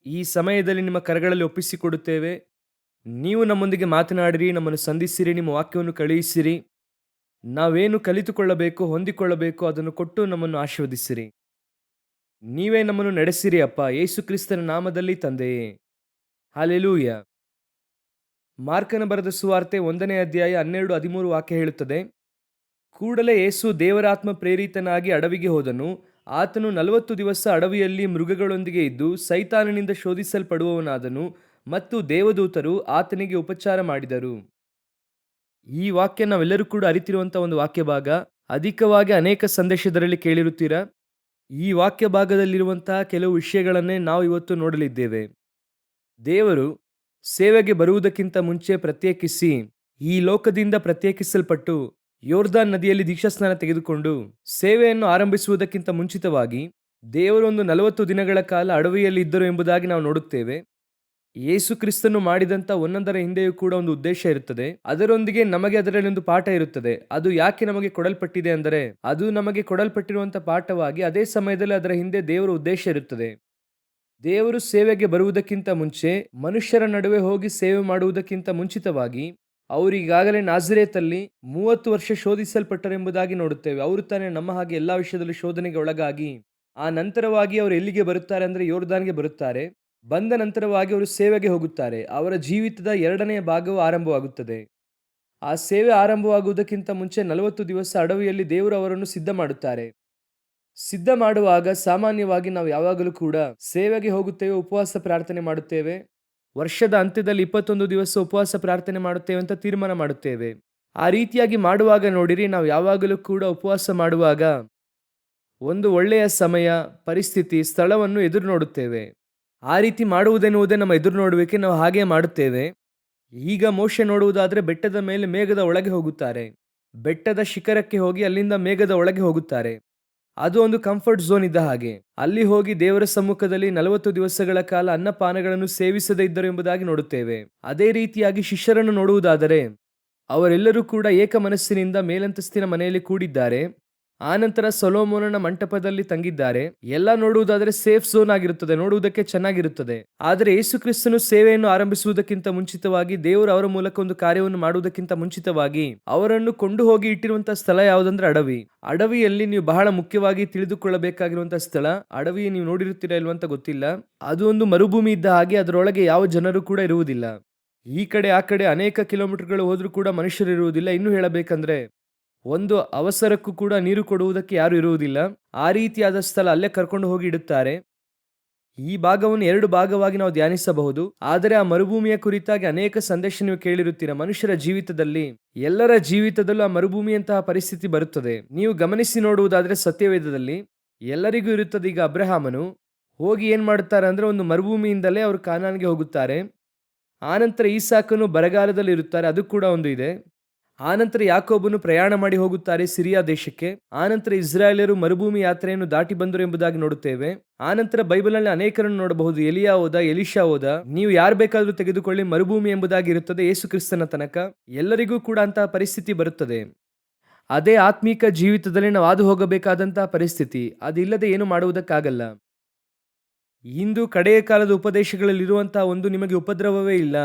ಈ ಸಮಯದಲ್ಲಿ ನಿಮ್ಮ ಕರಗಳಲ್ಲಿ ಒಪ್ಪಿಸಿಕೊಡುತ್ತೇವೆ. ನೀವು ನಮ್ಮೊಂದಿಗೆ ಮಾತನಾಡಿರಿ, ನಮ್ಮನ್ನು ಸಂಧಿಸಿರಿ, ನಿಮ್ಮ ವಾಕ್ಯವನ್ನು ಕಳುಹಿಸಿರಿ. ನಾವೇನು ಕಲಿತುಕೊಳ್ಳಬೇಕು, ಹೊಂದಿಕೊಳ್ಳಬೇಕು ಅದನ್ನು ಕೊಟ್ಟು ನಮ್ಮನ್ನು ಆಶೀರ್ವದಿಸಿರಿ. ನೀವೇ ನಮ್ಮನ್ನು ನಡೆಸಿರಿ ಅಪ್ಪ, ಯೇಸು ಕ್ರಿಸ್ತನ ನಾಮದಲ್ಲಿ ತಂದೆಯೇ. ಹಲ್ಲೆಲೂಯ. ಮಾರ್ಕನ ಬರೆದ ಸುವಾರ್ತೆ 1ನೇ ಅಧ್ಯಾಯ 12-13 ವಾಕ್ಯ ಹೇಳುತ್ತದೆ. ಕೂಡಲೇ ಯೇಸು ದೇವರಾತ್ಮ ಪ್ರೇರಿತನಾಗಿ ಅಡವಿಗೆ ಹೋದನು. ಆತನು 40 ದಿವಸ ಅಡವಿಯಲ್ಲಿ ಮೃಗಗಳೊಂದಿಗೆ ಇದ್ದು ಸೈತಾನನಿಂದ ಶೋಧಿಸಲ್ಪಡುವವನಾದನು ಮತ್ತು ದೇವದೂತರು ಆತನಿಗೆ ಉಪಚಾರ ಮಾಡಿದರು. ಈ ವಾಕ್ಯ ನಾವೆಲ್ಲರೂ ಕೂಡ ಅರಿತಿರುವಂಥ ಒಂದು ವಾಕ್ಯ ಭಾಗ. ಅಧಿಕವಾಗಿ ಅನೇಕ ಸಂದೇಶದಲ್ಲಿ ಕೇಳಿರುತ್ತೀರಾ. ಈ ವಾಕ್ಯ ಭಾಗದಲ್ಲಿರುವಂತಹ ಕೆಲವು ವಿಷಯಗಳನ್ನೇ ನಾವು ಇವತ್ತು ನೋಡಲಿದ್ದೇವೆ. ದೇವರು ಸೇವೆಗೆ ಬರುವುದಕ್ಕಿಂತ ಮುಂಚೆ ಪ್ರತ್ಯೇಕಿಸಿ ಈ ಲೋಕದಿಂದ ಪ್ರತ್ಯೇಕಿಸಲ್ಪಟ್ಟು ಯೋರ್ದಾನ್ ನದಿಯಲ್ಲಿ ದೀಕ್ಷಾಸ್ನಾನ ತೆಗೆದುಕೊಂಡು ಸೇವೆಯನ್ನು ಆರಂಭಿಸುವುದಕ್ಕಿಂತ ಮುಂಚಿತವಾಗಿ ದೇವರು ಒಂದು 40 ದಿನಗಳ ಕಾಲ ಅಡವಿಯಲ್ಲಿ ಇದ್ದರು ಎಂಬುದಾಗಿ ನಾವು ನೋಡುತ್ತೇವೆ. ಯೇಸು ಕ್ರಿಸ್ತನು ಮಾಡಿದಂಥ ಒಂದೊಂದರ ಹಿಂದೆಯೂ ಕೂಡ ಒಂದು ಉದ್ದೇಶ ಇರುತ್ತದೆ. ಅದರೊಂದಿಗೆ ನಮಗೆ ಅದರಲ್ಲಿ ಒಂದು ಪಾಠ ಇರುತ್ತದೆ. ಅದು ಯಾಕೆ ನಮಗೆ ಕೊಡಲ್ಪಟ್ಟಿದೆ ಅಂದರೆ ಅದು ನಮಗೆ ಕೊಡಲ್ಪಟ್ಟಿರುವಂಥ ಪಾಠವಾಗಿ ಅದೇ ಸಮಯದಲ್ಲಿ ಅದರ ಹಿಂದೆ ದೇವರ ಉದ್ದೇಶ ಇರುತ್ತದೆ. ದೇವರು ಸೇವೆಗೆ ಬರುವುದಕ್ಕಿಂತ ಮುಂಚೆ ಮನುಷ್ಯರ ನಡುವೆ ಹೋಗಿ ಸೇವೆ ಮಾಡುವುದಕ್ಕಿಂತ ಮುಂಚಿತವಾಗಿ ಅವರಿಗಾಗಲೇ ನಾಜರೇತಲ್ಲಿ 30 ವರ್ಷ ಶೋಧಿಸಲ್ಪಟ್ಟರೆಂಬುದಾಗಿ ನೋಡುತ್ತೇವೆ. ಅವರು ತಾನೇ ನಮ್ಮ ಹಾಗೆ ಎಲ್ಲ ವಿಷಯದಲ್ಲಿ ಶೋಧನೆಗೆ ಒಳಗಾಗಿ ಆ ನಂತರವಾಗಿ ಅವರು ಎಲ್ಲಿಗೆ ಬರುತ್ತಾರೆ ಅಂದರೆ ಯೋರ್ದಾನ್ಗೆ ಬರುತ್ತಾರೆ. ಬಂದ ನಂತರವಾಗಿ ಅವರು ಸೇವೆಗೆ ಹೋಗುತ್ತಾರೆ. ಅವರ ಜೀವಿತದ 2ನೇ ಭಾಗವು ಆರಂಭವಾಗುತ್ತದೆ. ಆ ಸೇವೆ ಆರಂಭವಾಗುವುದಕ್ಕಿಂತ ಮುಂಚೆ 40 ದಿವಸ ಅಡವಿಯಲ್ಲಿ ದೇವರು ಅವರನ್ನು ಸಿದ್ಧ ಮಾಡುತ್ತಾರೆ. ಸಿದ್ಧ ಮಾಡುವಾಗ ಸಾಮಾನ್ಯವಾಗಿ ನಾವು ಯಾವಾಗಲೂ ಕೂಡ ಸೇವೆಗೆ ಹೋಗುತ್ತೇವೆ, ಉಪವಾಸ ಪ್ರಾರ್ಥನೆ ಮಾಡುತ್ತೇವೆ. ವರ್ಷದ ಅಂತ್ಯದಲ್ಲಿ 21 ದಿವಸ ಉಪವಾಸ ಪ್ರಾರ್ಥನೆ ಮಾಡುತ್ತೇವೆ ಅಂತ ತೀರ್ಮಾನ ಮಾಡುತ್ತೇವೆ. ಆ ರೀತಿಯಾಗಿ ಮಾಡುವಾಗ ನೋಡಿರಿ, ನಾವು ಯಾವಾಗಲೂ ಕೂಡ ಉಪವಾಸ ಮಾಡುವಾಗ ಒಂದು ಒಳ್ಳೆಯ ಸಮಯ, ಪರಿಸ್ಥಿತಿ, ಸ್ಥಳವನ್ನು ಎದುರು ನೋಡುತ್ತೇವೆ. ಆ ರೀತಿ ಮಾಡುವುದೆನ್ನುವುದೇ ನಮ್ಮ ಎದುರು ನೋಡುವಿಕೆ. ನಾವು ಹಾಗೆ ಮಾಡುತ್ತೇವೆ. ಈಗ ಮೋಶೆ ನೋಡುವುದಾದರೆ ಬೆಟ್ಟದ ಮೇಲೆ ಮೇಘದ ಒಳಗೆ ಹೋಗುತ್ತಾರೆ. ಬೆಟ್ಟದ ಶಿಖರಕ್ಕೆ ಹೋಗಿ ಅಲ್ಲಿಂದ ಮೇಘದ ಒಳಗೆ ಹೋಗುತ್ತಾರೆ. ಅದು ಒಂದು ಕಂಫರ್ಟ್ ಝೋನ್ ಇದ್ದ ಹಾಗೆ. ಅಲ್ಲಿ ಹೋಗಿ ದೇವರ ಸಮ್ಮುಖದಲ್ಲಿ 40 ದಿವಸಗಳ ಕಾಲ ಅನ್ನಪಾನಗಳನ್ನು ಸೇವಿಸದೇ ಇದ್ದರು ಎಂಬುದಾಗಿ ನೋಡುತ್ತೇವೆ. ಅದೇ ರೀತಿಯಾಗಿ ಶಿಷ್ಯರನ್ನು ನೋಡುವುದಾದರೆ ಅವರೆಲ್ಲರೂ ಕೂಡ ಏಕ ಮನಸ್ಸಿನಿಂದ ಮೇಲಂತಸ್ತಿನ ಮನೆಯಲ್ಲಿ ಕೂಡಿದ್ದಾರೆ. ಆನಂತರ ಸೊಲೊಮೋನನ ಮಂಟಪದಲ್ಲಿ ತಂಗಿದ್ದಾರೆ. ಎಲ್ಲ ನೋಡುವುದಾದರೆ ಸೇಫ್ ಝೋನ್ ಆಗಿರುತ್ತದೆ, ನೋಡುವುದಕ್ಕೆ ಚೆನ್ನಾಗಿರುತ್ತದೆ. ಆದರೆ ಯೇಸು ಕ್ರಿಸ್ತನು ಸೇವೆಯನ್ನು ಆರಂಭಿಸುವುದಕ್ಕಿಂತ ಮುಂಚಿತವಾಗಿ ದೇವರು ಅವರ ಮೂಲಕ ಒಂದು ಕಾರ್ಯವನ್ನು ಮಾಡುವುದಕ್ಕಿಂತ ಮುಂಚಿತವಾಗಿ ಅವರನ್ನು ಕೊಂಡು ಹೋಗಿ ಇಟ್ಟಿರುವಂತಹ ಸ್ಥಳ ಯಾವುದಂದ್ರೆ ಅಡವಿ. ಅಡವಿಯಲ್ಲಿ ನೀವು ಬಹಳ ಮುಖ್ಯವಾಗಿ ತಿಳಿದುಕೊಳ್ಳಬೇಕಾಗಿರುವಂತಹ ಸ್ಥಳ. ಅಡವಿ ನೀವು ನೋಡಿರುತ್ತೀರಾ ಇಲ್ವಂತ ಗೊತ್ತಿಲ್ಲ. ಅದು ಒಂದು ಮರುಭೂಮಿ ಇದ್ದ ಹಾಗೆ. ಅದರೊಳಗೆ ಯಾವ ಜನರು ಕೂಡ ಇರುವುದಿಲ್ಲ. ಈ ಕಡೆ ಆ ಕಡೆ ಅನೇಕ ಕಿಲೋಮೀಟರ್ಗಳು ಹೋದ್ರೂ ಕೂಡ ಮನುಷ್ಯರು ಇರುವುದಿಲ್ಲ. ಇನ್ನು ಹೇಳಬೇಕಂದ್ರೆ ಒಂದು ಅವಸರಕ್ಕೂ ಕೂಡ ನೀರು ಕೊಡುವುದಕ್ಕೆ ಯಾರು ಇರುವುದಿಲ್ಲ. ಆ ರೀತಿಯಾದ ಸ್ಥಳ ಅಲ್ಲೇ ಕರ್ಕೊಂಡು ಹೋಗಿ ಇಡುತ್ತಾರೆ. ಈ ಭಾಗವನ್ನು 2 ಭಾಗವಾಗಿ ನಾವು ಧ್ಯಾನಿಸಬಹುದು. ಆದರೆ ಆ ಮರುಭೂಮಿಯ ಕುರಿತಾಗಿ ಅನೇಕ ಸಂದೇಶ ನೀವು ಕೇಳಿರುತ್ತೀರ. ಮನುಷ್ಯರ ಜೀವಿತದಲ್ಲಿ, ಎಲ್ಲರ ಜೀವಿತದಲ್ಲೂ ಆ ಮರುಭೂಮಿಯಂತಹ ಪರಿಸ್ಥಿತಿ ಬರುತ್ತದೆ. ನೀವು ಗಮನಿಸಿ ನೋಡುವುದಾದರೆ ಸತ್ಯವೇದದಲ್ಲಿ ಎಲ್ಲರಿಗೂ ಇರುತ್ತದೆ. ಈಗ ಅಬ್ರಹಾಮನು ಹೋಗಿ ಏನ್ ಮಾಡುತ್ತಾರೆ ಅಂದ್ರೆ ಒಂದು ಮರುಭೂಮಿಯಿಂದಲೇ ಅವರು ಕಾನಾನ್ಗೆ ಹೋಗುತ್ತಾರೆ. ಆನಂತರ ಈಸಾಕನು ಬರಗಾಲದಲ್ಲಿ ಇರುತ್ತಾರೆ, ಅದು ಕೂಡ ಒಂದು ಇದೆ. ಆನಂತರ ಯಾಕೋಬನು ಪ್ರಯಾಣ ಮಾಡಿ ಹೋಗುತ್ತಾರೆ ಸಿರಿಯಾ ದೇಶಕ್ಕೆ. ಆನಂತರ ಇಸ್ರಾಯೇಲರು ಮರುಭೂಮಿ ಯಾತ್ರೆಯನ್ನು ದಾಟಿ ಬಂದರು ಎಂಬುದಾಗಿ ನೋಡುತ್ತೇವೆ. ಆನಂತರ ಬೈಬಲ್ನಲ್ಲಿ ಅನೇಕರನ್ನು ನೋಡಬಹುದು. ಎಲಿಯಾ ಹೋದ, ಎಲಿಶಾ ಹೋದ, ನೀವು ಯಾರು ಬೇಕಾದರೂ ತೆಗೆದುಕೊಳ್ಳಿ, ಮರುಭೂಮಿ ಎಂಬುದಾಗಿ ಇರುತ್ತದೆ. ಯೇಸು ಕ್ರಿಸ್ತನ ತನಕ ಎಲ್ಲರಿಗೂ ಕೂಡ ಅಂತಹ ಪರಿಸ್ಥಿತಿ ಬರುತ್ತದೆ. ಅದೇ ಆತ್ಮೀಕ ಜೀವಿತದಲ್ಲಿ ನಾವು ಹಾದು ಹೋಗಬೇಕಾದಂತಹ ಪರಿಸ್ಥಿತಿ. ಅದಿಲ್ಲದೆ ಏನು ಮಾಡುವುದಕ್ಕಾಗಲ್ಲ. ಇಂದು ಕಡೆಯ ಕಾಲದ ಉಪದೇಶಗಳಲ್ಲಿರುವಂತಹ ಒಂದು ನಿಮಗೆ ಉಪದ್ರವವೇ ಇಲ್ಲ,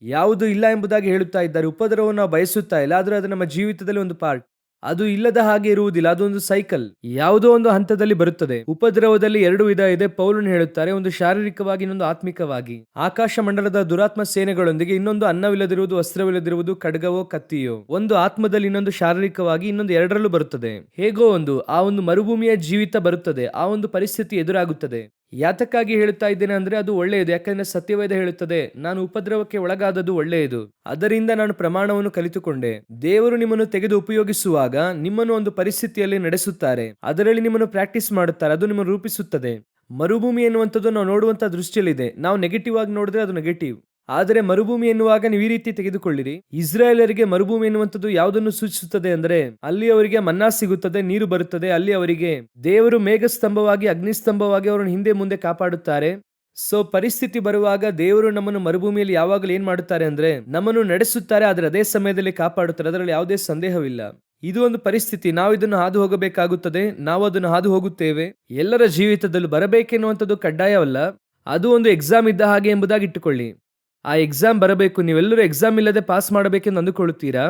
ಯಾವುದು ಇಲ್ಲ ಎಂಬುದಾಗಿ ಹೇಳುತ್ತಾ ಇದ್ದಾರೆ. ಉಪದ್ರವವನ್ನು ನಾವು ಬಯಸುತ್ತಾ ಇಲ್ಲ, ಆದರೆ ಅದು ನಮ್ಮ ಜೀವಿತದಲ್ಲಿ ಒಂದು ಪಾರ್ಟ್. ಅದು ಇಲ್ಲದ ಹಾಗೆ ಇರುವುದಿಲ್ಲ. ಅದೊಂದು ಸೈಕಲ್, ಯಾವುದೋ ಒಂದು ಹಂತದಲ್ಲಿ ಬರುತ್ತದೆ. ಉಪದ್ರವದಲ್ಲಿ 2 ವಿಧ ಇದೆ. ಪೌಲನು ಹೇಳುತ್ತಾರೆ, ಒಂದು ಶಾರೀರಿಕವಾಗಿ, ಇನ್ನೊಂದು ಆತ್ಮಿಕವಾಗಿ. ಆಕಾಶ ಮಂಡಲದ ದುರಾತ್ಮ ಸೇನೆಗಳೊಂದಿಗೆ, ಇನ್ನೊಂದು ಅನ್ನವಿಲ್ಲದಿರುವುದು, ವಸ್ತ್ರವಿಲ್ಲದಿರುವುದು, ಖಡ್ಗವೋ ಕತ್ತಿಯೋ. ಒಂದು ಆತ್ಮದಲ್ಲಿ, ಇನ್ನೊಂದು ಶಾರೀರಿಕವಾಗಿ, ಇನ್ನೊಂದು 2ರಲ್ಲೂ ಬರುತ್ತದೆ. ಹೇಗೋ ಆ ಒಂದು ಮರುಭೂಮಿಯ ಜೀವಿತ ಬರುತ್ತದೆ. ಆ ಒಂದು ಪರಿಸ್ಥಿತಿ ಎದುರಾಗುತ್ತದೆ. ಯಾತಕ್ಕಾಗಿ ಹೇಳುತ್ತಾ ಇದ್ದೇನೆ ಅಂದ್ರೆ ಅದು ಒಳ್ಳೆಯದು. ಯಾಕಂದ್ರೆ ಸತ್ಯವೇದ ಹೇಳುತ್ತದೆ, ನಾನು ಉಪದ್ರವಕ್ಕೆ ಒಳಗಾದದ್ದು ಒಳ್ಳೆಯದು, ಅದರಿಂದ ನಾನು ಪ್ರಮಾಣವನ್ನು ಕಲಿತುಕೊಂಡೆ. ದೇವರು ನಿಮ್ಮನ್ನು ತೆಗೆದು ಉಪಯೋಗಿಸುವಾಗ ನಿಮ್ಮನ್ನು ಒಂದು ಪರಿಸ್ಥಿತಿಯಲ್ಲಿ ನಡೆಸುತ್ತಾರೆ. ಅದರಲ್ಲಿ ನಿಮ್ಮನ್ನು ಪ್ರಾಕ್ಟೀಸ್ ಮಾಡುತ್ತಾರೆ. ಅದು ನಿಮ್ಮನ್ನು ರೂಪಿಸುತ್ತದೆ. ಮರುಭೂಮಿ ಎನ್ನುವಂಥದ್ದು ನಾವು ನೋಡುವಂತಹ ದೃಷ್ಟಿಯಲ್ಲಿದೆ. ನಾವು ನೆಗೆಟಿವ್ ಆಗಿ ನೋಡಿದ್ರೆ ಅದು ನೆಗೆಟಿವ್. ಆದರೆ ಮರುಭೂಮಿ ಎನ್ನುವಾಗ ನೀವು ಈ ರೀತಿ ತೆಗೆದುಕೊಳ್ಳಿರಿ. ಇಸ್ರಾಯೇಲರಿಗೆ ಮರುಭೂಮಿ ಎನ್ನುವಂಥದ್ದು ಯಾವುದನ್ನು ಸೂಚಿಸುತ್ತದೆ ಅಂದರೆ ಅಲ್ಲಿ ಅವರಿಗೆ ಮನ್ನಾ ಸಿಗುತ್ತದೆ, ನೀರು ಬರುತ್ತದೆ. ಅಲ್ಲಿ ಅವರಿಗೆ ದೇವರು ಮೇಘಸ್ತಂಭವಾಗಿ, ಅಗ್ನಿಸ್ತಂಭವಾಗಿ ಅವರನ್ನು ಹಿಂದೆ ಮುಂದೆ ಕಾಪಾಡುತ್ತಾರೆ. ಸೊ ಪರಿಸ್ಥಿತಿ ಬರುವಾಗ ದೇವರು ನಮ್ಮನ್ನು ಮರುಭೂಮಿಯಲ್ಲಿ ಯಾವಾಗಲೂ ಏನ್ ಮಾಡುತ್ತಾರೆ ಅಂದ್ರೆ ನಮ್ಮನ್ನು ನಡೆಸುತ್ತಾರೆ. ಆದರೆ ಅದೇ ಸಮಯದಲ್ಲಿ ಕಾಪಾಡುತ್ತಾರೆ. ಅದರಲ್ಲಿ ಯಾವುದೇ ಸಂದೇಹವಿಲ್ಲ. ಇದು ಒಂದು ಪರಿಸ್ಥಿತಿ. ನಾವು ಇದನ್ನು ಹಾದು ಹೋಗಬೇಕಾಗುತ್ತದೆ. ನಾವು ಅದನ್ನು ಹಾದು ಹೋಗುತ್ತೇವೆ. ಎಲ್ಲರ ಜೀವಿತದಲ್ಲೂ ಬರಬೇಕೆನ್ನುವಂಥದ್ದು ಕಡ್ಡಾಯವಲ್ಲ. ಅದು ಒಂದು ಎಕ್ಸಾಮ್ ಇದ್ದ ಹಾಗೆ ಎಂಬುದಾಗಿ ಇಟ್ಟುಕೊಳ್ಳಿ. ಆ ಎಕ್ಸಾಮ್ ಬರಬೇಕು, ನೀವೆಲ್ಲರೂ ಎಕ್ಸಾಮ್ ಇಲ್ಲದೆ ಪಾಸ್ ಮಾಡಬೇಕೆಂದು ಅಂದುಕೊಳ್ಳುತ್ತೀರಾ?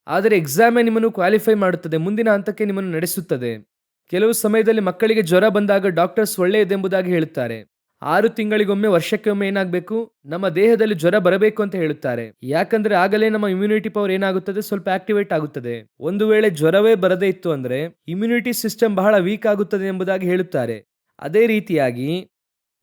ಆದರೆ ಎಕ್ಸಾಮೇ ನಿಮ್ಮನ್ನು ಕ್ವಾಲಿಫೈ ಮಾಡುತ್ತದೆ, ಮುಂದಿನ ಹಂತಕ್ಕೆ ನಿಮ್ಮನ್ನು ನಡೆಸುತ್ತದೆ. ಕೆಲವು ಸಮಯದಲ್ಲಿ ಮಕ್ಕಳಿಗೆ ಜ್ವರ ಬಂದಾಗ ಡಾಕ್ಟರ್ಸ್ ಒಳ್ಳೆಯದೆಂಬುದಾಗಿ ಹೇಳುತ್ತಾರೆ. 6 ತಿಂಗಳಿಗೊಮ್ಮೆ, ವರ್ಷಕ್ಕೆ ಒಮ್ಮೆ ಏನಾಗಬೇಕು, ನಮ್ಮ ದೇಹದಲ್ಲಿ ಜ್ವರ ಬರಬೇಕು ಅಂತ ಹೇಳುತ್ತಾರೆ. ಯಾಕಂದ್ರೆ ಆಗಲೇ ನಮ್ಮ ಇಮ್ಯುನಿಟಿ ಪವರ್ ಏನಾಗುತ್ತದೆ, ಸ್ವಲ್ಪ ಆಕ್ಟಿವೇಟ್ ಆಗುತ್ತದೆ. ಒಂದು ವೇಳೆ ಜ್ವರವೇ ಬರದೇ ಇತ್ತು ಅಂದ್ರೆ ಇಮ್ಯುನಿಟಿ ಸಿಸ್ಟಮ್ ಬಹಳ ವೀಕ್ ಆಗುತ್ತದೆ ಎಂಬುದಾಗಿ ಹೇಳುತ್ತಾರೆ. ಅದೇ ರೀತಿಯಾಗಿ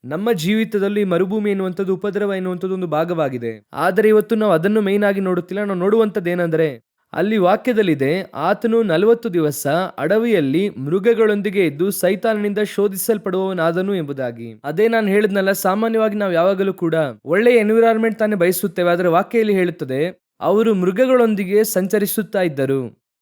ನಮ್ಮ ಜೀವಿತದಲ್ಲಿ ಮರುಭೂಮಿ ಎನ್ನುವಂಥದ್ದು, ಉಪದ್ರವ ಎನ್ನುವಂಥದ್ದು ಒಂದು ಭಾಗವಾಗಿದೆ. ಆದರೆ ಇವತ್ತು ನಾವು ಅದನ್ನು ಮೇನ್ ಆಗಿ ನೋಡುತ್ತಿಲ್ಲ. ನಾವು ನೋಡುವಂಥದ್ದು ಏನಂದ್ರೆ, ಅಲ್ಲಿ ವಾಕ್ಯದಲ್ಲಿದೆ, ಆತನು 40 ದಿವಸ ಅಡವಿಯಲ್ಲಿ ಮೃಗಗಳೊಂದಿಗೆ ಇದ್ದು ಸೈತಾನನಿಂದ ಶೋಧಿಸಲ್ಪಡುವವನಾದನು ಎಂಬುದಾಗಿ. ಅದೇ ನಾನು ಹೇಳಿದ್ನಲ್ಲ, ಸಾಮಾನ್ಯವಾಗಿ ನಾವು ಯಾವಾಗಲೂ ಕೂಡ ಒಳ್ಳೆಯ ಎನ್ವಿರಾನ್ಮೆಂಟ್ ತಾನೇ ಬಯಸುತ್ತೇವೆ. ಆದರೆ ವಾಕ್ಯ ಇಲ್ಲಿ ಹೇಳುತ್ತದೆ, ಅವರು ಮೃಗಗಳೊಂದಿಗೆ ಸಂಚರಿಸುತ್ತಾ ಇದ್ದರು.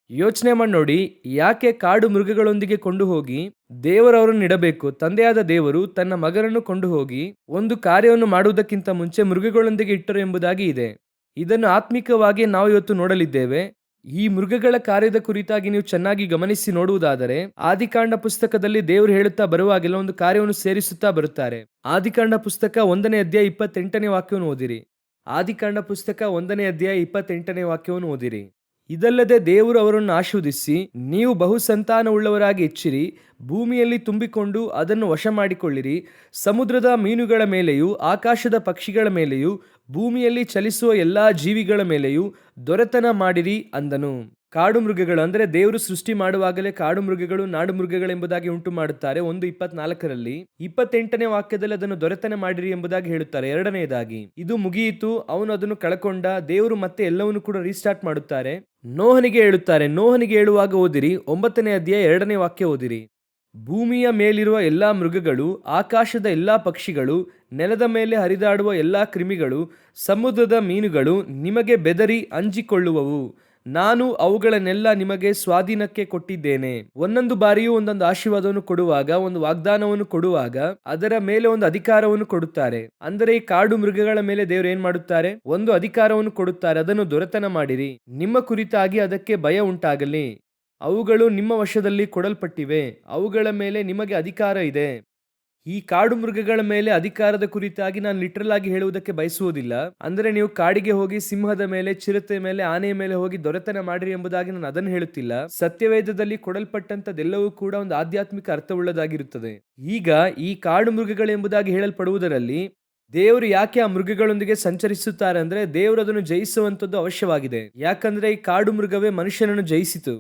ಯೋಚನೆ ಮಾಡಿ ನೋಡಿ, ಯಾಕೆ ಕಾಡು ಮೃಗಗಳೊಂದಿಗೆ ಕೊಂಡು ಹೋಗಿ ದೇವರವರನ್ನು ಇಡಬೇಕು? ತಂದೆಯಾದ ದೇವರು ತನ್ನ ಮಗನನ್ನು ಕೊಂಡು ಹೋಗಿ ಒಂದು ಕಾರ್ಯವನ್ನು ಮಾಡುವುದಕ್ಕಿಂತ ಮುಂಚೆ ಮೃಗಗಳೊಂದಿಗೆ ಇಟ್ಟರು ಎಂಬುದಾಗಿ ಇದೆ. ಇದನ್ನು ಆತ್ಮಿಕವಾಗಿ ನಾವು ಇವತ್ತು ನೋಡಲಿದ್ದೇವೆ. ಈ ಮೃಗಗಳ ಕಾರ್ಯದ ಕುರಿತಾಗಿ ನೀವು ಚೆನ್ನಾಗಿ ಗಮನಿಸಿ ನೋಡುವುದಾದರೆ, ಆದಿಕಾಂಡ ಪುಸ್ತಕದಲ್ಲಿ ದೇವರು ಹೇಳುತ್ತಾ ಬರುವಾಗೆಲ್ಲ ಒಂದು ಕಾರ್ಯವನ್ನು ಸೇರಿಸುತ್ತಾ ಬರುತ್ತಾರೆ. ಆದಿಕಾಂಡ ಪುಸ್ತಕ 1ನೇ ಅಧ್ಯಾಯ 28ನೇ ವಾಕ್ಯವನ್ನು ಓದಿರಿ. ಆದಿಕಾಂಡ ಪುಸ್ತಕ 1ನೇ ಅಧ್ಯಾಯ 28ನೇ ವಾಕ್ಯವನ್ನು ಓದಿರಿ. ಇದಲ್ಲದೆ ದೇವರು ಅವರನ್ನು ಆಶೀರ್ವದಿಸಿ, ನೀವು ಬಹುಸಂತಾನವುಳ್ಳವರಾಗಿ ಹೆಚ್ಚಿರಿ, ಭೂಮಿಯಲ್ಲಿ ತುಂಬಿಕೊಂಡು ಅದನ್ನು ವಶ ಮಾಡಿಕೊಳ್ಳಿರಿ, ಸಮುದ್ರದ ಮೀನುಗಳ ಮೇಲೆಯೂ ಆಕಾಶದ ಪಕ್ಷಿಗಳ ಮೇಲೆಯೂ ಭೂಮಿಯಲ್ಲಿ ಚಲಿಸುವ ಎಲ್ಲಾ ಜೀವಿಗಳ ಮೇಲೆಯೂ ದೊರೆತನ ಮಾಡಿರಿ ಅಂದನು. ಕಾಡು ಮೃಗಗಳು ಅಂದರೆ ದೇವರು ಸೃಷ್ಟಿ ಮಾಡುವಾಗಲೇ ಕಾಡು ಮೃಗಗಳು, ನಾಡು ಮೃಗಗಳೆಂಬುದಾಗಿ ಉಂಟು ಮಾಡುತ್ತಾರೆ. 1:24ರಲ್ಲಿ 28ನೇ ವಾಕ್ಯದಲ್ಲಿ ಅದನ್ನು ದೊರೆತನ ಮಾಡಿರಿ ಎಂಬುದಾಗಿ ಹೇಳುತ್ತಾರೆ. ಎರಡನೆಯದಾಗಿ ಇದು ಮುಗಿಯಿತು, ಅವನು ಅದನ್ನು ಕಳಕೊಂಡ. ದೇವರು ಮತ್ತೆ ಎಲ್ಲವನ್ನು ಕೂಡ ರೀಸ್ಟಾರ್ಟ್ ಮಾಡುತ್ತಾರೆ. ನೋಹನಿಗೆ ಹೇಳುತ್ತಾರೆ. ನೋಹನಿಗೆ ಹೇಳುವಾಗ ಓದಿರಿ, 9ನೇ ಅಧ್ಯಾಯ 2ನೇ ವಾಕ್ಯ ಓದಿರಿ. ಭೂಮಿಯ ಮೇಲಿರುವ ಎಲ್ಲಾ ಮೃಗಗಳು, ಆಕಾಶದ ಎಲ್ಲಾ ಪಕ್ಷಿಗಳು, ನೆಲದ ಮೇಲೆ ಹರಿದಾಡುವ ಎಲ್ಲಾ ಕ್ರಿಮಿಗಳು, ಸಮುದ್ರದ ಮೀನುಗಳು ನಿಮಗೆ ಬೆದರಿ ಅಂಜಿಕೊಳ್ಳುವವು. ನಾನು ಅವುಗಳನ್ನೆಲ್ಲ ನಿಮಗೆ ಸ್ವಾಧೀನಕ್ಕೆ ಕೊಟ್ಟಿದ್ದೇನೆ. ಒಂದೊಂದು ಬಾರಿಯೂ ಒಂದೊಂದು ಆಶೀರ್ವಾದವನ್ನು ಕೊಡುವಾಗ, ಒಂದು ವಾಗ್ದಾನವನ್ನು ಕೊಡುವಾಗ ಅದರ ಮೇಲೆ ಒಂದು ಅಧಿಕಾರವನ್ನು ಕೊಡುತ್ತಾರೆ. ಅಂದರೆ ಈ ಕಾಡು ಮೃಗಗಳ ಮೇಲೆ ದೇವರು ಏನ್ ಮಾಡುತ್ತಾರೆ, ಒಂದು ಅಧಿಕಾರವನ್ನು ಕೊಡುತ್ತಾರೆ. ಅದನ್ನು ದೊರೆತನ ಮಾಡಿರಿ, ನಿಮ್ಮ ಕುರಿತಾಗಿ ಅದಕ್ಕೆ ಭಯ ಉಂಟಾಗಲಿ. ಅವುಗಳು ನಿಮ್ಮ ವಶದಲ್ಲಿ ಕೊಡಲ್ಪಟ್ಟಿವೆ, ಅವುಗಳ ಮೇಲೆ ನಿಮಗೆ ಅಧಿಕಾರ ಇದೆ. ಈ ಕಾಡು ಮೃಗಗಳ ಮೇಲೆ ಅಧಿಕಾರದ ಕುರಿತಾಗಿ ನಾನು ಲಿಟ್ರಲ್ ಆಗಿ ಹೇಳುವುದಕ್ಕೆ ಬಯಸುವುದಿಲ್ಲ. ಅಂದರೆ ನೀವು ಕಾಡಿಗೆ ಹೋಗಿ ಸಿಂಹದ ಮೇಲೆ, ಚಿರತೆ ಮೇಲೆ, ಆನೆಯ ಮೇಲೆ ಹೋಗಿ ದೊರೆತನ ಮಾಡಿರಿ ಎಂಬುದಾಗಿ ನಾನು ಅದನ್ನು ಹೇಳುತ್ತಿಲ್ಲ. ಸತ್ಯವೇದದಲ್ಲಿ ಕೊಡಲ್ಪಟ್ಟಂತದೆಲ್ಲವೂ ಕೂಡ ಒಂದು ಆಧ್ಯಾತ್ಮಿಕ ಅರ್ಥವುಳ್ಳದಾಗಿರುತ್ತದೆ. ಈಗ ಈ ಕಾಡು ಮೃಗಗಳು ಎಂಬುದಾಗಿ ಹೇಳಲ್ಪಡುವುದರಲ್ಲಿ ದೇವರು ಯಾಕೆ ಆ ಮೃಗಗಳೊಂದಿಗೆ ಸಂಚರಿಸುತ್ತಾರೆ ಅಂದ್ರೆ, ದೇವರು ಅದನ್ನು ಜಯಿಸುವಂತದ್ದು ಅವಶ್ಯವಾಗಿದೆ. ಯಾಕಂದ್ರೆ ಈ ಕಾಡು ಮೃಗವೇ ಮನುಷ್ಯನನ್ನು ಜಯಿಸಿತು.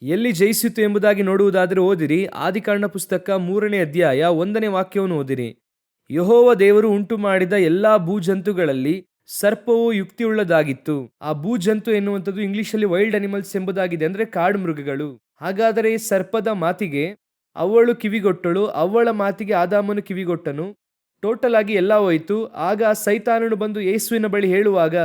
ಎಲ್ಲಿ ಜಯಿಸಿತು ಎಂಬುದಾಗಿ ನೋಡುವುದಾದರೆ ಓದಿರಿ, ಆದಿಕಾಂಡ ಪುಸ್ತಕ 3ನೇ ಅಧ್ಯಾಯ 1ನೇ ವಾಕ್ಯವನ್ನು ಓದಿರಿ. ಯೆಹೋವ ದೇವರು ಉಂಟು ಮಾಡಿದ ಎಲ್ಲಾ ಭೂಜಂತುಗಳಲ್ಲಿ ಸರ್ಪವು ಯುಕ್ತಿಯುಳ್ಳದಾಗಿತ್ತು. ಆ ಭೂಜಂತು ಎನ್ನುವಂಥದ್ದು ಇಂಗ್ಲಿಷಲ್ಲಿ ವೈಲ್ಡ್ ಅನಿಮಲ್ಸ್ ಎಂಬುದಾಗಿದೆ, ಅಂದ್ರೆ ಕಾಡು ಮೃಗಗಳು. ಹಾಗಾದರೆ ಈ ಸರ್ಪದ ಮಾತಿಗೆ ಅವಳು ಕಿವಿಗೊಟ್ಟಳು, ಅವಳ ಮಾತಿಗೆ ಆದಾಮನು ಕಿವಿಗೊಟ್ಟನು. ಟೋಟಲ್ ಆಗಿ ಎಲ್ಲ ಹೋಯಿತು. ಆಗ ಸೈತಾನನು ಬಂದು ಯೇಸುವಿನ ಬಳಿ ಹೇಳುವಾಗ,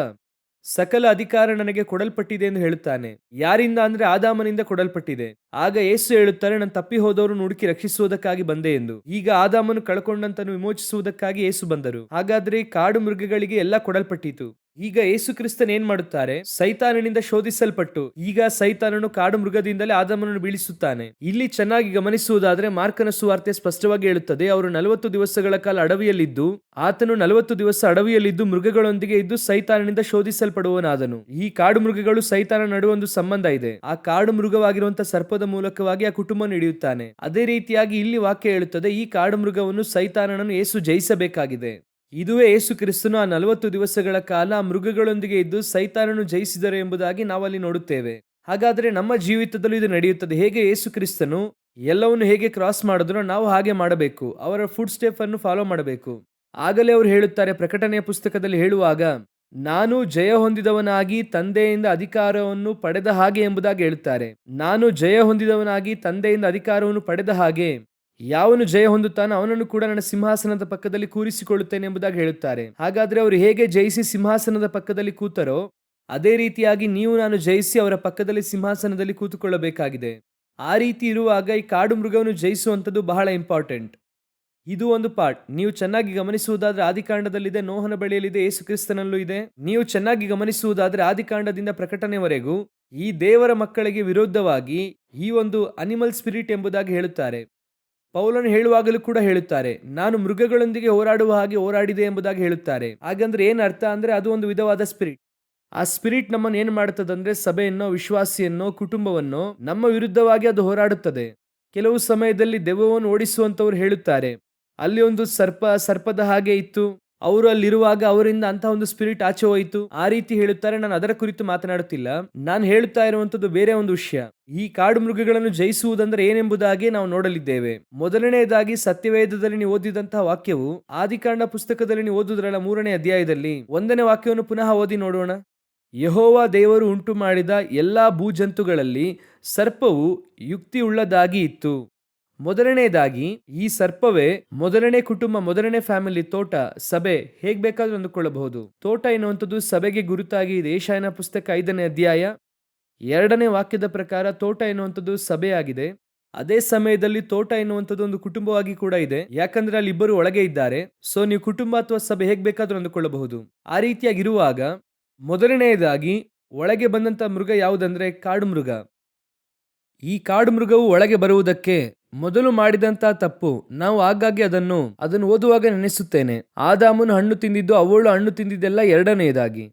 ಸಕಲ ಅಧಿಕಾರ ನನಗೆ ಕೊಡಲ್ಪಟ್ಟಿದೆ ಎಂದು ಹೇಳುತ್ತಾನೆ. ಯಾರಿಂದ ಅಂದ್ರೆ ಆದಾಮನಿಂದ ಕೊಡಲ್ಪಟ್ಟಿದೆ. ಆಗ ಯೇಸು ಹೇಳುತ್ತಾರೆ, ನಾನು ತಪ್ಪಿ ಹೋದವರನ್ನು ಹುಡುಕಿ ರಕ್ಷಿಸುವುದಕ್ಕಾಗಿ ಬಂದೆ ಎಂದು. ಈಗ ಆದಾಮನು ಕಳ್ಕೊಂಡಂತನ್ನು ವಿಮೋಚಿಸುವುದಕ್ಕಾಗಿ ಯೇಸು ಬಂದರು. ಹಾಗಾದ್ರೆ ಕಾಡು ಮೃಗಗಳಿಗೆ ಎಲ್ಲ ಕೊಡಲ್ಪಟ್ಟಿತು. ಈಗ ಯೇಸು ಕ್ರಿಸ್ತನ್ ಏನ್ ಮಾಡುತ್ತಾರೆ, ಸೈತಾನನಿಂದ ಶೋಧಿಸಲ್ಪಟ್ಟು ಈಗ ಸೈತಾನನು ಕಾಡು ಮೃಗದಿಂದಲೇ ಆದಾಮನನ್ನು ಬೀಳಿಸುತ್ತಾನೆ. ಇಲ್ಲಿ ಚೆನ್ನಾಗಿ ಗಮನಿಸುವುದಾದ್ರೆ ಮಾರ್ಕನ ಸುವಾರ್ತೆ ಸ್ಪಷ್ಟವಾಗಿ ಹೇಳುತ್ತದೆ, ಅವರು 40 ದಿವಸಗಳ ಕಾಲ ಅಡವಿಯಲ್ಲಿದ್ದು, ಆತನು 40 ದಿವಸ ಅಡವಿಯಲ್ಲಿದ್ದು ಮೃಗಗಳೊಂದಿಗೆ ಇದ್ದು ಸೈತಾನನಿಂದ ಶೋಧಿಸಲ್ಪಡುವನಾದನು. ಈ ಕಾಡು ಮೃಗಗಳು ಸೈತಾನ ನಡುವೆ ಒಂದು ಸಂಬಂಧ ಇದೆ. ಆ ಕಾಡು ಮೃಗವಾಗಿರುವಂತಹ ಸರ್ಪದ ಮೂಲಕವಾಗಿ ಆ ಕುಟುಂಬ ನಡೆಯುತ್ತಾನೆ. ಅದೇ ರೀತಿಯಾಗಿ ಇಲ್ಲಿ ವಾಕ್ಯ ಹೇಳುತ್ತದೆ, ಈ ಕಾಡು ಮೃಗವನ್ನು ಸೈತಾನನನ್ನು ಯೇಸು ಜಯಿಸಬೇಕಾಗಿದೆ. ಇದುವೇ ಯೇಸು ಕ್ರಿಸ್ತನು ಆ 40 ದಿವಸಗಳ ಕಾಲ ಆ ಮೃಗಗಳೊಂದಿಗೆ ಇದ್ದು ಸೈತಾನನು ಜಯಿಸಿದರು ಎಂಬುದಾಗಿ ನಾವಲ್ಲಿ ನೋಡುತ್ತೇವೆ. ಹಾಗಾದ್ರೆ ನಮ್ಮ ಜೀವಿತದಲ್ಲೂ ಇದು ನಡೆಯುತ್ತದೆ. ಹೇಗೆ ಯೇಸು ಕ್ರಿಸ್ತನು ಎಲ್ಲವನ್ನು ಹೇಗೆ ಕ್ರಾಸ್ ಮಾಡಿದ್ರು ನಾವು ಹಾಗೆ ಮಾಡಬೇಕು. ಅವರ ಫುಡ್ ಸ್ಟೆಪ್ ಅನ್ನು ಫಾಲೋ ಮಾಡಬೇಕು. ಆಗಲೇ ಅವರು ಹೇಳುತ್ತಾರೆ, ಪ್ರಕಟಣೆಯ ಪುಸ್ತಕದಲ್ಲಿ ಹೇಳುವಾಗ, ನಾನು ಜಯ ಹೊಂದಿದವನಾಗಿ ತಂದೆಯಿಂದ ಅಧಿಕಾರವನ್ನು ಪಡೆದ ಹಾಗೆ ಎಂಬುದಾಗಿ ಹೇಳುತ್ತಾರೆ. ನಾನು ಜಯ ಹೊಂದಿದವನಾಗಿ ತಂದೆಯಿಂದ ಅಧಿಕಾರವನ್ನು ಪಡೆದ ಹಾಗೆ ಯಾವನು ಜಯ ಹೊಂದುತ್ತಾನೋ ಅವನನ್ನು ಕೂಡ ನನ್ನ ಸಿಂಹಾಸನದ ಪಕ್ಕದಲ್ಲಿ ಕೂರಿಸಿಕೊಳ್ಳುತ್ತೇನೆ ಎಂಬುದಾಗಿ ಹೇಳುತ್ತಾರೆ. ಹಾಗಾದ್ರೆ ಅವರು ಹೇಗೆ ಜಯಿಸಿ ಸಿಂಹಾಸನದ ಪಕ್ಕದಲ್ಲಿ ಕೂತರೋ ಅದೇ ರೀತಿಯಾಗಿ ನೀವು ನಾನು ಜಯಿಸಿ ಅವರ ಪಕ್ಕದಲ್ಲಿ ಸಿಂಹಾಸನದಲ್ಲಿ ಕೂತುಕೊಳ್ಳಬೇಕಾಗಿದೆ. ಆ ರೀತಿ ಇರುವಾಗ ಈ ಕಾಡು ಮೃಗವನ್ನು ಜಯಿಸುವಂಥದ್ದು ಬಹಳ ಇಂಪಾರ್ಟೆಂಟ್. ಇದು ಒಂದು ಪಾರ್ಟ್. ನೀವು ಚೆನ್ನಾಗಿ ಗಮನಿಸುವುದಾದ್ರೆ ಆದಿಕಾಂಡದಲ್ಲಿದೆ, ನೋಹನ ಬಳಿಯಲ್ಲಿದೆ, ಯೇಸು ಕ್ರಿಸ್ತನಲ್ಲೂ ಇದೆ. ನೀವು ಚೆನ್ನಾಗಿ ಗಮನಿಸುವುದಾದ್ರೆ ಆದಿಕಾಂಡದಿಂದ ಪ್ರಕಟಣೆವರೆಗೂ ಈ ದೇವರ ಮಕ್ಕಳಿಗೆ ವಿರುದ್ಧವಾಗಿ ಈ ಒಂದು ಅನಿಮಲ್ ಸ್ಪಿರಿಟ್ ಎಂಬುದಾಗಿ ಹೇಳುತ್ತಾರೆ. ಪೌಲನು ಹೇಳುವಾಗಲೂ ಕೂಡ ಹೇಳುತ್ತಾರೆ, ನಾನು ಮೃಗಗಳೊಂದಿಗೆ ಹೋರಾಡುವ ಹಾಗೆ ಹೋರಾಡಿದೆ ಎಂಬುದಾಗಿ ಹೇಳುತ್ತಾರೆ. ಹಾಗಂದ್ರೆ ಏನ್ ಅರ್ಥ ಅಂದ್ರೆ ಅದು ಒಂದು ವಿಧವಾದ ಸ್ಪಿರಿಟ್. ಆ ಸ್ಪಿರಿಟ್ ನಮ್ಮನ್ನು ಏನ್ ಮಾಡ್ತದಂದ್ರೆ ಸಭೆಯನ್ನೋ, ವಿಶ್ವಾಸಿಯನ್ನೋ, ಕುಟುಂಬವನ್ನೋ ನಮ್ಮ ವಿರುದ್ಧವಾಗಿ ಅದು ಹೋರಾಡುತ್ತದೆ. ಕೆಲವು ಸಮಯದಲ್ಲಿ ದೆವ್ವವನ್ನು ಓಡಿಸುವಂತವ್ರು ಹೇಳುತ್ತಾರೆ, ಅಲ್ಲಿ ಒಂದು ಸರ್ಪದ ಹಾಗೆ ಇತ್ತು, ಅವರು ಅಲ್ಲಿರುವಾಗ ಅವರಿಂದ ಅಂತ ಒಂದು ಸ್ಪಿರಿಟ್ ಆಚೆ ಹೋಯಿತು, ಆ ರೀತಿ ಹೇಳುತ್ತಾರೆ. ನಾನು ಅದರ ಕುರಿತು ಮಾತನಾಡುತ್ತಿಲ್ಲ. ನಾನು ಹೇಳುತ್ತಾ ಇರುವಂತದ್ದು ಬೇರೆ ಒಂದು ವಿಷಯ. ಈ ಕಾಡು ಮೃಗಗಳನ್ನು ಜಯಿಸುವುದಂದ್ರೆ ಏನೆಂಬುದಾಗಿ ನಾವು ನೋಡಲಿದ್ದೇವೆ. ಮೊದಲನೆಯದಾಗಿ ಸತ್ಯವೇದದಲ್ಲಿ ನೀವು ಓದಿದಂತಹ ವಾಕ್ಯವು ಆದಿಕಾಂಡ ಪುಸ್ತಕದಲ್ಲಿ ನೀವು ಓದುವುದರಲ್ಲ 3ನೇ ಅಧ್ಯಾಯದಲ್ಲಿ 1ನೇ ವಾಕ್ಯವನ್ನು ಪುನಃ ಓದಿ ನೋಡೋಣ. ಯೆಹೋವ ದೇವರು ಉಂಟು ಮಾಡಿದ ಎಲ್ಲಾ ಭೂಜಂತುಗಳಲ್ಲಿ ಸರ್ಪವು ಯುಕ್ತಿಯುಳ್ಳದಾಗಿ ಇತ್ತು. ಮೊದಲನೇದಾಗಿ ಈ ಸರ್ಪವೇ ಮೊದಲನೇ ಕುಟುಂಬ, ಮೊದಲನೇ ಫ್ಯಾಮಿಲಿ, ತೋಟ, ಸಭೆ ಹೇಗ್ ಬೇಕಾದ್ರೂ ಅಂದುಕೊಳ್ಳಬಹುದು. ತೋಟ ಎನ್ನುವಂಥದ್ದು ಸಭೆಗೆ ಗುರುತಾಗಿ ಇದೆ. ಯೆಶಾಯನ ಪುಸ್ತಕ 5ನೇ ಅಧ್ಯಾಯ 2ನೇ ವಾಕ್ಯದ ಪ್ರಕಾರ ತೋಟ ಎನ್ನುವಂಥದ್ದು ಸಭೆಯಾಗಿದೆ. ಅದೇ ಸಮಯದಲ್ಲಿ ತೋಟ ಎನ್ನುವಂಥದ್ದು ಒಂದು ಕುಟುಂಬವಾಗಿ ಕೂಡ ಇದೆ, ಯಾಕಂದ್ರೆ ಅಲ್ಲಿ ಇಬ್ಬರು ಒಳಗೆ ಇದ್ದಾರೆ. ಸೊ ನೀವು ಕುಟುಂಬ ಅಥವಾ ಸಭೆ ಹೇಗ್ ಬೇಕಾದ್ರೂ ಅಂದುಕೊಳ್ಳಬಹುದು. ಆ ರೀತಿಯಾಗಿರುವಾಗ ಮೊದಲನೆಯದಾಗಿ ಒಳಗೆ ಬಂದಂತ ಮೃಗ ಯಾವುದಂದ್ರೆ ಕಾಡು ಮೃಗ. ಈ ಕಾಡು ಮೃಗವು ಒಳಗೆ ಬರುವುದಕ್ಕೆ ಮೊದಲು ಮಾಡಿದಂತ ತಪ್ಪು ನಾವು ಆಗಾಗ್ಗೆ ಅದನ್ನು ಓದುವಾಗ ನೆನೆಸುತ್ತೇನೆ. ಆದಾಮನು ಹಣ್ಣು ತಿಂದಿದ್ದು, ಅವಳು ಹಣ್ಣು ತಿಂದಿದ್ದೆಲ್ಲ ಎರಡನೆಯದಾಗಿ.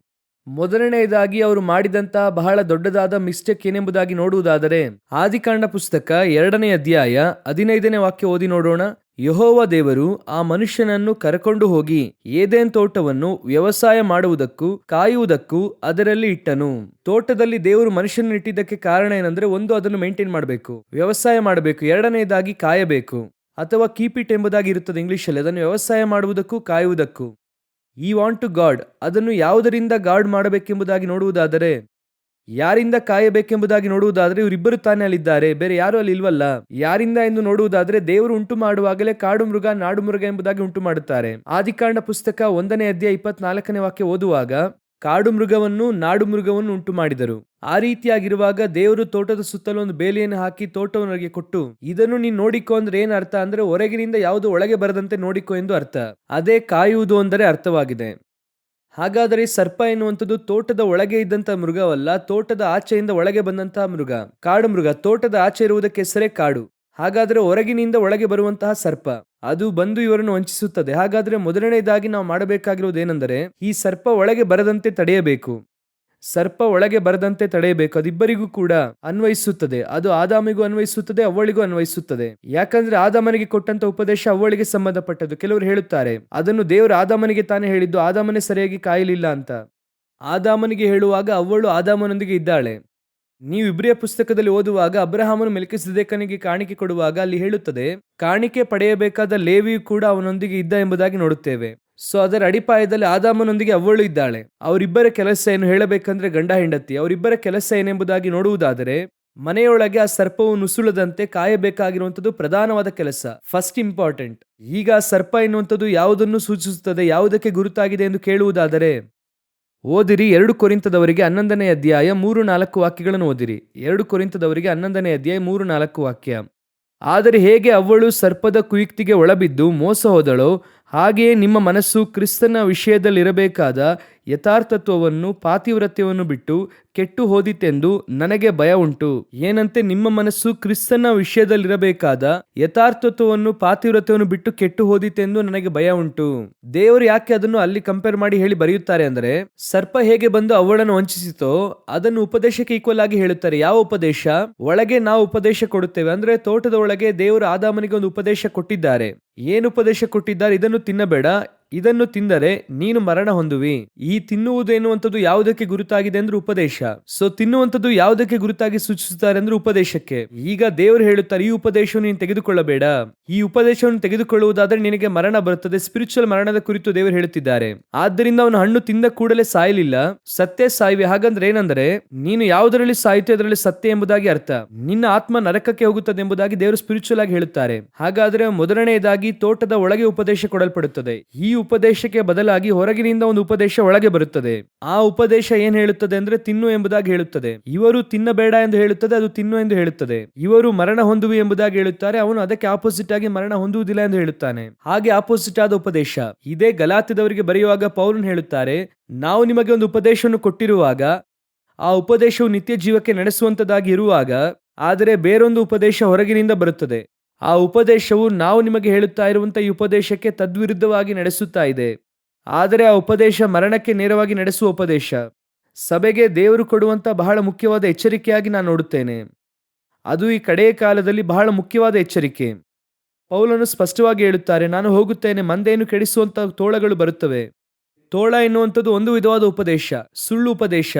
ಮೊದಲನೆಯದಾಗಿ ಅವರು ಮಾಡಿದಂತಹ ಬಹಳ ದೊಡ್ಡದಾದ ಮಿಸ್ಟೇಕ್ ಏನೆಂಬುದಾಗಿ ನೋಡುವುದಾದರೆ ಆದಿಕಾಂಡ ಪುಸ್ತಕ 2ನೇ ಅಧ್ಯಾಯ 15ನೇ ವಾಕ್ಯ ಓದಿ ನೋಡೋಣ. ಯೆಹೋವ ದೇವರು ಆ ಮನುಷ್ಯನನ್ನು ಕರೆಕೊಂಡು ಹೋಗಿ ಏದೆನ್ ತೋಟವನ್ನು ವ್ಯವಸಾಯ ಮಾಡುವುದಕ್ಕೂ ಕಾಯುವುದಕ್ಕೂ ಅದರಲ್ಲಿ ಇಟ್ಟನು. ತೋಟದಲ್ಲಿ ದೇವರು ಮನುಷ್ಯನ ಇಟ್ಟಿದ್ದಕ್ಕೆ ಕಾರಣ ಏನಂದ್ರೆ, ಒಂದು, ಅದನ್ನು ಮೇಂಟೈನ್ ಮಾಡಬೇಕು, ವ್ಯವಸಾಯ ಮಾಡಬೇಕು. ಎರಡನೆಯದಾಗಿ ಕಾಯಬೇಕು, ಅಥವಾ ಕೀಪ್ ಇಟ್ ಎಂಬುದಾಗಿ ಇರುತ್ತದೆ ಇಂಗ್ಲಿಷಲ್ಲಿ. ಅದನ್ನು ವ್ಯವಸಾಯ ಮಾಡುವುದಕ್ಕೂ ಕಾಯುವುದಕ್ಕೂ. ಈ ವಾಂಟ್ ಟು ಗಾಡ್, ಅದನ್ನು ಯಾವುದರಿಂದ ಗಾಡ್ ಮಾಡಬೇಕೆಂಬುದಾಗಿ ನೋಡುವುದಾದರೆ, ಯಾರಿಂದ ಕಾಯಬೇಕೆಂಬುದಾಗಿ ನೋಡುವುದಾದ್ರೆ ಇವರಿಬ್ಬರು ತಾನೇ ಅಲ್ಲಿದ್ದಾರೆ, ಬೇರೆ ಯಾರು ಅಲ್ಲಿ ಇಲ್ವಲ್ಲ. ಯಾರಿಂದ ಎಂದು ನೋಡುವುದಾದ್ರೆ ದೇವರು ಉಂಟು ಮಾಡುವಾಗಲೇ ಕಾಡು ಮೃಗ, ನಾಡು ಮೃಗ ಎಂಬುದಾಗಿ ಉಂಟು ಮಾಡುತ್ತಾರೆ. ಆದಿಕಾಂಡ ಪುಸ್ತಕ 1ನೇ ಅಧ್ಯಾಯ 24ನೇ ವಾಕ್ಯ ಓದುವಾಗ ಕಾಡು ಮೃಗವನ್ನು, ನಾಡು ಮೃಗವನ್ನು ಉಂಟು ಮಾಡಿದರು. ಆ ರೀತಿಯಾಗಿರುವಾಗ ದೇವರು ತೋಟದ ಸುತ್ತಲೂ ಒಂದು ಬೇಲಿಯನ್ನು ಹಾಕಿ ತೋಟವನಿಗೆ ಕೊಟ್ಟು, ಇದನ್ನು ನೀನು ನೋಡಿಕೊ ಅಂದ್ರೆ ಏನ್ ಅರ್ಥ ಅಂದ್ರೆ ಹೊರಗಿನಿಂದ ಯಾವುದು ಒಳಗೆ ಬರದಂತೆ ನೋಡಿಕೊ ಎಂದು ಅರ್ಥ. ಅದೇ ಕಾಯುವುದು ಅಂದರೆ ಅರ್ಥವಾಗಿದೆ. ಹಾಗಾದರೆ ಸರ್ಪ ಎನ್ನುವಂಥದ್ದು ತೋಟದ ಒಳಗೆ ಇದ್ದಂತ ಮೃಗವಲ್ಲ, ತೋಟದ ಆಚೆಯಿಂದ ಒಳಗೆ ಬಂದಂತಹ ಮೃಗ, ಕಾಡು ಮೃಗ. ತೋಟದ ಆಚೆ ಇರುವುದಕ್ಕೆ ಹೆಸರೇ ಕಾಡು. ಹಾಗಾದ್ರೆ ಹೊರಗಿನಿಂದ ಒಳಗೆ ಬರುವಂತಹ ಸರ್ಪ ಅದು ಬಂದು ಇವರನ್ನು ವಂಚಿಸುತ್ತದೆ. ಹಾಗಾದ್ರೆ ಮೊದಲನೇದಾಗಿ ನಾವು ಮಾಡಬೇಕಾಗಿರುವುದೇನೆಂದರೆ ಈ ಸರ್ಪ ಒಳಗೆ ಬರದಂತೆ ತಡೆಯಬೇಕು. ಸರ್ಪ ಒಳಗೆ ಬರದಂತೆ ತಡೆಯಬೇಕು. ಅದಿಬ್ಬರಿಗೂ ಕೂಡ ಅನ್ವಯಿಸುತ್ತದೆ. ಅದು ಆದಾಮಿಗೂ ಅನ್ವಯಿಸುತ್ತದೆ, ಅವ್ವಳಿಗೂ ಅನ್ವಯಿಸುತ್ತದೆ. ಯಾಕಂದ್ರೆ ಆದಾಮನಿಗೆ ಕೊಟ್ಟಂತ ಉಪದೇಶ ಅವ್ವಳಿಗೆ ಸಂಬಂಧಪಟ್ಟದ್ದು. ಕೆಲವರು ಹೇಳುತ್ತಾರೆ ಅದನ್ನು ದೇವರು ಆದಾಮನಿಗೆ ತಾನೇ ಹೇಳಿದ್ದು, ಆದಾಮನೇ ಸರಿಯಾಗಿ ಕಾಯಲಿಲ್ಲ ಅಂತ. ಆದಾಮನಿಗೆ ಹೇಳುವಾಗ ಅವ್ವಳು ಆದಾಮನೊಂದಿಗೆ ಇದ್ದಾಳೆ. ನೀವು ಇಬ್ರಿಯ ಪುಸ್ತಕದಲ್ಲಿ ಓದುವಾಗ ಅಬ್ರಹಾಮನು ಮೆಲ್ಕಿಸೆದೇಕನಿಗೆ ಕಾಣಿಕೆ ಕೊಡುವಾಗ ಅಲ್ಲಿ ಹೇಳುತ್ತದೆ, ಕಾಣಿಕೆ ಪಡೆಯಬೇಕಾದ ಲೇವಿಯು ಕೂಡ ಅವನೊಂದಿಗೆ ಇದ್ದ ಎಂಬುದಾಗಿ ನೋಡುತ್ತೇವೆ. ಸೊ ಅದರ ಅಡಿಪಾಯದಲ್ಲಿ ಆದಾಮನೊಂದಿಗೆ ಅವ್ವಳು ಇದ್ದಾಳೆ. ಅವರಿಬ್ಬರ ಕೆಲಸ ಏನು ಹೇಳಬೇಕಂದ್ರೆ, ಗಂಡ ಹೆಂಡತಿ ಅವರಿಬ್ಬರ ಕೆಲಸ ಏನೆಂಬುದಾಗಿ ನೋಡುವುದಾದರೆ, ಮನೆಯೊಳಗೆ ಆ ಸರ್ಪವು ನುಸುಳದಂತೆ ಕಾಯಬೇಕಾಗಿರುವಂಥದ್ದು ಪ್ರಧಾನವಾದ ಕೆಲಸ, ಫಸ್ಟ್ ಇಂಪಾರ್ಟೆಂಟ್. ಈಗ ಸರ್ಪ ಎನ್ನುವಂಥದ್ದು ಯಾವುದನ್ನು ಸೂಚಿಸುತ್ತದೆ, ಯಾವುದಕ್ಕೆ ಗುರುತಾಗಿದೆ ಎಂದು ಕೇಳುವುದಾದರೆ ಓದಿರಿ 2 ಕೊರಿಂಥದವರಿಗೆ 11ನೇ ಅಧ್ಯಾಯ 3-4 ವಾಕ್ಯಗಳನ್ನು ಓದಿರಿ. 2 ಕೊರಿಂಥದವರಿಗೆ 11ನೇ ಅಧ್ಯಾಯ 3-4 ವಾಕ್ಯ. ಆದರೆ ಹೇಗೆ ಅವ್ವಳು ಸರ್ಪದ ಕುಯುಕ್ತಿಗೆ ಒಳಬಿದ್ದು ಮೋಸ ಹೋದಳೋ, ಹಾಗೆಯೇ ನಿಮ್ಮ ಮನಸ್ಸು ಕ್ರಿಸ್ತನ ವಿಷಯದಲ್ಲಿರಬೇಕಾದ ಯಥಾರ್ಥತ್ವವನ್ನು, ಪಾತಿವ್ರತ್ಯವನ್ನು ಬಿಟ್ಟು ಕೆಟ್ಟು ಹೋದಿತೆಂದು ನನಗೆ ಭಯ ಉಂಟು. ಏನಂತೆ, ನಿಮ್ಮ ಮನಸ್ಸು ಕ್ರಿಸ್ತನ ವಿಷಯದಲ್ಲಿರಬೇಕಾದ ಯಥಾರ್ಥತ್ವವನ್ನು, ಪಾತಿವ್ರತ್ಯವನ್ನು ಬಿಟ್ಟು ಕೆಟ್ಟು ಹೋದಿತೆಂದು ನನಗೆ ಭಯ ಉಂಟು. ದೇವರು ಯಾಕೆ ಅದನ್ನು ಅಲ್ಲಿ ಕಂಪೇರ್ ಮಾಡಿ ಹೇಳಿ ಬರೆಯುತ್ತಾರೆ ಅಂದ್ರೆ, ಸರ್ಪ ಹೇಗೆ ಬಂದು ಅವಳನ್ನು ವಂಚಿಸಿತೋ ಅದನ್ನು ಉಪದೇಶಕ್ಕೆ ಈಕ್ವಲ್ ಆಗಿ ಹೇಳುತ್ತಾರೆ. ಯಾವ ಉಪದೇಶ? ಒಳಗೆ ನಾವು ಉಪದೇಶ ಕೊಡುತ್ತೇವೆ. ಅಂದ್ರೆ ತೋಟದ ಒಳಗೆ ದೇವರು ಆದಾಮನಿಗೆ ಒಂದು ಉಪದೇಶ ಕೊಟ್ಟಿದ್ದಾರೆ. ಏನು ಉಪದೇಶ ಕೊಟ್ಟಿದ್ದಾರೆ? ಇದನ್ನು ತಿನ್ನಬೇಡ, ಇದನ್ನು ತಿಂದರೆ ನೀನು ಮರಣ ಹೊಂದುವಿ. ಈ ತಿನ್ನುವುದು ಎನ್ನುವಂಥದ್ದು ಯಾವುದಕ್ಕೆ ಗುರುತಾಗಿದೆ ಅಂದ್ರೆ ಉಪದೇಶ. ಸೊ ತಿನ್ನುವಂಥದ್ದು ಯಾವುದಕ್ಕೆ ಗುರುತಾಗಿ ಸೂಚಿಸುತ್ತಾರೆ ಅಂದ್ರೆ ಉಪದೇಶಕ್ಕೆ. ಈಗ ದೇವರು ಹೇಳುತ್ತಾರೆ, ಈ ಉಪದೇಶವನ್ನು ನೀನು ತೆಗೆದುಕೊಳ್ಳಬೇಡ, ಈ ಉಪದೇಶವನ್ನು ತೆಗೆದುಕೊಳ್ಳುವುದಾದ್ರೆ ನಿನಗೆ ಮರಣ ಬರುತ್ತದೆ. ಸ್ಪಿರಿಚುವಲ್ ಮರಣದ ಕುರಿತು ದೇವರು ಹೇಳುತ್ತಿದ್ದಾರೆ. ಆದ್ದರಿಂದ ಅವನು ಹಣ್ಣು ತಿಂದ ಕೂಡಲೇ ಸಾಯಲಿಲ್ಲ, ಸತ್ತೇ ಸಾಯುವೆ. ಹಾಗಂದ್ರೆ ಏನಂದ್ರೆ, ನೀನು ಯಾವುದರಲ್ಲಿ ಸಾಯುತ್ತೆ ಅದರಲ್ಲಿ ಸತ್ಯ ಎಂಬುದಾಗಿ ಅರ್ಥ. ನಿನ್ನ ಆತ್ಮ ನರಕಕ್ಕೆ ಹೋಗುತ್ತದೆ ಎಂಬುದಾಗಿ ದೇವರು ಸ್ಪಿರಿಚುವಲ್ ಆಗಿ ಹೇಳುತ್ತಾರೆ. ಹಾಗಾದ್ರೆ ಮೊದಲನೆಯದಾಗಿ ತೋಟದ ಒಳಗೆ ಉಪದೇಶ ಕೊಡಲ್ಪಡುತ್ತದೆ. ಈ ಉಪದೇಶಕ್ಕೆ ಬದಲಾಗಿ ಹೊರಗಿನಿಂದ ಒಂದು ಉಪದೇಶ ಒಳಗೆ ಬರುತ್ತದೆ. ಆ ಉಪದೇಶ ಏನ್ ಹೇಳುತ್ತದೆ ಅಂದ್ರೆ ತಿನ್ನು ಎಂಬುದಾಗಿ ಹೇಳುತ್ತದೆ. ಇವರು ತಿನ್ನಬೇಡ ಎಂದು ಹೇಳುತ್ತದೆ, ಅದು ತಿನ್ನು ಎಂದು ಹೇಳುತ್ತದೆ. ಇವರು ಮರಣ ಹೊಂದುವಿ ಎಂಬುದಾಗಿ ಹೇಳುತ್ತಾರೆ, ಅವನು ಅದಕ್ಕೆ ಆಪೋಸಿಟ್ ಆಗಿ ಮರಣ ಹೊಂದುವುದಿಲ್ಲ ಎಂದು ಹೇಳುತ್ತಾನೆ. ಹಾಗೆ ಆಪೋಸಿಟ್ ಆದ ಉಪದೇಶ ಇದೇ ಗಲಾತ್ಯದವರಿಗೆ ಬರೆಯುವಾಗ ಪೌಲನು ಹೇಳುತ್ತಾರೆ, ನಾವು ನಿಮಗೆ ಒಂದು ಉಪದೇಶವನ್ನು ಕೊಟ್ಟಿರುವಾಗ ಆ ಉಪದೇಶವು ನಿತ್ಯ ಜೀವಕ್ಕೆ ನಡೆಸುವಂತದಾಗಿ ಇರುವಾಗ, ಆದರೆ ಬೇರೊಂದು ಉಪದೇಶ ಹೊರಗಿನಿಂದ ಬರುತ್ತದೆ. ಆ ಉಪದೇಶವು ನಾವು ನಿಮಗೆ ಹೇಳುತ್ತಾ ಇರುವಂಥ ಈ ಉಪದೇಶಕ್ಕೆ ತದ್ವಿರುದ್ಧವಾಗಿ ನಡೆಸುತ್ತಾ ಇದೆ. ಆದರೆ ಆ ಉಪದೇಶ ಮರಣಕ್ಕೆ ನೇರವಾಗಿ ನಡೆಸುವ ಉಪದೇಶ. ಸಭೆಗೆ ದೇವರು ಕೊಡುವಂಥ ಬಹಳ ಮುಖ್ಯವಾದ ಎಚ್ಚರಿಕೆಯಾಗಿ ನಾನು ನೋಡುತ್ತೇನೆ. ಅದು ಈ ಕಡೆಯ ಕಾಲದಲ್ಲಿ ಬಹಳ ಮುಖ್ಯವಾದ ಎಚ್ಚರಿಕೆ. ಪೌಲನು ಸ್ಪಷ್ಟವಾಗಿ ಹೇಳುತ್ತಾರೆ, ನಾನು ಹೋಗುತ್ತೇನೆ, ಮಂದೆಯನ್ನು ಕೆಡಿಸುವಂಥ ತೋಳಗಳು ಬರುತ್ತವೆ. ತೋಳ ಎನ್ನುವಂಥದ್ದು ಒಂದು ವಿಧವಾದ ಉಪದೇಶ, ಸುಳ್ಳು ಉಪದೇಶ.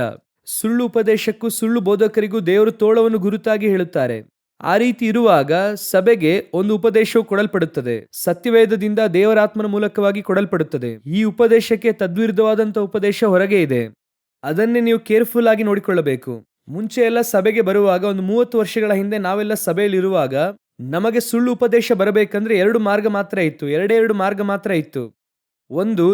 ಸುಳ್ಳು ಉಪದೇಶಕ್ಕೂ ಸುಳ್ಳು ಬೋಧಕರಿಗೂ ದೇವರು ತೋಳವನ್ನು ಗುರುತಾಗಿ ಹೇಳುತ್ತಾರೆ. ಆ ರೀತಿ ಇರುವಾಗ ಸಭೆಗೆ ಒಂದು ಉಪದೇಶವು ಕೊಡಲ್ಪಡುತ್ತದೆ, ಸತ್ಯವೇದದಿಂದ ದೇವರಾತ್ಮನ ಮೂಲಕವಾಗಿ ಕೊಡಲ್ಪಡುತ್ತದೆ. ಈ ಉಪದೇಶಕ್ಕೆ ತದ್ವಿರುದ್ಧವಾದಂಥ ಉಪದೇಶ ಹೊರಗೆ ಇದೆ. ಅದನ್ನೇ ನೀವು ಕೇರ್ಫುಲ್ ಆಗಿ ನೋಡಿಕೊಳ್ಳಬೇಕು. ಮುಂಚೆ ಎಲ್ಲ ಸಭೆಗೆ ಬರುವಾಗ, ಒಂದು 30 ವರ್ಷಗಳ ಹಿಂದೆ ನಾವೆಲ್ಲ ಸಭೆಯಲ್ಲಿರುವಾಗ ನಮಗೆ ಸುಳ್ಳು ಉಪದೇಶ ಬರಬೇಕಂದ್ರೆ ಎರಡು ಮಾರ್ಗ ಮಾತ್ರ ಇತ್ತು, ಎರಡೇ ಮಾರ್ಗ ಮಾತ್ರ ಇತ್ತು. ಒಂದು,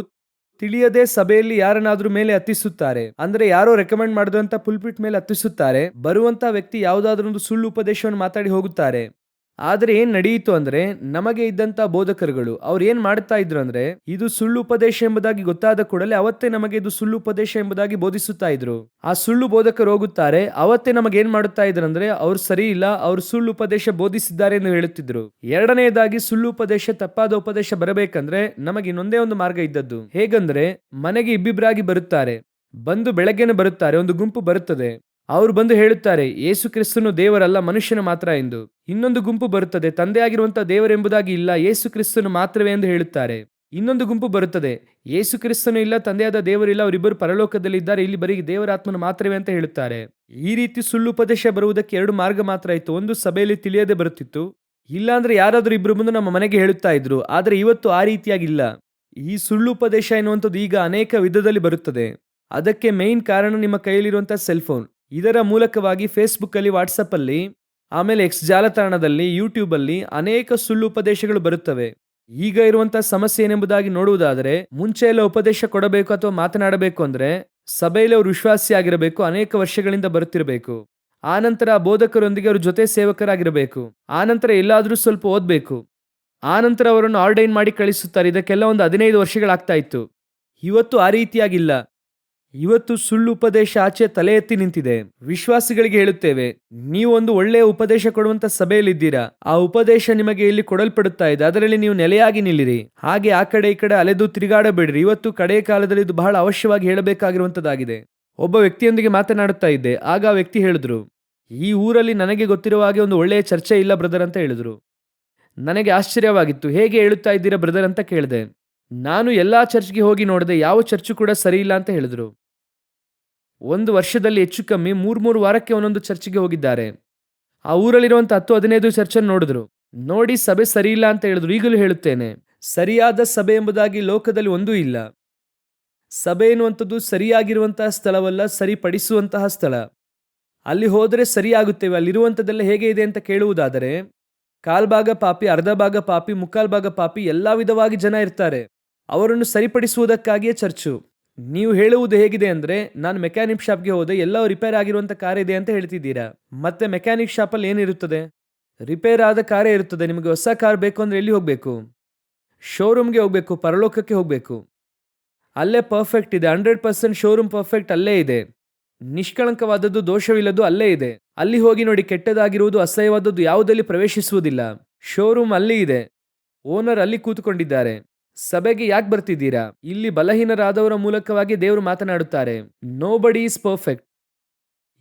ತಿಳಿಯದೆ ಸಭೆಯಲ್ಲಿ ಯಾರನ್ನಾದ್ರೂ ಮೇಲೆ ಹತ್ತಿಸುತ್ತಾರೆ, ಅಂದ್ರೆ ಯಾರೋ ರೆಕಮೆಂಡ್ ಮಾಡಿದಂತ ಪುಲ್ಪಿಟ್ ಮೇಲೆ ಹತ್ತಿಸುತ್ತಾರೆ. ಬರುವಂತ ವ್ಯಕ್ತಿ ಯಾವುದಾದ್ರೊಂದು ಸುಳ್ಳು ಉಪದೇಶವನ್ನು ಮಾತಾಡಿ ಹೋಗುತ್ತಾರೆ. ಆದ್ರೆ ಏನ್ ನಡೆಯಿತು ಅಂದ್ರೆ, ನಮಗೆ ಇದ್ದಂತ ಬೋಧಕರುಗಳು ಅವ್ರು ಏನ್ ಮಾಡ್ತಾ ಇದ್ರು ಅಂದ್ರೆ, ಇದು ಸುಳ್ಳು ಉಪದೇಶ ಎಂಬುದಾಗಿ ಗೊತ್ತಾದ ಕೂಡಲೇ ಅವತ್ತೇ ನಮಗೆ ಇದು ಸುಳ್ಳು ಉಪದೇಶ ಎಂಬುದಾಗಿ ಬೋಧಿಸುತ್ತಾ ಇದ್ರು. ಆ ಸುಳ್ಳು ಬೋಧಕರು ಹೋಗುತ್ತಾರೆ, ಅವತ್ತೇ ನಮಗೆ ಏನ್ ಮಾಡುತ್ತಾ ಇದ್ರು ಅಂದ್ರೆ, ಅವ್ರು ಸರಿ ಇಲ್ಲ, ಅವ್ರು ಸುಳ್ಳು ಉಪದೇಶ ಬೋಧಿಸಿದ್ದಾರೆ ಎಂದು ಹೇಳುತ್ತಿದ್ರು. ಎರಡನೆಯದಾಗಿ, ಸುಳ್ಳು ಉಪದೇಶ, ತಪ್ಪಾದ ಉಪದೇಶ ಬರಬೇಕಂದ್ರೆ ನಮಗೆ ಇನ್ನೊಂದೇ ಒಂದು ಮಾರ್ಗ ಇದ್ದದ್ದು. ಹೇಗಂದ್ರೆ, ಮನೆಗೆ ಇಬ್ಬಿಬ್ರಾಗಿ ಬರುತ್ತಾರೆ, ಬಂದು ಬೆಳಗ್ಗೆನೆ ಬರುತ್ತಾರೆ, ಒಂದು ಗುಂಪು ಬರುತ್ತದೆ. ಅವರು ಬಂದು ಹೇಳುತ್ತಾರೆ, ಯೇಸು ಕ್ರಿಸ್ತನು ದೇವರಲ್ಲ, ಮನುಷ್ಯನ ಮಾತ್ರ ಎಂದು. ಇನ್ನೊಂದು ಗುಂಪು ಬರುತ್ತದೆ, ತಂದೆಯಾಗಿರುವಂತಹ ದೇವರೆಂಬುದಾಗಿ ಇಲ್ಲ, ಯೇಸು ಕ್ರಿಸ್ತನು ಮಾತ್ರವೇ ಎಂದು ಹೇಳುತ್ತಾರೆ. ಇನ್ನೊಂದು ಗುಂಪು ಬರುತ್ತದೆ, ಯೇಸು ಕ್ರಿಸ್ತನು ಇಲ್ಲ, ತಂದೆಯಾದ ದೇವರಿಲ್ಲ, ಅವರಿಬ್ಬರು ಪರಲೋಕದಲ್ಲಿ ಇದ್ದಾರೆ, ಇಲ್ಲಿ ಬರೀ ದೇವರಾತ್ಮನು ಮಾತ್ರವೇ ಅಂತ ಹೇಳುತ್ತಾರೆ. ಈ ರೀತಿ ಸುಳ್ಳು ಉಪದೇಶ ಬರುವುದಕ್ಕೆ ಎರಡು ಮಾರ್ಗ ಮಾತ್ರ ಇತ್ತು. ಒಂದು, ಸಭೆಯಲ್ಲಿ ತಿಳಿಯದೆ ಬರುತ್ತಿತ್ತು, ಇಲ್ಲಾಂದ್ರೆ ಯಾರಾದ್ರೂ ಇಬ್ರು ಮುಂದೆ ನಮ್ಮ ಮನೆಗೆ ಹೇಳುತ್ತಾ ಇದ್ರು. ಆದ್ರೆ ಇವತ್ತು ಆ ರೀತಿಯಾಗಿಲ್ಲ. ಈ ಸುಳ್ಳು ಉಪದೇಶ ಎನ್ನುವಂಥದ್ದು ಈಗ ಅನೇಕ ವಿಧದಲ್ಲಿ ಬರುತ್ತದೆ. ಅದಕ್ಕೆ ಮೇನ್ ಕಾರಣ ನಿಮ್ಮ ಕೈಯಲ್ಲಿರುವಂತಹ ಸೆಲ್ಫೋನ್. ಇದರ ಮೂಲಕವಾಗಿ ಫೇಸ್ಬುಕ್ ಅಲ್ಲಿ, ವಾಟ್ಸಪ್ ಅಲ್ಲಿ, ಆಮೇಲೆ ಎಕ್ಸ್ ಜಾಲತಾಣದಲ್ಲಿ, ಯೂಟ್ಯೂಬ್ ಅಲ್ಲಿ ಅನೇಕ ಸುಳ್ಳು ಉಪದೇಶಗಳು ಬರುತ್ತವೆ. ಈಗ ಇರುವಂತಹ ಸಮಸ್ಯೆ ಏನೆಂಬುದಾಗಿ ನೋಡುವುದಾದರೆ, ಮುಂಚೆ ಎಲ್ಲ ಉಪದೇಶ ಕೊಡಬೇಕು ಅಥವಾ ಮಾತನಾಡಬೇಕು ಅಂದ್ರೆ ಸಭೆಯಲ್ಲಿ ಅವರು ವಿಶ್ವಾಸಿಯಾಗಿರಬೇಕು, ಅನೇಕ ವರ್ಷಗಳಿಂದ ಬರುತ್ತಿರಬೇಕು. ಆನಂತರ ಆ ಬೋಧಕರೊಂದಿಗೆ ಅವರು ಜೊತೆ ಸೇವಕರಾಗಿರಬೇಕು. ಆನಂತರ ಎಲ್ಲಾದ್ರೂ ಸ್ವಲ್ಪ ಓದ್ಬೇಕು. ಆನಂತರ ಅವರನ್ನು ಆರ್ಡೈನ್ ಮಾಡಿ ಕಳಿಸುತ್ತಾರೆ. ಇದಕ್ಕೆಲ್ಲ ಒಂದು 15 ವರ್ಷಗಳಾಗ್ತಾ ಇತ್ತು. ಇವತ್ತು ಆ ರೀತಿಯಾಗಿಲ್ಲ. ಇವತ್ತು ಸುಳ್ಳು ಉಪದೇಶ ಆಚೆ ತಲೆ ಎತ್ತಿ ನಿಂತಿದೆ. ವಿಶ್ವಾಸಿಗಳಿಗೆ ಹೇಳುತ್ತೇವೆ, ನೀವು ಒಂದು ಒಳ್ಳೆಯ ಉಪದೇಶ ಕೊಡುವಂತ ಸಭೆಯಲ್ಲಿದ್ದೀರಾ, ಆ ಉಪದೇಶ ನಿಮಗೆ ಇಲ್ಲಿ ಕೊಡಲ್ಪಡುತ್ತಾ ಇದೆ, ಅದರಲ್ಲಿ ನೀವು ನೆಲೆಯಾಗಿ ನಿಲ್ಲಿರಿ. ಹಾಗೆ ಆ ಕಡೆ ಈ ಕಡೆ ಅಲೆದು ತಿರುಗಾಡಬೇಡ್ರಿ. ಇವತ್ತು ಕಡೆಯ ಕಾಲದಲ್ಲಿ ಇದು ಬಹಳ ಅವಶ್ಯವಾಗಿ ಹೇಳಬೇಕಾಗಿರುವಂತದ್ದಾಗಿದೆ. ಒಬ್ಬ ವ್ಯಕ್ತಿಯೊಂದಿಗೆ ಮಾತನಾಡುತ್ತಾ ಇದ್ದೆ. ಆಗ ಆ ವ್ಯಕ್ತಿ ಹೇಳಿದ್ರು, ಈ ಊರಲ್ಲಿ ನನಗೆ ಗೊತ್ತಿರುವ ಹಾಗೆ ಒಂದು ಒಳ್ಳೆಯ ಚರ್ಚೆ ಇಲ್ಲ ಬ್ರದರ್ ಅಂತ ಹೇಳಿದ್ರು. ನನಗೆ ಆಶ್ಚರ್ಯವಾಗಿತ್ತು. ಹೇಗೆ ಹೇಳುತ್ತಾ ಇದ್ದೀರಾ ಬ್ರದರ್ ಅಂತ ಕೇಳಿದೆ. ನಾನು ಎಲ್ಲಾ ಚರ್ಚ್ಗೆ ಹೋಗಿ ನೋಡಿದೆ, ಯಾವ ಚರ್ಚು ಕೂಡ ಸರಿ ಇಲ್ಲ ಅಂತ ಹೇಳಿದ್ರು. ಒಂದು ವರ್ಷದಲ್ಲಿ ಹೆಚ್ಚು ಕಮ್ಮಿ 3 ವಾರಕ್ಕೆ ಒಂದೊಂದು ಚರ್ಚ್ಗೆ ಹೋಗಿದ್ದಾರೆ. ಆ ಊರಲ್ಲಿರುವಂತ 10-15 ಚರ್ಚನ್ನು ನೋಡಿದ್ರು. ನೋಡಿ ಸಭೆ ಸರಿ ಇಲ್ಲ ಅಂತ ಹೇಳಿದ್ರು. ಈಗಲೂ ಹೇಳುತ್ತೇನೆ, ಸರಿಯಾದ ಸಭೆ ಎಂಬುದಾಗಿ ಲೋಕದಲ್ಲಿ ಒಂದೂ ಇಲ್ಲ. ಸಭೆ ಎನ್ನುವಂಥದ್ದು ಸರಿಯಾಗಿರುವಂತಹ ಸ್ಥಳವಲ್ಲ, ಸರಿಪಡಿಸುವಂತಹ ಸ್ಥಳ. ಅಲ್ಲಿ ಹೋದರೆ ಸರಿಯಾಗುತ್ತೇವೆ. ಅಲ್ಲಿರುವಂಥದ್ದೆಲ್ಲ ಹೇಗೆ ಇದೆ ಅಂತ ಕೇಳುವುದಾದರೆ, ಕಾಲ್ಭಾಗ ಪಾಪಿ, ಅರ್ಧ ಭಾಗ ಪಾಪಿ, ಮುಕ್ಕಾಲ್ ಭಾಗ ಪಾಪಿ, ಎಲ್ಲಾ ವಿಧವಾಗಿ ಜನ ಇರ್ತಾರೆ. ಅವರನ್ನು ಸರಿಪಡಿಸುವುದಕ್ಕಾಗಿಯೇ ಚರ್ಚು. ನೀವು ಹೇಳುವುದು ಹೇಗಿದೆ ಅಂದ್ರೆ, ನಾನು ಮೆಕ್ಯಾನಿಕ್ ಶಾಪ್ಗೆ ಹೋದೆ, ಎಲ್ಲ ರಿಪೇರ್ ಆಗಿರುವಂತ ಕಾರ್ ಇದೆ ಅಂತ ಹೇಳ್ತಿದ್ದೀರಾ. ಮತ್ತೆ ಮೆಕ್ಯಾನಿಕ್ ಶಾಪಲ್ಲಿ ಏನಿರುತ್ತದೆ? ರಿಪೇರ್ ಆದ ಕಾರೇ ಇರುತ್ತದೆ. ನಿಮಗೆ ಹೊಸ ಕಾರ್ ಬೇಕು ಅಂದ್ರೆ ಎಲ್ಲಿ ಹೋಗ್ಬೇಕು? ಶೋರೂಮ್ಗೆ ಹೋಗ್ಬೇಕು, ಪರಲೋಕಕ್ಕೆ ಹೋಗ್ಬೇಕು. ಅಲ್ಲೇ ಪರ್ಫೆಕ್ಟ್ ಇದೆ, 100% ಶೋರೂಮ್ ಪರ್ಫೆಕ್ಟ್ ಅಲ್ಲೇ ಇದೆ. ನಿಷ್ಕಳಂಕವಾದದ್ದು, ದೋಷವಿಲ್ಲದ್ದು ಅಲ್ಲೇ ಇದೆ. ಅಲ್ಲಿ ಹೋಗಿ ನೋಡಿ, ಕೆಟ್ಟದಾಗಿರುವುದು, ಅಸಹ್ಯವಾದದ್ದು ಯಾವುದಲ್ಲಿ ಪ್ರವೇಶಿಸುವುದಿಲ್ಲ. ಶೋರೂಮ್ ಅಲ್ಲಿ ಇದೆ, ಓನರ್ ಅಲ್ಲಿ ಕೂತ್ಕೊಂಡಿದ್ದಾರೆ. ಸಭೆಗೆ ಯಾಕೆ ಬರ್ತಿದ್ದೀರಾ? ಇಲ್ಲಿ ಬಲಹೀನರಾದವರ ಮೂಲಕವಾಗಿ ದೇವರು ಮಾತನಾಡುತ್ತಾರೆ. Nobody is perfect.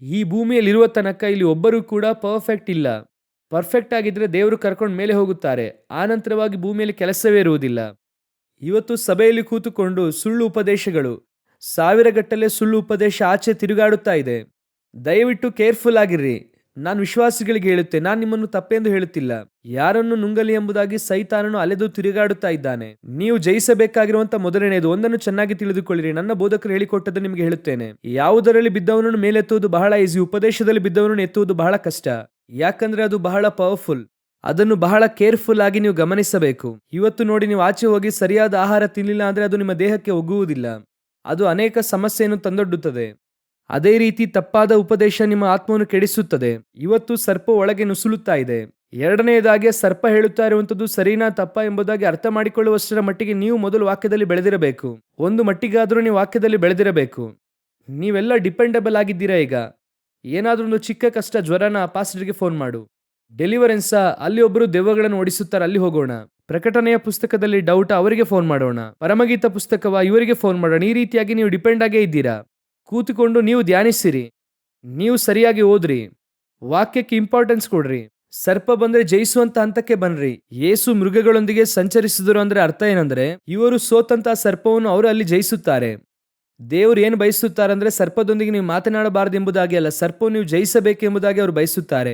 ಈ ಭೂಮಿಯಲ್ಲಿರುವ ತನಕ ಇಲ್ಲಿ ಒಬ್ಬರು ಕೂಡ ಪರ್ಫೆಕ್ಟ್ ಇಲ್ಲ. ಪರ್ಫೆಕ್ಟ್ ಆಗಿದ್ರೆ ದೇವರು ಕರ್ಕೊಂಡು ಮೇಲೆ ಹೋಗುತ್ತಾರೆ, ಆನಂತರವಾಗಿ ಭೂಮಿಯಲ್ಲಿ ಕೆಲಸವೇ ಇರುವುದಿಲ್ಲ. ಇವತ್ತು ಸಭೆಯಲ್ಲಿ ಕೂತುಕೊಂಡು ಸುಳ್ಳು ಉಪದೇಶಗಳು, 1000 ಗಟ್ಟಲೆ ಸುಳ್ಳು ಉಪದೇಶ ಆಚೆ ತಿರುಗಾಡುತ್ತಾ ಇದೆ. ದಯವಿಟ್ಟು ಕೇರ್ಫುಲ್ ಆಗಿರ್ರಿ. ನಾನು ವಿಶ್ವಾಸಿಗಳಿಗೆ ಹೇಳುತ್ತೆ, ನಾನು ನಿಮ್ಮನ್ನು ತಪ್ಪೆಂದು ಹೇಳುತ್ತಿಲ್ಲ. ಯಾರನ್ನು ನುಂಗಲಿ ಎಂಬುದಾಗಿ ಸೈತಾನನು ಅಲೆದು ತಿರುಗಾಡುತ್ತಾ ಇದ್ದಾನೆ. ನೀವು ಜಯಿಸಬೇಕಾಗಿರುವಂತ ಮೊದಲನೆಯದು, ಒಂದನ್ನು ಚೆನ್ನಾಗಿ ತಿಳಿದುಕೊಳ್ಳಿರಿ. ನನ್ನ ಬೋಧಕರು ಹೇಳಿಕೊಟ್ಟದ್ದು ನಿಮಗೆ ಹೇಳುತ್ತೇನೆ. ಯಾವುದರಲ್ಲಿ ಬಿದ್ದವನನ್ನು ಮೇಲೆತ್ತುವುದು ಬಹಳ ಈಸಿ, ಉಪದೇಶದಲ್ಲಿ ಬಿದ್ದವನನ್ನು ಎತ್ತುವುದು ಬಹಳ ಕಷ್ಟ. ಯಾಕಂದ್ರೆ ಅದು ಬಹಳ ಪವರ್ಫುಲ್. ಅದನ್ನು ಬಹಳ ಕೇರ್ಫುಲ್ ಆಗಿ ನೀವು ಗಮನಿಸಬೇಕು. ಇವತ್ತು ನೋಡಿ, ನೀವು ಆಚೆ ಹೋಗಿ ಸರಿಯಾದ ಆಹಾರ ತಿನ್ನಲಿಲ್ಲ ಅಂದ್ರೆ ಅದು ನಿಮ್ಮ ದೇಹಕ್ಕೆ ಒಗ್ಗುವುದಿಲ್ಲ. ಅದು ಅನೇಕ ಸಮಸ್ಯೆಯನ್ನು ತಂದೊಡ್ಡುತ್ತದೆ. ಅದೇ ರೀತಿ ತಪ್ಪಾದ ಉಪದೇಶ ನಿಮ್ಮ ಆತ್ಮವನ್ನು ಕೆಡಿಸುತ್ತದೆ. ಇವತ್ತು ಸರ್ಪ ಒಳಗೆ ನುಸುಳುತ್ತಾ ಇದೆ. ಎರಡನೆಯದಾಗಿ, ಸರ್ಪ ಹೇಳುತ್ತಾ ಇರುವಂಥದ್ದು ಸರಿನಾ ತಪ್ಪ ಎಂಬುದಾಗಿ ಅರ್ಥ ಮಾಡಿಕೊಳ್ಳುವಷ್ಟರ ಮಟ್ಟಿಗೆ ನೀವು ಮೊದಲು ವಾಕ್ಯದಲ್ಲಿ ಬೆಳೆದಿರಬೇಕು. ಒಂದು ಮಟ್ಟಿಗಾದರೂ ನೀವು ವಾಕ್ಯದಲ್ಲಿ ಬೆಳೆದಿರಬೇಕು. ನೀವೆಲ್ಲ ಡಿಪೆಂಡಬಲ್ ಆಗಿದ್ದೀರಾ. ಈಗ ಏನಾದ್ರೂ ಒಂದು ಚಿಕ್ಕ ಕಷ್ಟ, ಜ್ವರನ, ಪಾಸ್ಟರ್ಗೆ ಫೋನ್ ಮಾಡು. ಡೆಲಿವರೆನ್ಸ, ಅಲ್ಲಿ ಒಬ್ಬರು ದೆವ್ವಗಳನ್ನು ಓಡಿಸುತ್ತಾರೆ, ಅಲ್ಲಿ ಹೋಗೋಣ. ಪ್ರಕಟಣೆಯ ಪುಸ್ತಕದಲ್ಲಿ ಡೌಟ್, ಅವರಿಗೆ ಫೋನ್ ಮಾಡೋಣ. ಪರಮಗೀತ ಪುಸ್ತಕವ, ಇವರಿಗೆ ಫೋನ್ ಮಾಡೋಣ. ಈ ರೀತಿಯಾಗಿ ನೀವು ಡಿಪೆಂಡ್ ಆಗೇ ಇದ್ದೀರಾ. ಕೂತುಕೊಂಡು ನೀವು ಧ್ಯಾನಿಸಿರಿ, ನೀವು ಸರಿಯಾಗಿ ಓದ್ರಿ, ವಾಕ್ಯಕ್ಕೆ ಇಂಪಾರ್ಟೆನ್ಸ್ ಕೊಡ್ರಿ. ಸರ್ಪ ಬಂದ್ರೆ ಜಯಿಸುವಂತ ಹಂತಕ್ಕೆ ಬನ್ರಿ. ಯೇಸು ಮೃಗಗಳೊಂದಿಗೆ ಸಂಚರಿಸಿದರು ಅಂದ್ರೆ ಅರ್ಥ ಏನಂದ್ರೆ, ಇವರು ಸೋತಂತ ಸರ್ಪವನ್ನು ಅವರು ಅಲ್ಲಿ ಜಯಿಸುತ್ತಾರೆ. ದೇವರು ಏನು ಬಯಸುತ್ತಾರೆ ಅಂದ್ರೆ, ಸರ್ಪದೊಂದಿಗೆ ನೀವು ಮಾತನಾಡಬಾರದು ಎಂಬುದಾಗಿ ಅಲ್ಲ, ಸರ್ಪವನ್ನು ನೀವು ಜಯಿಸಬೇಕೆಂಬುದಾಗಿ ಅವರು ಬಯಸುತ್ತಾರೆ.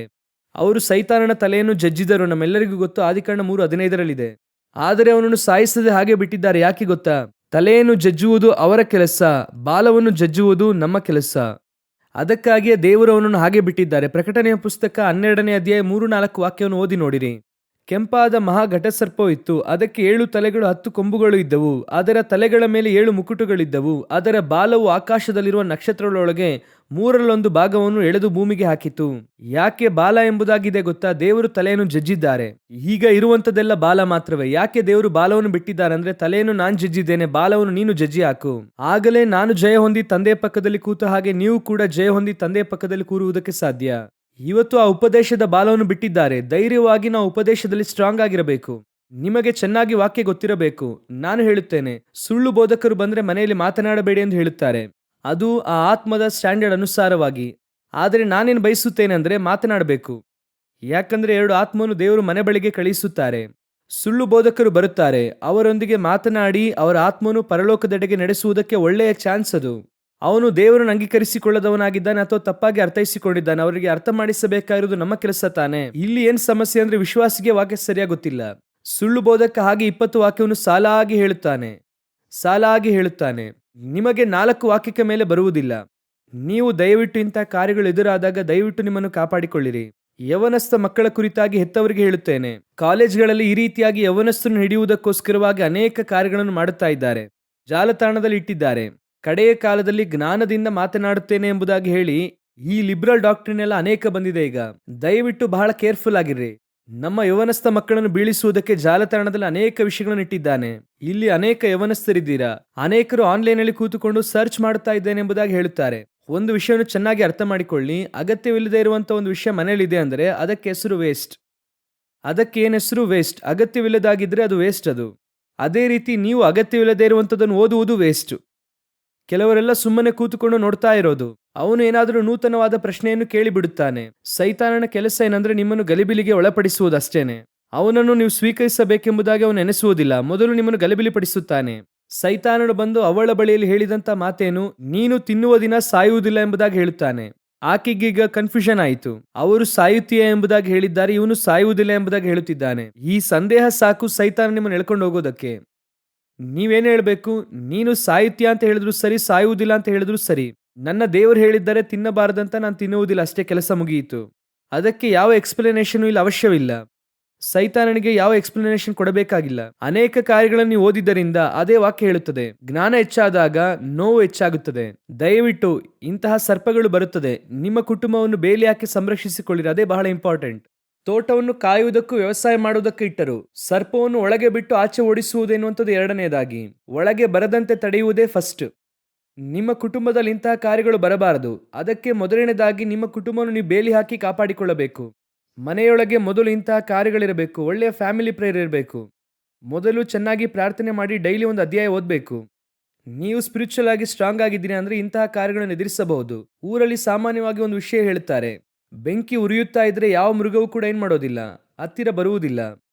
ಅವರು ಸೈತಾನನ ತಲೆಯನ್ನು ಜಜ್ಜಿದರು, ನಮ್ಮೆಲ್ಲರಿಗೂ ಗೊತ್ತು. ಆದಿಕಾಂಡ 3:15 ಆದರೆ ಅವನನ್ನು ಸಾಯಿಸದೆ ಹಾಗೆ ಬಿಟ್ಟಿದ್ದಾರೆ. ಯಾಕೆ ಗೊತ್ತಾ? ತಲೆಯನ್ನು ಜಜ್ಜುವುದು ಅವರ ಕೆಲಸ, ಬಾಲವನ್ನು ಜಜ್ಜುವುದು ನಮ್ಮ ಕೆಲಸ. ಅದಕ್ಕಾಗಿಯೇ ದೇವರು ಅವನನ್ನು ಹಾಗೆ ಬಿಟ್ಟಿದ್ದಾರೆ. ಪ್ರಕಟಣೆಯ ಪುಸ್ತಕ 12 3-4 ವಾಕ್ಯವನ್ನು ಓದಿ ನೋಡಿರಿ. ಕೆಂಪಾದ ಮಹಾ ಘಟಸರ್ಪವು ಇತ್ತು, ಅದಕ್ಕೆ 7 ತಲೆಗಳು 10 ಕೊಂಬುಗಳು ಇದ್ದವು, ಅದರ ತಲೆಗಳ ಮೇಲೆ 7 ಮುಕುಟುಗಳಿದ್ದವು. ಅದರ ಬಾಲವು ಆಕಾಶದಲ್ಲಿರುವ ನಕ್ಷತ್ರಗಳೊಳಗೆ 1/3 ಭಾಗವನ್ನು ಎಳೆದು ಭೂಮಿಗೆ ಹಾಕಿತು. ಯಾಕೆ ಬಾಲ ಎಂಬುದಾಗಿದೆ ಗೊತ್ತಾ? ದೇವರು ತಲೆಯನ್ನು ಜಜ್ಜಿದ್ದಾರೆ. ಈಗ ಇರುವಂತದೆಲ್ಲ ಬಾಲ ಮಾತ್ರವೇ. ಯಾಕೆ ದೇವರು ಬಾಲವನ್ನು ಬಿಟ್ಟಿದ್ದಾರೆ ಅಂದ್ರೆ, ತಲೆಯನ್ನು ನಾನು ಜಜ್ಜಿದ್ದೇನೆ, ಬಾಲವನ್ನು ನೀನು ಜಜ್ಜಿ ಹಾಕು. ಆಗಲೇ ನಾನು ಜಯ ಹೊಂದಿ ತಂದೆಯ ಪಕ್ಕದಲ್ಲಿ ಕೂತ ಹಾಗೆ ನೀವು ಕೂಡ ಜಯ ಹೊಂದಿ ತಂದೆಯ ಪಕ್ಕದಲ್ಲಿ ಕೂರುವುದಕ್ಕೆ ಸಾಧ್ಯ. ಇವತ್ತು ಆ ಉಪದೇಶದ ಬಾಲವನ್ನು ಬಿಟ್ಟಿದ್ದಾರೆ. ಧೈರ್ಯವಾಗಿ ನಾವು ಉಪದೇಶದಲ್ಲಿ ಸ್ಟ್ರಾಂಗ್ ಆಗಿರಬೇಕು. ನಿಮಗೆ ಚೆನ್ನಾಗಿ ವಾಕ್ಯ ಗೊತ್ತಿರಬೇಕು. ನಾನು ಹೇಳುತ್ತೇನೆ, ಸುಳ್ಳು ಬೋಧಕರು ಬಂದ್ರೆ ಮನೆಯಲ್ಲಿ ಮಾತನಾಡಬೇಡಿ ಎಂದು ಹೇಳುತ್ತಾರೆ. ಅದು ಆ ಆತ್ಮದ ಸ್ಟ್ಯಾಂಡರ್ಡ್ ಅನುಸಾರವಾಗಿ. ಆದರೆ ನಾನೇನು ಬಯಸುತ್ತೇನೆ ಅಂದ್ರೆ, ಮಾತನಾಡಬೇಕು. ಯಾಕಂದ್ರೆ 2 ಆತ್ಮವನ್ನು ದೇವರು ಮನೆ ಬಳಿಗೆ ಕಳುಹಿಸುತ್ತಾರೆ. ಸುಳ್ಳು ಬೋಧಕರು ಬರುತ್ತಾರೆ, ಅವರೊಂದಿಗೆ ಮಾತನಾಡಿ ಅವರ ಆತ್ಮವನ್ನು ಪರಲೋಕದೆಡೆಗೆ ನಡೆಸುವುದಕ್ಕೆ ಒಳ್ಳೆಯ ಚಾನ್ಸ್ ಅದು. ಅವನು ದೇವರನ್ನು ಅಂಗೀಕರಿಸಿಕೊಳ್ಳದವನಾಗಿದ್ದಾನೆ ಅಥವಾ ತಪ್ಪಾಗಿ ಅರ್ಥೈಸಿಕೊಂಡಿದ್ದಾನೆ. ಅವರಿಗೆ ಅರ್ಥ ಮಾಡಿಸಬೇಕಾಗಿರುವುದು ನಮ್ಮ ಕೆಲಸ ತಾನೆ. ಇಲ್ಲಿ ಏನ್ ಸಮಸ್ಯೆ ಅಂದ್ರೆ, ವಿಶ್ವಾಸಿಗೆ ವಾಕ್ಯ ಸರಿಯಾಗಿ ಗೊತ್ತಿಲ್ಲ. ಸುಳ್ಳು ಬೋಧಕ ಹಾಗೆ 20 ವಾಕ್ಯವನ್ನು ಸಾಲಾಗಿ ಹೇಳುತ್ತಾನೆ. ನಿಮಗೆ 4 ವಾಕ್ಯಕ್ಕೆ ಮೇಲೆ ಬರುವುದಿಲ್ಲ. ನೀವು ದಯವಿಟ್ಟು ಇಂಥ ಕಾರ್ಯಗಳು ಎದುರಾದಾಗ ದಯವಿಟ್ಟು ನಿಮ್ಮನ್ನು ಕಾಪಾಡಿಕೊಳ್ಳಿರಿ. ಯವನಸ್ಥ ಮಕ್ಕಳ ಕುರಿತಾಗಿ ಹೆತ್ತವರಿಗೆ ಹೇಳುತ್ತೇನೆ, ಕಾಲೇಜ್ಗಳಲ್ಲಿ ಈ ರೀತಿಯಾಗಿ ಯವನಸ್ಥರನ್ನು ಹಿಡಿಯುವುದಕ್ಕೋಸ್ಕರವಾಗಿ ಅನೇಕ ಕಾರ್ಯಗಳನ್ನು ಮಾಡುತ್ತಾ ಇದ್ದಾರೆ, ಜಾಲತಾಣದಲ್ಲಿ ಇಟ್ಟಿದ್ದಾರೆ. ಕಡೆಯ ಕಾಲದಲ್ಲಿ ಜ್ಞಾನದಿಂದ ಮಾತನಾಡುತ್ತೇನೆ ಎಂಬುದಾಗಿ ಹೇಳಿ ಈ ಲಿಬ್ರಲ್ ಡಾಕ್ಟ್ರಿನ್ ಎಲ್ಲ ಅನೇಕ ಬಂದಿದೆ ಈಗ. ದಯವಿಟ್ಟು ಬಹಳ ಕೇರ್ಫುಲ್ ಆಗಿರ್ರಿ. ನಮ್ಮ ಯವನಸ್ಥ ಮಕ್ಕಳನ್ನು ಬೀಳಿಸುವುದಕ್ಕೆ ಜಾಲತಾಣದಲ್ಲಿ ಅನೇಕ ವಿಷಯಗಳನ್ನು ಇಟ್ಟಿದ್ದಾನೆ. ಇಲ್ಲಿ ಅನೇಕ ಯವನಸ್ಥರಿದ್ದೀರಾ. ಅನೇಕರು ಆನ್ಲೈನ್ ಅಲ್ಲಿ ಕೂತುಕೊಂಡು ಸರ್ಚ್ ಮಾಡುತ್ತಾ ಇದ್ದೇನೆ ಎಂಬುದಾಗಿ ಹೇಳುತ್ತಾರೆ. ಒಂದು ವಿಷಯವನ್ನು ಚೆನ್ನಾಗಿ ಅರ್ಥ ಮಾಡಿಕೊಳ್ಳಿ. ಅಗತ್ಯವಿಲ್ಲದೆ ಇರುವಂತ ಒಂದು ವಿಷಯ ಮನೆಯಲ್ಲಿದೆ ಅಂದ್ರೆ ಅದಕ್ಕೆ ಹೆಸರು ವೇಸ್ಟ್. ಅದಕ್ಕೆ ಏನ್ ಹೆಸರು? ವೇಸ್ಟ್. ಅಗತ್ಯವಿಲ್ಲದಾಗಿದ್ರೆ ಅದು ವೇಸ್ಟ್ ಅದು. ಅದೇ ರೀತಿ ನೀವು ಅಗತ್ಯವಿಲ್ಲದೆ ಇರುವಂತದನ್ನು ಓದುವುದು ವೇಸ್ಟ್. ಕೆಲವರೆಲ್ಲ ಸುಮ್ಮನೆ ಕೂತುಕೊಂಡು ನೋಡ್ತಾ ಇರೋದು. ಅವನು ಏನಾದರೂ ನೂತನವಾದ ಪ್ರಶ್ನೆಯನ್ನು ಕೇಳಿಬಿಡುತ್ತಾನೆ. ಸೈತಾನನ ಕೆಲಸ ಏನಂದ್ರೆ, ನಿಮ್ಮನ್ನು ಗಲಿಬಿಲಿಗೆ ಒಳಪಡಿಸುವುದಷ್ಟೇನೆ. ಅವನನ್ನು ನೀವು ಸ್ವೀಕರಿಸಬೇಕೆಂಬುದಾಗಿ ಅವನು ಎನಿಸುವುದಿಲ್ಲ. ಮೊದಲು ನಿಮ್ಮನ್ನು ಗಲಿಬಿಲಿಪಡಿಸುತ್ತಾನೆ. ಸೈತಾನನು ಬಂದು ಅವಳ ಬಳಿಯಲ್ಲಿ ಹೇಳಿದಂತ ಮಾತೇನು? ನೀನು ತಿನ್ನುವ ದಿನ ಸಾಯುವುದಿಲ್ಲ ಎಂಬುದಾಗಿ ಹೇಳುತ್ತಾನೆ. ಆಕೆಗೀಗ ಕನ್ಫ್ಯೂಷನ್ ಆಯಿತು. ಅವರು ಸಾಯುತ್ತೀಯಾ ಎಂಬುದಾಗಿ ಹೇಳಿದ್ದಾರೆ, ಇವನು ಸಾಯುವುದಿಲ್ಲ ಎಂಬುದಾಗಿ ಹೇಳುತ್ತಿದ್ದಾನೆ. ಈ ಸಂದೇಹ ಸಾಕು ಸೈತಾನ ನಿಮ್ಮನ್ನು ಎಳ್ಕೊಂಡು ಹೋಗೋದಕ್ಕೆ. ನೀವೇನು ಹೇಳಬೇಕು? ನೀನು ಸಾಯುತ್ತೀಯಾ ಅಂತ ಹೇಳಿದ್ರು ಸರಿ, ಸಾಯುವುದಿಲ್ಲ ಅಂತ ಹೇಳಿದ್ರು ಸರಿ. ನನ್ನ ದೇವರು ಹೇಳಿದ್ದಾರೆ ತಿನ್ನಬಾರದಂತ, ನಾನು ತಿನ್ನುವುದಿಲ್ಲ, ಅಷ್ಟೇ, ಕೆಲಸ ಮುಗಿಯಿತು. ಅದಕ್ಕೆ ಯಾವ ಎಕ್ಸ್ಪ್ಲನೇಷನ್ ಇಲ್ಲಿ ಅವಶ್ಯವಿಲ್ಲ. ಸೈತಾನನಿಗೆ ಯಾವ ಎಕ್ಸ್ಪ್ಲನೇಷನ್ ಕೊಡಬೇಕಾಗಿಲ್ಲ. ಅನೇಕ ಕಾರ್ಯಗಳನ್ನು ನೀವು ಓದಿದ್ದರಿಂದ ಅದೇ ವಾಕ್ಯ ಹೇಳುತ್ತದೆ. ಜ್ಞಾನ ಹೆಚ್ಚಾದಾಗ ನೋವು ಹೆಚ್ಚಾಗುತ್ತದೆ. ದಯವಿಟ್ಟು ಇಂತಹ ಸರ್ಪಗಳು ಬರುತ್ತದೆ, ನಿಮ್ಮ ಕುಟುಂಬವನ್ನು ಬೇಲಿ ಹಾಕಿ ಸಂರಕ್ಷಿಸಿಕೊಳ್ಳಿರಿ. ಅದೇ ಬಹಳ ಇಂಪಾರ್ಟೆಂಟ್. ತೋಟವನ್ನು ಕಾಯುವುದಕ್ಕೂ ವ್ಯವಸಾಯ ಮಾಡುವುದಕ್ಕೂ ಇಟ್ಟರು. ಸರ್ಪವನ್ನು ಒಳಗೆ ಬಿಟ್ಟು ಆಚೆ ಓಡಿಸುವುದೆನ್ನುವಂಥದ್ದು ಎರಡನೇದಾಗಿ. ಒಳಗೆ ಬರದಂತೆ ತಡೆಯುವುದೇ ಫಸ್ಟ್. ನಿಮ್ಮ ಕುಟುಂಬದಲ್ಲಿ ಇಂತಹ ಕಾರ್ಯಗಳು ಬರಬಾರದು. ಅದಕ್ಕೆ ಮೊದಲನೇದಾಗಿ ನಿಮ್ಮ ಕುಟುಂಬವನ್ನು ನೀವು ಬೇಲಿ ಹಾಕಿ ಕಾಪಾಡಿಕೊಳ್ಳಬೇಕು. ಮನೆಯೊಳಗೆ ಮೊದಲು ಇಂತಹ ಕಾರ್ಯಗಳಿರಬೇಕು. ಒಳ್ಳೆಯ ಫ್ಯಾಮಿಲಿ ಪ್ರೇಯರ್ ಇರಬೇಕು. ಮೊದಲು ಚೆನ್ನಾಗಿ ಪ್ರಾರ್ಥನೆ ಮಾಡಿ ಡೈಲಿ ಒಂದು ಅಧ್ಯಾಯ ಓದಬೇಕು. ನೀವು ಸ್ಪಿರಿಚುವಲ್ ಆಗಿ ಸ್ಟ್ರಾಂಗ್ ಆಗಿದ್ದೀರಿ ಅಂದ್ರೆ ಇಂತಹ ಕಾರ್ಯಗಳನ್ನು ಎದುರಿಸಬಹುದು. ಊರಲ್ಲಿ ಸಾಮಾನ್ಯವಾಗಿ ಒಂದು ವಿಷಯ ಹೇಳುತ್ತಾರೆ, ಬೆಂಕಿ ಉರಿಯುತ್ತಾ ಇದ್ರೆ ಯಾವ ಮೃಗವೂ ಕೂಡ ಏನ್ ಮಾಡೋದಿಲ್ಲ, ಹತ್ತಿರ ಬರುವುದಿಲ್ಲ.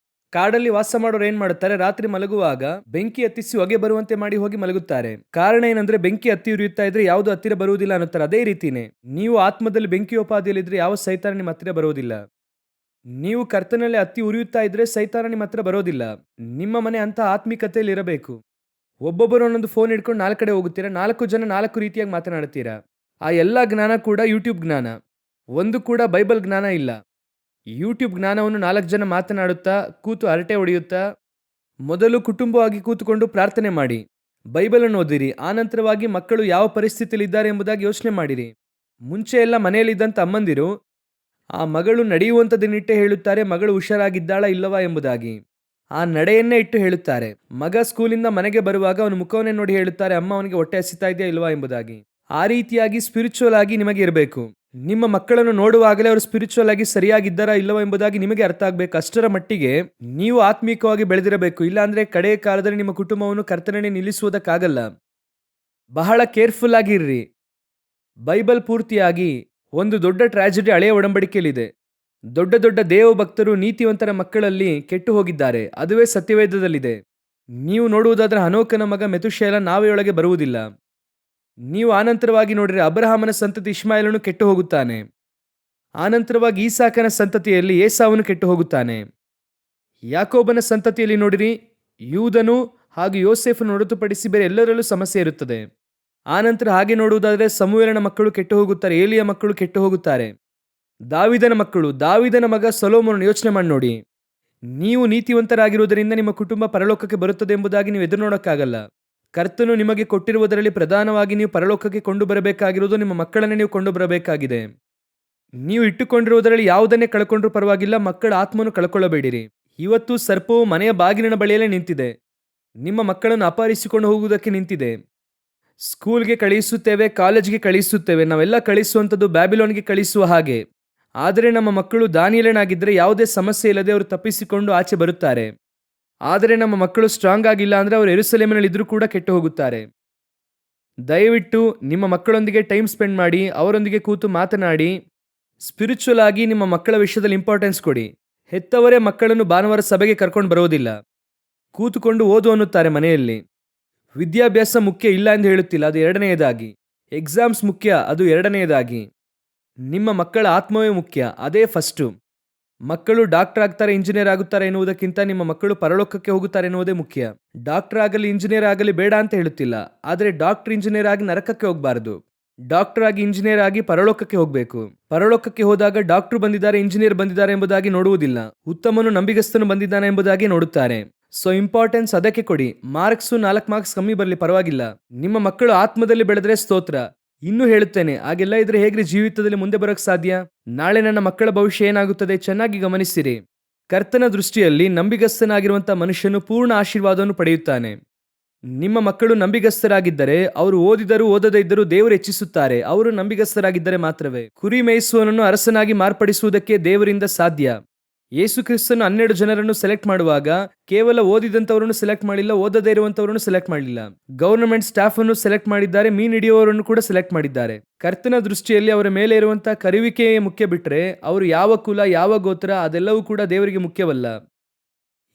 ಕಾಡಲ್ಲಿ ವಾಸ ಮಾಡೋರು ಏನ್ ಮಾಡುತ್ತಾರೆ? ರಾತ್ರಿ ಮಲಗುವಾಗ ಬೆಂಕಿ ಹತ್ತಿಸಿ ಹೊಗೆ ಬರುವಂತೆ ಮಾಡಿ ಹೋಗಿ ಮಲಗುತ್ತಾರೆ. ಕಾರಣ ಏನಂದ್ರೆ, ಬೆಂಕಿ ಹತ್ತಿ ಉರಿಯುತ್ತಾ ಇದ್ರೆ ಯಾವುದು ಹತ್ತಿರ ಬರುವುದಿಲ್ಲ ಅನ್ನುತ್ತಾರೆ. ಅದೇ ರೀತಿನೇ ನೀವು ಆತ್ಮದಲ್ಲಿ ಬೆಂಕಿಯೋಪಾದಿಯಲ್ಲಿದ್ರೆ ಯಾವ ಸೈತಾನ ನಿಮ್ಮ ಹತ್ತಿರ ಬರುವುದಿಲ್ಲ. ನೀವು ಕರ್ತನಲ್ಲಿ ಹತ್ತಿ ಉರಿಯುತ್ತಾ ಇದ್ರೆ ಸೈತಾನ ನಿಮ್ಮ ಹತ್ರ ಬರೋದಿಲ್ಲ. ನಿಮ್ಮ ಮನೆ ಅಂತ ಆತ್ಮಿಕತೆಯಲ್ಲಿ ಇರಬೇಕು. ಒಬ್ಬೊಬ್ಬರು ಒಂದೊಂದು ಫೋನ್ ಹಿಡ್ಕೊಂಡು 4 ಕಡೆ ಹೋಗುತ್ತೀರಾ. 4 ಜನ 4 ರೀತಿಯಾಗಿ ಮಾತನಾಡುತ್ತೀರಾ. ಆ ಎಲ್ಲ ಜ್ಞಾನ ಕೂಡ ಯೂಟ್ಯೂಬ್ ಜ್ಞಾನ. ಒಂದು ಕೂಡ ಬೈಬಲ್ ಜ್ಞಾನ ಇಲ್ಲ. ಯೂಟ್ಯೂಬ್ ಜ್ಞಾನವನ್ನು 4 ಜನ ಮಾತನಾಡುತ್ತಾ ಕೂತು ಹರಟೆ ಹೊಡೆಯುತ್ತಾ. ಮೊದಲು ಕುಟುಂಬವಾಗಿ ಕೂತುಕೊಂಡು ಪ್ರಾರ್ಥನೆ ಮಾಡಿ, ಬೈಬಲನ್ನು ಓದಿರಿ. ಆನಂತರವಾಗಿ ಮಕ್ಕಳು ಯಾವ ಪರಿಸ್ಥಿತಿಯಲ್ಲಿ ಇದ್ದಾರೆ ಎಂಬುದಾಗಿ ಯೋಚನೆ ಮಾಡಿರಿ. ಮುಂಚೆ ಎಲ್ಲ ಮನೆಯಲ್ಲಿದ್ದಂಥ ಅಮ್ಮಂದಿರು ಆ ಮಗಳು ನಡೆಯುವಂಥದ್ದನ್ನಿಟ್ಟೇ ಹೇಳುತ್ತಾರೆ, ಮಗಳು ಹುಷಾರಾಗಿದ್ದಾಳ ಇಲ್ಲವಾ ಎಂಬುದಾಗಿ. ಆ ನಡೆಯನ್ನೇ ಇಟ್ಟು ಹೇಳುತ್ತಾರೆ. ಮಗ ಸ್ಕೂಲಿಂದ ಮನೆಗೆ ಬರುವಾಗ ಅವನ ಮುಖವನ್ನೇ ನೋಡಿ ಹೇಳುತ್ತಾರೆ, ಅಮ್ಮ ಅವನಿಗೆ ಹೊಟ್ಟೆ ಹಸಿತಾ ಇದೆಯಾ ಇಲ್ವಾ ಎಂಬುದಾಗಿ. ಆ ರೀತಿಯಾಗಿ ಸ್ಪಿರಿಚುವಲ್ ಆಗಿ ನಿಮಗೆ ಇರಬೇಕು. ನಿಮ್ಮ ಮಕ್ಕಳನ್ನು ನೋಡುವಾಗಲೇ ಅವರು ಸ್ಪಿರಿಚುವಲ್ ಆಗಿ ಸರಿಯಾಗಿದ್ದಾರಾ ಇಲ್ಲವೋ ಎಂಬುದಾಗಿ ನಿಮಗೆ ಅರ್ಥ ಆಗಬೇಕು. ಅಷ್ಟರ ಮಟ್ಟಿಗೆ ನೀವು ಆತ್ಮೀಕವಾಗಿ ಬೆಳೆದಿರಬೇಕು. ಇಲ್ಲಾಂದ್ರೆ ಕಡೆಯ ಕಾಲದಲ್ಲಿ ನಿಮ್ಮ ಕುಟುಂಬವನ್ನು ಕರ್ತನಲ್ಲಿ ನಿಲ್ಲಿಸುವುದಕ್ಕಾಗಲ್ಲ. ಬಹಳ ಕೇರ್ಫುಲ್ ಆಗಿರ್ರಿ. ಬೈಬಲ್ ಪೂರ್ತಿಯಾಗಿ ಒಂದು ದೊಡ್ಡ ಟ್ರಾಜಿಡಿ ಹಳೆಯ ಒಡಂಬಡಿಕೆಯಲ್ಲಿದೆ. ದೊಡ್ಡ ದೊಡ್ಡ ದೇವಭಕ್ತರು ನೀತಿವಂತರ ಮಕ್ಕಳಲ್ಲಿ ಕೆಟ್ಟು ಹೋಗಿದ್ದಾರೆ. ಅದುವೇ ಸತ್ಯವೇದದಲ್ಲಿದೆ. ನೀವು ನೋಡುವುದಾದ್ರೆ ಹನೋಕನ ಮಗ ಮೆತುಶೇಲ ನಾವೆಯೊಳಗೆ ಬರುವುದಿಲ್ಲ. ನೀವು ಆನಂತರವಾಗಿ ನೋಡಿದರೆ ಅಬ್ರಹಾಮನ ಸಂತತಿ ಇಷ್ಮಾಯೇಲನು ಕೆಟ್ಟು ಹೋಗುತ್ತಾನೆ. ಆನಂತರವಾಗಿ ಈಸಾಕನ ಸಂತತಿಯಲ್ಲಿ ಏಸಾವನು ಕೆಟ್ಟು ಹೋಗುತ್ತಾನೆ. ಯಾಕೋಬನ ಸಂತತಿಯಲ್ಲಿ ನೋಡಿರಿ, ಯೂದನು ಹಾಗೂ ಯೋಸೇಫನು ಹೊರತುಪಡಿಸಿ ಬೇರೆ ಎಲ್ಲರಲ್ಲೂ ಸಮಸ್ಯೆ ಇರುತ್ತದೆ. ಆನಂತರ ಹಾಗೆ ನೋಡುವುದಾದರೆ ಸಮುವೇಲನ ಮಕ್ಕಳು ಕೆಟ್ಟು ಹೋಗುತ್ತಾರೆ, ಏಲಿಯ ಮಕ್ಕಳು ಕೆಟ್ಟು ಹೋಗುತ್ತಾರೆ. ದಾವಿದನ ಮಗ ಸೊಲೊಮೋನನ ಯೋಚನೆ ಮಾಡಿ ನೋಡಿ. ನೀವು ನೀತಿವಂತರಾಗಿರುವುದರಿಂದ ನಿಮ್ಮ ಕುಟುಂಬ ಪರಲೋಕಕ್ಕೆ ಬರುತ್ತದೆ ಎಂಬುದಾಗಿ ನೀವು ಎದುರು ನೋಡೋಕ್ಕಾಗಲ್ಲ. ಕರ್ತನು ನಿಮಗೆ ಕೊಟ್ಟಿರುವುದರಲ್ಲಿ ಪ್ರಧಾನವಾಗಿ ನೀವು ಪರಲೋಕಕ್ಕೆ ಕೊಂಡು ಬರಬೇಕಾಗಿರುವುದು ನಿಮ್ಮ ಮಕ್ಕಳನ್ನು ನೀವು ಕೊಂಡು ಬರಬೇಕಾಗಿದೆ. ನೀವು ಇಟ್ಟುಕೊಂಡಿರುವುದರಲ್ಲಿ ಯಾವುದನ್ನೇ ಕಳ್ಕೊಂಡ್ರೂ ಪರವಾಗಿಲ್ಲ, ಮಕ್ಕಳ ಆತ್ಮವನ್ನು ಕಳ್ಕೊಳ್ಳಬೇಡಿರಿ. ಇವತ್ತು ಸರ್ಪವು ಮನೆಯ ಬಾಗಿಲಿನ ಬಳಿಯಲ್ಲೇ ನಿಂತಿದೆ. ನಿಮ್ಮ ಮಕ್ಕಳನ್ನು ಅಪಹರಿಸಿಕೊಂಡು ಹೋಗುವುದಕ್ಕೆ ನಿಂತಿದೆ. ಸ್ಕೂಲ್ಗೆ ಕಳಿಸುತ್ತೇವೆ, ಕಾಲೇಜ್ಗೆ ಕಳಿಸುತ್ತೇವೆ, ನಾವೆಲ್ಲ ಕಳಿಸುವಂಥದ್ದು ಬ್ಯಾಬಿಲೋನ್ಗೆ ಕಳಿಸುವ ಹಾಗೆ. ಆದರೆ ನಮ್ಮ ಮಕ್ಕಳು ದಾನಿಯೇಲನಾಗಿದ್ದರೆ ಯಾವುದೇ ಸಮಸ್ಯೆ ಇಲ್ಲದೆ ಅವರು ತಪ್ಪಿಸಿಕೊಂಡು ಆಚೆ ಬರುತ್ತಾರೆ. ಆದರೆ ನಮ್ಮ ಮಕ್ಕಳು ಸ್ಟ್ರಾಂಗ್ ಆಗಿಲ್ಲ ಅಂದರೆ ಅವರು ಯೆರೂಸಲೇಮಿನಲ್ಲಿದ್ದರೂ ಕೂಡ ಕೆಟ್ಟು ಹೋಗುತ್ತಾರೆ. ದಯವಿಟ್ಟು ನಿಮ್ಮ ಮಕ್ಕಳೊಂದಿಗೆ ಟೈಮ್ ಸ್ಪೆಂಡ್ ಮಾಡಿ, ಅವರೊಂದಿಗೆ ಕೂತು ಮಾತನಾಡಿ. ಸ್ಪಿರಿಚುವಲ್ ಆಗಿ ನಿಮ್ಮ ಮಕ್ಕಳ ವಿಷಯದಲ್ಲಿ ಇಂಪಾರ್ಟೆನ್ಸ್ ಕೊಡಿ. ಹೆತ್ತವರೇ ಮಕ್ಕಳನ್ನು ಭಾನುವಾರ ಸಭೆಗೆ ಕರ್ಕೊಂಡು ಬರೋದಿಲ್ಲ. ಕೂತುಕೊಂಡು ಓದು ಅನ್ನುತ್ತಾರೆ ಮನೆಯಲ್ಲಿ. ವಿದ್ಯಾಭ್ಯಾಸ ಮುಖ್ಯ ಇಲ್ಲ ಎಂದು ಹೇಳುತ್ತಿಲ್ಲ, ಅದು ಎರಡನೆಯದಾಗಿ. ಎಕ್ಸಾಮ್ಸ್ ಮುಖ್ಯ, ಅದು ಎರಡನೆಯದಾಗಿ. ನಿಮ್ಮ ಮಕ್ಕಳ ಆತ್ಮವೇ ಮುಖ್ಯ, ಅದೇ ಫಸ್ಟು. ಮಕ್ಕಳು ಡಾಕ್ಟರ್ ಆಗ್ತಾರೆ, ಇಂಜಿನಿಯರ್ ಆಗುತ್ತಾರೆ ಎನ್ನುವುದಕ್ಕಿಂತ ನಿಮ್ಮ ಮಕ್ಕಳು ಪರಲೋಕಕ್ಕೆ ಹೋಗುತ್ತಾರೆ ಎನ್ನುವುದೇ ಮುಖ್ಯ. ಡಾಕ್ಟರ್ ಆಗಲಿ ಇಂಜಿನಿಯರ್ ಆಗಲಿ ಬೇಡ ಅಂತ ಹೇಳುತ್ತಿಲ್ಲ, ಆದರೆ ಡಾಕ್ಟರ್ ಇಂಜಿನಿಯರ್ ಆಗಿ ನರಕಕ್ಕೆ ಹೋಗಬಾರದು. ಡಾಕ್ಟರ್ ಆಗಿ ಇಂಜಿನಿಯರ್ ಆಗಿ ಪರಲೋಕಕ್ಕೆ ಹೋಗಬೇಕು. ಪರಲೋಕಕ್ಕೆ ಹೋದಾಗ ಡಾಕ್ಟರ್ ಬಂದಿದ್ದಾರೆ, ಇಂಜಿನಿಯರ್ ಬಂದಿದ್ದಾರೆ ಎಂಬುದಾಗಿ ನೋಡುವುದಿಲ್ಲ, ಉತ್ತಮನು ನಂಬಿಗಸ್ತನು ಬಂದಿದ್ದಾನೆ ಎಂಬುದಾಗಿ ನೋಡುತ್ತಾರೆ. ಸೊ ಇಂಪಾರ್ಟೆನ್ಸ್ ಅದಕ್ಕೆ ಕೊಡಿ. ಮಾರ್ಕ್ಸು 4 ಮಾರ್ಕ್ಸ್ ಕಮ್ಮಿ ಬರಲಿ ಪರವಾಗಿಲ್ಲ. ನಿಮ್ಮ ಮಕ್ಕಳು ಆತ್ಮದಲ್ಲಿ ಬೆಳೆದ್ರೆ ಸ್ತೋತ್ರ. ಇನ್ನೂ ಹೇಳುತ್ತೇನೆ, ಹಾಗೆಲ್ಲ ಇದ್ರೆ ಹೇಗ್ರಿ ಜೀವಿತದಲ್ಲಿ ಮುಂದೆ ಬರೋಕ್ ಸಾಧ್ಯ? ನಾಳೆ ನನ್ನ ಮಕ್ಕಳ ಭವಿಷ್ಯ ಏನಾಗುತ್ತದೆ? ಚೆನ್ನಾಗಿ ಗಮನಿಸಿರಿ. ಕರ್ತನ ದೃಷ್ಟಿಯಲ್ಲಿ ನಂಬಿಗಸ್ತನಾಗಿರುವಂಥ ಮನುಷ್ಯನು ಪೂರ್ಣ ಆಶೀರ್ವಾದವನ್ನು ಪಡೆಯುತ್ತಾನೆ. ನಿಮ್ಮ ಮಕ್ಕಳು ನಂಬಿಗಸ್ತರಾಗಿದ್ದರೆ ಅವರು ಓದಿದರೂ ಓದದೇ ಇದ್ದರೂ ದೇವರು ಹೆಚ್ಚಿಸುತ್ತಾರೆ. ಅವರು ನಂಬಿಗಸ್ತರಾಗಿದ್ದರೆ ಮಾತ್ರವೇ. ಕುರಿ ಮೇಯಿಸುವವನನ್ನು ಅರಸನಾಗಿ ಮಾರ್ಪಡಿಸುವುದಕ್ಕೆ ದೇವರಿಂದ ಸಾಧ್ಯ. ಯೇಸು ಕ್ರಿಸ್ತನು 12 ಜನರನ್ನು ಸೆಲೆಕ್ಟ್ ಮಾಡುವಾಗ ಕೇವಲ ಓದಿದಂಥವರನ್ನು ಸೆಲೆಕ್ಟ್ ಮಾಡಿಲ್ಲ, ಓದದೇ ಇರುವಂಥವರನ್ನು ಸೆಲೆಕ್ಟ್ ಮಾಡಲಿಲ್ಲ. ಗವರ್ನಮೆಂಟ್ ಸ್ಟಾಫ್ ಅನ್ನು ಸೆಲೆಕ್ಟ್ ಮಾಡಿದ್ದಾರೆ, ಮೀನ್ ಹಿಡಿಯುವವರನ್ನು ಕೂಡ ಸೆಲೆಕ್ಟ್ ಮಾಡಿದ್ದಾರೆ. ಕರ್ತನ ದೃಷ್ಟಿಯಲ್ಲಿ ಅವರ ಮೇಲೆ ಇರುವಂತಹ ಕರುವಿಕೆಯೇ ಮುಖ್ಯ ಬಿಟ್ಟರೆ ಅವರು ಯಾವ ಕುಲ, ಯಾವ ಗೋತ್ರ ಅದೆಲ್ಲವೂ ಕೂಡ ದೇವರಿಗೆ ಮುಖ್ಯವಲ್ಲ.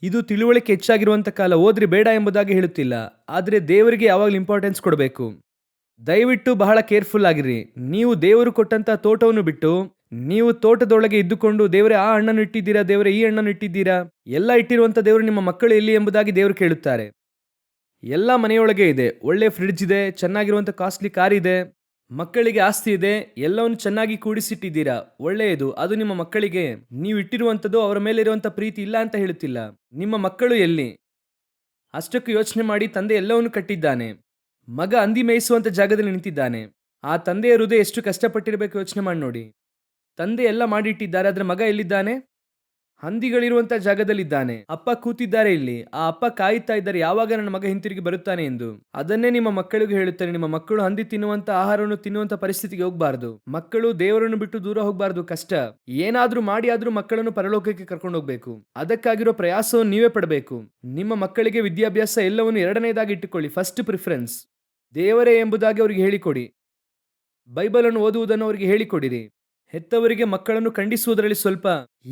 ಇದು ತಿಳುವಳಿಕೆ ಹೆಚ್ಚಾಗಿರುವಂಥ ಕಾಲ. ಓದ್ರಿ ಬೇಡ ಎಂಬುದಾಗಿ ಹೇಳುತ್ತಿಲ್ಲ, ಆದರೆ ದೇವರಿಗೆ ಯಾವಾಗಲೂ ಇಂಪಾರ್ಟೆನ್ಸ್ ಕೊಡಬೇಕು. ದಯವಿಟ್ಟು ಬಹಳ ಕೇರ್ಫುಲ್ ಆಗಿರಿ. ನೀವು ದೇವರು ಕೊಟ್ಟಂತ ತೋಟವನ್ನು ಬಿಟ್ಟು ನೀವು ತೋಟದೊಳಗೆ ಇದ್ದುಕೊಂಡು ದೇವರೇ ಆ ಹಣ್ಣನ್ನು ಇಟ್ಟಿದ್ದೀರಾ, ದೇವರೇ ಈ ಹಣ್ಣನ್ನು ಇಟ್ಟಿದ್ದೀರಾ, ಎಲ್ಲ ಇಟ್ಟಿರುವಂತ ದೇವರು ನಿಮ್ಮ ಮಕ್ಕಳು ಎಲ್ಲಿ ಎಂಬುದಾಗಿ ದೇವರು ಕೇಳುತ್ತಾರೆ. ಎಲ್ಲ ಮನೆಯೊಳಗೆ ಇದೆ, ಒಳ್ಳೆ ಫ್ರಿಡ್ಜ್ ಇದೆ, ಚೆನ್ನಾಗಿರುವಂತ ಕಾಸ್ಟ್ಲಿ ಕಾರ್ ಇದೆ, ಮಕ್ಕಳಿಗೆ ಆಸ್ತಿ ಇದೆ, ಎಲ್ಲವನ್ನು ಚೆನ್ನಾಗಿ ಕೂಡಿಸಿಟ್ಟಿದ್ದೀರಾ, ಒಳ್ಳೆಯದು. ಅದು ನಿಮ್ಮ ಮಕ್ಕಳಿಗೆ ನೀವು ಇಟ್ಟಿರುವಂಥದ್ದು. ಅವರ ಮೇಲೆ ಇರುವಂತ ಪ್ರೀತಿ ಇಲ್ಲ ಅಂತ ಹೇಳುತ್ತಿಲ್ಲ. ನಿಮ್ಮ ಮಕ್ಕಳು ಎಲ್ಲಿ? ಅಷ್ಟಕ್ಕೂ ಯೋಚನೆ ಮಾಡಿ. ತಂದೆ ಎಲ್ಲವನ್ನು ಕಟ್ಟಿದ್ದಾನೆ, ಮಗ ಹಂದಿ ಮೇಯಿಸುವಂತ ಜಾಗದಲ್ಲಿ ನಿಂತಿದ್ದಾನೆ. ಆ ತಂದೆಯ ಹೃದಯ ಎಷ್ಟು ಕಷ್ಟಪಟ್ಟಿರಬೇಕು ಯೋಚನೆ ಮಾಡಿ ನೋಡಿ. ತಂದೆ ಎಲ್ಲ ಮಾಡಿಟ್ಟಿದ್ದಾರೆ, ಆದ್ರೆ ಮಗ ಎಲ್ಲಿದ್ದಾನೆ? ಹಂದಿಗಳಿರುವಂತ ಜಾಗದಲ್ಲಿದ್ದಾನೆ. ಅಪ್ಪ ಕೂತಿದ್ದಾರೆ ಇಲ್ಲಿ, ಆ ಅಪ್ಪ ಕಾಯುತ್ತಾ ಇದ್ದಾರೆ ಯಾವಾಗ ನನ್ನ ಮಗ ಹಿಂತಿರುಗಿ ಬರುತ್ತಾನೆ ಎಂದು. ಅದನ್ನೇ ನಿಮ್ಮ ಮಕ್ಕಳಿಗೆ ಹೇಳುತ್ತಾರೆ. ನಿಮ್ಮ ಮಕ್ಕಳು ಹಂದಿ ತಿನ್ನುವಂತ ಆಹಾರವನ್ನು ತಿನ್ನುವಂತ ಪರಿಸ್ಥಿತಿಗೆ ಹೋಗಬಾರದು. ಮಕ್ಕಳು ದೇವರನ್ನು ಬಿಟ್ಟು ದೂರ ಹೋಗಬಾರದು. ಕಷ್ಟ ಏನಾದ್ರೂ ಮಾಡಿ ಆದ್ರೂ ಮಕ್ಕಳನ್ನು ಪರಲೋಕಕ್ಕೆ ಕರ್ಕೊಂಡು ಹೋಗ್ಬೇಕು. ಅದಕ್ಕಾಗಿರೋ ಪ್ರಯಾಸವನ್ನು ನೀವೇ ಪಡಬೇಕು. ನಿಮ್ಮ ಮಕ್ಕಳಿಗೆ ವಿದ್ಯಾಭ್ಯಾಸ ಎಲ್ಲವನ್ನು ಎರಡನೇದಾಗಿ ಇಟ್ಟುಕೊಳ್ಳಿ. ಫಸ್ಟ್ ಪ್ರಿಫರೆನ್ಸ್ ದೇವರೇ ಎಂಬುದಾಗಿ ಅವರಿಗೆ ಹೇಳಿಕೊಡಿ. ಬೈಬಲ್ ಅನ್ನು ಓದುವುದನ್ನು ಅವರಿಗೆ ಹೇಳಿಕೊಡಿರಿ. ಹೆತ್ತವರಿಗೆ ಮಕ್ಕಳನ್ನು ಖಂಡಿಸುವುದರಲ್ಲಿ ಸ್ವಲ್ಪ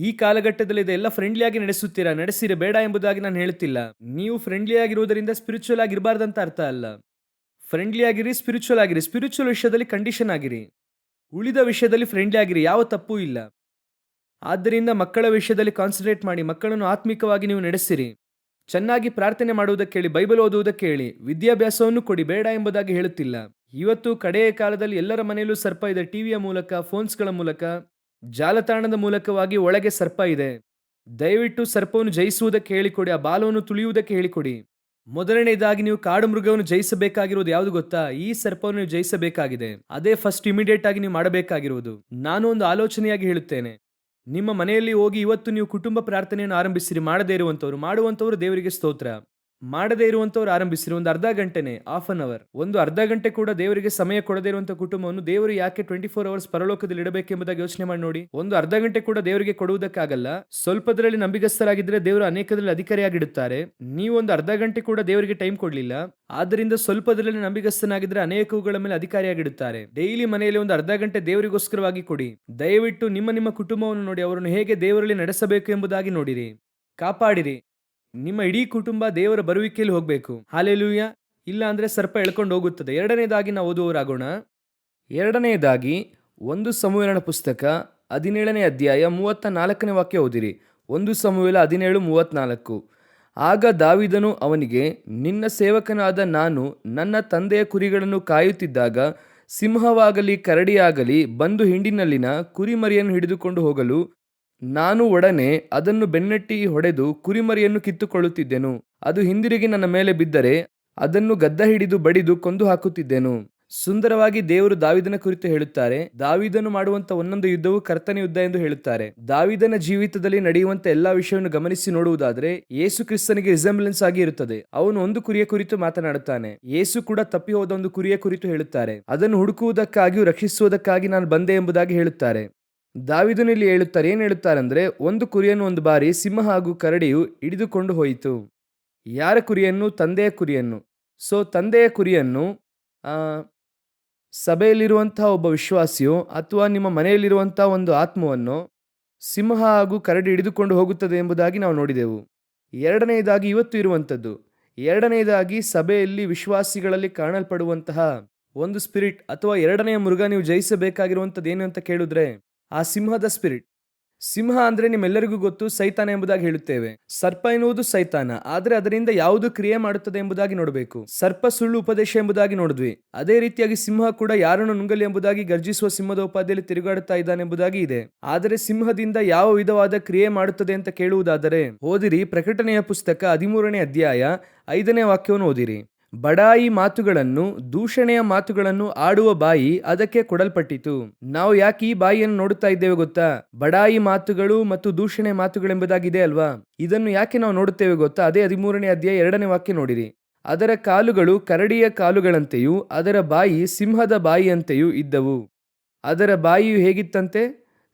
ಈ ಕಾಲಘಟ್ಟದಲ್ಲಿ ಎಲ್ಲ ಫ್ರೆಂಡ್ಲಿ ಆಗಿ ನಡೆಸುತ್ತೀರಾ, ನಡೆಸಿರಿ, ಬೇಡ ಎಂಬುದಾಗಿ ನಾನು ಹೇಳುತ್ತಿಲ್ಲ. ನೀವು ಫ್ರೆಂಡ್ಲಿ ಆಗಿರುವುದರಿಂದ ಸ್ಪಿರಿಚುವಲ್ ಆಗಿರಬಾರ್ದಂತ ಅರ್ಥ ಅಲ್ಲ. ಫ್ರೆಂಡ್ಲಿ ಆಗಿರಿ, ಸ್ಪಿರಿಚುವಲ್ ಆಗಿರಿ. ಸ್ಪಿರಿಚುವಲ್ ವಿಷಯದಲ್ಲಿ ಕಂಡೀಷನ್ ಆಗಿರಿ, ಉಳಿದ ವಿಷಯದಲ್ಲಿ ಫ್ರೆಂಡ್ಲಿ ಆಗಿರಿ, ಯಾವ ತಪ್ಪೂ ಇಲ್ಲ. ಆದ್ದರಿಂದ ಮಕ್ಕಳ ವಿಷಯದಲ್ಲಿ ಕಾನ್ಸಂಟ್ರೇಟ್ ಮಾಡಿ. ಮಕ್ಕಳನ್ನು ಆತ್ಮಿಕವಾಗಿ ನೀವು ನಡೆಸಿರಿ. ಚೆನ್ನಾಗಿ ಪ್ರಾರ್ಥನೆ ಮಾಡುವುದಕ್ಕೆ ಹೇಳಿ, ಬೈಬಲ್ ಓದುವುದಕ್ಕೆ ಹೇಳಿ, ವಿದ್ಯಾಭ್ಯಾಸವನ್ನು ಕೊಡಿ, ಬೇಡ ಎಂಬುದಾಗಿ ಹೇಳುತ್ತಿಲ್ಲ. ಇವತ್ತು ಕಡೆಯ ಕಾಲದಲ್ಲಿ ಎಲ್ಲರ ಮನೆಯಲ್ಲೂ ಸರ್ಪ ಇದೆ. ಟಿವಿಯ ಮೂಲಕ, ಫೋನ್ಸ್ಗಳ ಮೂಲಕ, ಜಾಲತಾಣದ ಮೂಲಕವಾಗಿ ಒಳಗೆ ಸರ್ಪ ಇದೆ. ದಯವಿಟ್ಟು ಸರ್ಪವನ್ನು ಜಯಿಸುವುದಕ್ಕೆ ಹೇಳಿಕೊಡಿ, ಆ ಬಾಲವನ್ನು ತುಳಿಯುವುದಕ್ಕೆ ಹೇಳಿಕೊಡಿ. ಮೊದಲನೇದಾಗಿ ನೀವು ಕಾಡು ಮೃಗವನ್ನು ಜಯಿಸಬೇಕಾಗಿರುವುದು ಯಾವುದು ಗೊತ್ತಾ? ಈ ಸರ್ಪವನ್ನು ನೀವು ಜಯಿಸಬೇಕಾಗಿದೆ. ಅದೇ ಫಸ್ಟ್ ಇಮಿಡಿಯೇಟ್ ಆಗಿ ನೀವು ಮಾಡಬೇಕಾಗಿರುವುದು. ನಾನು ಒಂದು ಆಲೋಚನೆಯಾಗಿ ಹೇಳುತ್ತೇನೆ. ನಿಮ್ಮ ಮನೆಯಲ್ಲಿ ಹೋಗಿ ಇವತ್ತು ನೀವು ಕುಟುಂಬ ಪ್ರಾರ್ಥನೆಯನ್ನು ಆರಂಭಿಸಿರಿ. ಮಾಡದೇ ಇರುವಂತವರು, ಮಾಡುವಂತವರು ದೇವರಿಗೆ ಸ್ತೋತ್ರ. ಮಾಡದೇ ಇರುವಂತವ್ರು ಆರಂಭಿಸಿರಿ. ಒಂದು ಅರ್ಧ ಗಂಟೆನೆ, ಹಾಫ್ ಅನ್ ಅವರ್, ಒಂದು ಅರ್ಧ ಗಂಟೆ ಕೂಡ ದೇವರಿಗೆ ಸಮಯ ಕೊಡದೇ ಇರುವಂತ ಕುಟುಂಬವನ್ನು ದೇವರು ಯಾಕೆ 24 ಅವರ್ಸ್ ಪರಲೋಕದಲ್ಲಿ ಇಡಬೇಕೆಂಬುದಾಗಿ ಯೋಚನೆ ಮಾಡಿ ನೋಡಿ. ಒಂದು ಅರ್ಧ ಗಂಟೆ ಕೂಡ ದೇವರಿಗೆ ಕೊಡುವುದಕ್ಕಾಗಲ್ಲ. ಸ್ವಲ್ಪದರಲ್ಲಿ ನಂಬಿಗಸ್ತರಾಗಿದ್ರೆ ದೇವರು ಅನೇಕದಲ್ಲಿ ಅಧಿಕಾರಿಯಾಗಿಡುತ್ತಾರೆ. ನೀವು ಒಂದು ಅರ್ಧ ಗಂಟೆ ಕೂಡ ದೇವರಿಗೆ ಟೈಮ್ ಕೊಡ್ಲಿಲ್ಲ, ಆದ್ದರಿಂದ ಸ್ವಲ್ಪದರಲ್ಲಿ ನಂಬಿಗಸ್ತನಾಗಿದ್ರೆ ಅನೇಕವುಗಳ ಮೇಲೆ ಅಧಿಕಾರಿಯಾಗಿಡುತ್ತಾರೆ. ಡೈಲಿ ಮನೆಯಲ್ಲಿ ಒಂದು ಅರ್ಧ ಗಂಟೆ ದೇವರಿಗೋಸ್ಕರವಾಗಿ ಕೊಡಿ. ದಯವಿಟ್ಟು ನಿಮ್ಮ ಕುಟುಂಬವನ್ನು ನೋಡಿ, ಅವರನ್ನು ಹೇಗೆ ದೇವರಲ್ಲಿ ನಡೆಸಬೇಕು ಎಂಬುದಾಗಿ ನೋಡಿರಿ, ಕಾಪಾಡಿರಿ. ನಿಮ್ಮ ಇಡೀ ಕುಟುಂಬ ದೇವರ ಬರುವಿಕೆಯಲ್ಲಿ ಹೋಗಬೇಕು. ಹಾಲೆಲೂಯ. ಇಲ್ಲ ಅಂದ್ರೆ ಸರ್ಪ ಎಳ್ಕೊಂಡು ಹೋಗುತ್ತದೆ. ಎರಡನೇದಾಗಿ ನಾವು ಓದುವವರಾಗೋಣ. ಎರಡನೆಯದಾಗಿ 1 ಸಮುವೇಲನ ಪುಸ್ತಕ 17ನೇ ಅಧ್ಯಾಯ 34ನೇ ವಾಕ್ಯ ಓದಿರಿ. 1 ಸಮುವೇಲ 17:34. ಆಗ ದಾವೀದನು ಅವನಿಗೆ, ನಿನ್ನ ಸೇವಕನಾದ ನಾನು ನನ್ನ ತಂದೆಯ ಕುರಿಗಳನ್ನು ಕಾಯುತ್ತಿದ್ದಾಗ ಸಿಂಹವಾಗಲಿ ಕರಡಿಯಾಗಲಿ ಬಂದು ಹಿಂಡಿನಲ್ಲಿನ ಕುರಿಮರಿಯನ್ನು ಹಿಡಿದುಕೊಂಡು ಹೋಗಲು ನಾನು ಒಡನೆ ಅದನ್ನು ಬೆನ್ನಟ್ಟಿ ಹೊಡೆದು ಕುರಿಮರಿಯನ್ನು ಕಿತ್ತುಕೊಳ್ಳುತ್ತಿದ್ದೆನು. ಅದು ಹಿಂದಿರುಗಿ ನನ್ನ ಮೇಲೆ ಬಿದ್ದರೆ ಅದನ್ನು ಗದ್ದ ಹಿಡಿದು ಬಡಿದು ಕೊಂದು ಹಾಕುತ್ತಿದ್ದೆನು. ಸುಂದರವಾಗಿ ದೇವರು ದಾವೀದನ ಕುರಿತು ಹೇಳುತ್ತಾರೆ. ದಾವೀದನು ಮಾಡುವಂತ ಒಂದೊಂದು ಯುದ್ಧವು ಕರ್ತನ ಯುದ್ಧ ಎಂದು ಹೇಳುತ್ತಾರೆ. ದಾವೀದನ ಜೀವಿತದಲ್ಲಿ ನಡೆಯುವಂತ ಎಲ್ಲಾ ವಿಷಯವನ್ನು ಗಮನಿಸಿ ನೋಡುವುದಾದ್ರೆ ಯೇಸು ಕ್ರಿಸ್ತನಿಗೆ ರಿಸೆಂಬ್ಲೆನ್ಸ್ ಆಗಿ ಇರುತ್ತದೆ. ಅವನು ಒಂದು ಕುರಿಯ ಕುರಿತು ಮಾತನಾಡುತ್ತಾನೆ. ಯೇಸು ಕೂಡ ತಪ್ಪಿ ಹೋದ ಒಂದು ಕುರಿಯ ಕುರಿತು ಹೇಳುತ್ತಾರೆ. ಅದನ್ನು ಹುಡುಕುವುದಕ್ಕಾಗಿಯೂ ರಕ್ಷಿಸುವುದಕ್ಕಾಗಿ ನಾನು ಬಂದೆ ಎಂಬುದಾಗಿ ಹೇಳುತ್ತಾರೆ. ದಾವೀದನು ಇಲ್ಲಿ ಹೇಳುತ್ತಾರೆ, ಏನ್ ಹೇಳುತ್ತಾರೆ ಅಂದ್ರೆ, ಒಂದು ಕುರಿಯನ್ನು ಒಂದು ಬಾರಿ ಸಿಂಹ ಹಾಗೂ ಕರಡಿಯು ಹಿಡಿದುಕೊಂಡು ಹೋಯಿತು. ಯಾರ ಕುರಿಯನ್ನು? ತಂದೆಯ ಕುರಿಯನ್ನು. ಸೊ ತಂದೆಯ ಕುರಿಯನ್ನು ಸಭೆಯಲ್ಲಿರುವಂತಹ ಒಬ್ಬ ವಿಶ್ವಾಸಿಯೋ ಅಥವಾ ನಿಮ್ಮ ಮನೆಯಲ್ಲಿರುವಂತಹ ಒಂದು ಆತ್ಮವನ್ನು ಸಿಂಹ ಹಾಗೂ ಕರಡಿ ಹಿಡಿದುಕೊಂಡು ಹೋಗುತ್ತದೆ ಎಂಬುದಾಗಿ ನಾವು ನೋಡಿದೆವು. ಎರಡನೆಯದಾಗಿ ಇವತ್ತು ಇರುವಂಥದ್ದು, ಎರಡನೆಯದಾಗಿ ಸಭೆಯಲ್ಲಿ ವಿಶ್ವಾಸಿಗಳಲ್ಲಿ ಕಾಣಲ್ಪಡುವಂತಹ ಒಂದು ಸ್ಪಿರಿಟ್ ಅಥವಾ ಎರಡನೆಯ ಮೃಗ ನೀವು ಜಯಿಸಬೇಕಾಗಿರುವಂಥದ್ದು ಏನು ಅಂತ ಕೇಳಿದ್ರೆ ಆ ಸಿಂಹದ ಸ್ಪಿರಿಟ್. ಸಿಂಹ ಅಂದ್ರೆ ನಿಮ್ಮೆಲ್ಲರಿಗೂ ಗೊತ್ತು, ಸೈತಾನ ಎಂಬುದಾಗಿ ಹೇಳುತ್ತೇವೆ. ಸರ್ಪ ಎನ್ನುವುದು ಸೈತಾನ, ಆದ್ರೆ ಅದರಿಂದ ಯಾವುದು ಕ್ರಿಯೆ ಮಾಡುತ್ತದೆ ಎಂಬುದಾಗಿ ನೋಡಬೇಕು. ಸರ್ಪ ಸುಳ್ಳು ಉಪದೇಶ ಎಂಬುದಾಗಿ ನೋಡಿದ್ವಿ. ಅದೇ ರೀತಿಯಾಗಿ ಸಿಂಹ ಕೂಡ ಯಾರನ್ನು ನುಂಗಲಿ ಎಂಬುದಾಗಿ ಗರ್ಜಿಸುವ ಸಿಂಹದ ಉಪಾಧಿಯಲ್ಲಿ ತಿರುಗಾಡುತ್ತಾ ಇದ್ದಾನೆ ಎಂಬುದಾಗಿ ಇದೆ. ಆದರೆ ಸಿಂಹದಿಂದ ಯಾವ ವಿಧವಾದ ಕ್ರಿಯೆ ಮಾಡುತ್ತದೆ ಅಂತ ಕೇಳುವುದಾದರೆ ಓದಿರಿ, ಪ್ರಕಟಣೆಯ ಪುಸ್ತಕ 13ನೇ ಅಧ್ಯಾಯ 5ನೇ ವಾಕ್ಯವನ್ನು ಓದಿರಿ. ಬಡಾಯಿ ಮಾತುಗಳನ್ನು, ದೂಷಣೆಯ ಮಾತುಗಳನ್ನು ಆಡುವ ಬಾಯಿ ಅದಕ್ಕೆ ಕೊಡಲ್ಪಟ್ಟಿತು. ನಾವು ಯಾಕೆ ಈ ಬಾಯಿಯನ್ನು ನೋಡುತ್ತಾ ಇದ್ದೇವೆ ಗೊತ್ತಾ? ಬಡಾಯಿ ಮಾತುಗಳು ಮತ್ತು ದೂಷಣೆ ಮಾತುಗಳೆಂಬುದಾಗಿದೆ ಅಲ್ವಾ? ಇದನ್ನು ಯಾಕೆ ನಾವು ನೋಡುತ್ತೇವೆ ಗೊತ್ತಾ? ಅದೇ 13ನೇ ಅಧ್ಯಾಯ 2ನೇ ವಾಕ್ಯ ನೋಡಿರಿ. ಅದರ ಕಾಲುಗಳು ಕರಡಿಯ ಕಾಲುಗಳಂತೆಯೂ ಅದರ ಬಾಯಿ ಸಿಂಹದ ಬಾಯಿಯಂತೆಯೂ ಇದ್ದವು. ಅದರ ಬಾಯಿಯು ಹೇಗಿತ್ತಂತೆ?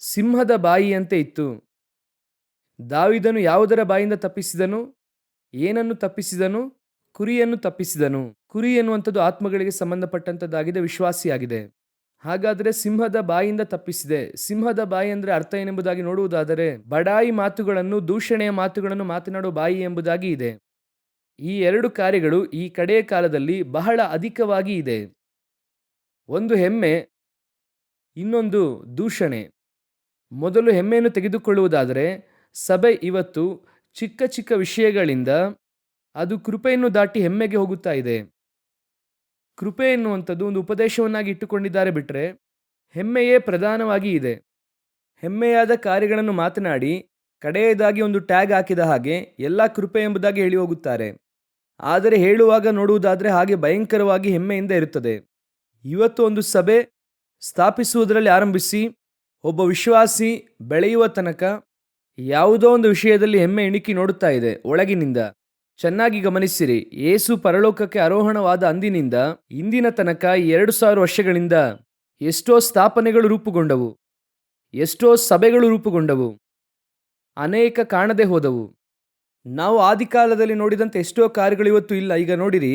ಸಿಂಹದ ಬಾಯಿಯಂತೆ ಇತ್ತು. ದಾವೀದನು ಯಾವುದರ ಬಾಯಿಂದ ತಪ್ಪಿಸಿದನು? ಏನನ್ನು ತಪ್ಪಿಸಿದನು? ಕುರಿಯನ್ನು ತಪ್ಪಿಸಿದನು. ಕುರಿ ಎನ್ನುವಂಥದ್ದು ಆತ್ಮಗಳಿಗೆ ಸಂಬಂಧಪಟ್ಟಂತದ್ದಾಗಿದೆ, ವಿಶ್ವಾಸಿಯಾಗಿದೆ. ಹಾಗಾದರೆ ಸಿಂಹದ ಬಾಯಿಂದ ತಪ್ಪಿಸಿದೆ. ಸಿಂಹದ ಬಾಯಿ ಅಂದ್ರೆ ಅರ್ಥ ಏನೆಂಬುದಾಗಿ ನೋಡುವುದಾದರೆ ಬಡಾಯಿ ಮಾತುಗಳನ್ನು, ದೂಷಣೆಯ ಮಾತುಗಳನ್ನು ಮಾತನಾಡುವ ಬಾಯಿ ಎಂಬುದಾಗಿ ಇದೆ. ಈ ಎರಡು ಕಾರ್ಯಗಳು ಈ ಕಡೆಯ ಕಾಲದಲ್ಲಿ ಬಹಳ ಅಧಿಕವಾಗಿ ಇದೆ. ಒಂದು ಹೆಮ್ಮೆ, ಇನ್ನೊಂದು ದೂಷಣೆ. ಮೊದಲು ಹೆಮ್ಮೆಯನ್ನು ತೆಗೆದುಕೊಳ್ಳುವುದಾದರೆ ಸಭೆ ಇವತ್ತು ಚಿಕ್ಕ ಚಿಕ್ಕ ವಿಷಯಗಳಿಂದ ಅದು ಕೃಪೆಯನ್ನು ದಾಟಿ ಹೆಮ್ಮೆಗೆ ಹೋಗುತ್ತಾ ಇದೆ. ಕೃಪೆ ಎನ್ನುವಂಥದ್ದು ಒಂದು ಉಪದೇಶವನ್ನಾಗಿ ಇಟ್ಟುಕೊಂಡಿದ್ದಾರೆ ಬಿಟ್ರೆ ಹೆಮ್ಮೆಯೇ ಪ್ರಧಾನವಾಗಿ ಇದೆ. ಹೆಮ್ಮೆಯಾದ ಕಾರ್ಯಗಳನ್ನು ಮಾತನಾಡಿ ಕಡೆಯದಾಗಿ ಒಂದು ಟ್ಯಾಗ್ ಹಾಕಿದ ಹಾಗೆ ಎಲ್ಲ ಕೃಪೆ ಎಂಬುದಾಗಿ ಹೇಳಿ ಹೋಗುತ್ತಾರೆ. ಆದರೆ ಹೇಳುವಾಗ ನೋಡುವುದಾದರೆ ಹಾಗೆ ಭಯಂಕರವಾಗಿ ಹೆಮ್ಮೆಯಿಂದ ಇರುತ್ತದೆ. ಇವತ್ತು ಒಂದು ಸಭೆ ಸ್ಥಾಪಿಸುವುದರಲ್ಲಿ ಆರಂಭಿಸಿ ಒಬ್ಬ ವಿಶ್ವಾಸಿ ಬೆಳೆಯುವ ತನಕ ಯಾವುದೋ ಒಂದು ವಿಷಯದಲ್ಲಿ ಹೆಮ್ಮೆ ಇಣಿಕಿ ನೋಡುತ್ತಾ ಇದೆ ಒಳಗಿನಿಂದ. ಚೆನ್ನಾಗಿ ಗಮನಿಸಿರಿ, ಯೇಸು ಪರಲೋಕಕ್ಕೆ ಆರೋಹಣವಾದ ಅಂದಿನಿಂದ ಇಂದಿನ ತನಕ 2000 ವರ್ಷಗಳಿಂದ ಎಷ್ಟೋ ಸ್ಥಾಪನೆಗಳು ರೂಪುಗೊಂಡವು, ಎಷ್ಟೋ ಸಭೆಗಳು ರೂಪುಗೊಂಡವು, ಅನೇಕ ಕಾಣದೆ ಹೋದವು. ನಾವು ಆದಿಕಾಲದಲ್ಲಿ ನೋಡಿದಂತೆ ಎಷ್ಟೋ ಕಾರ್ಯಗಳು ಇವತ್ತು ಇಲ್ಲ. ಈಗ ನೋಡಿರಿ,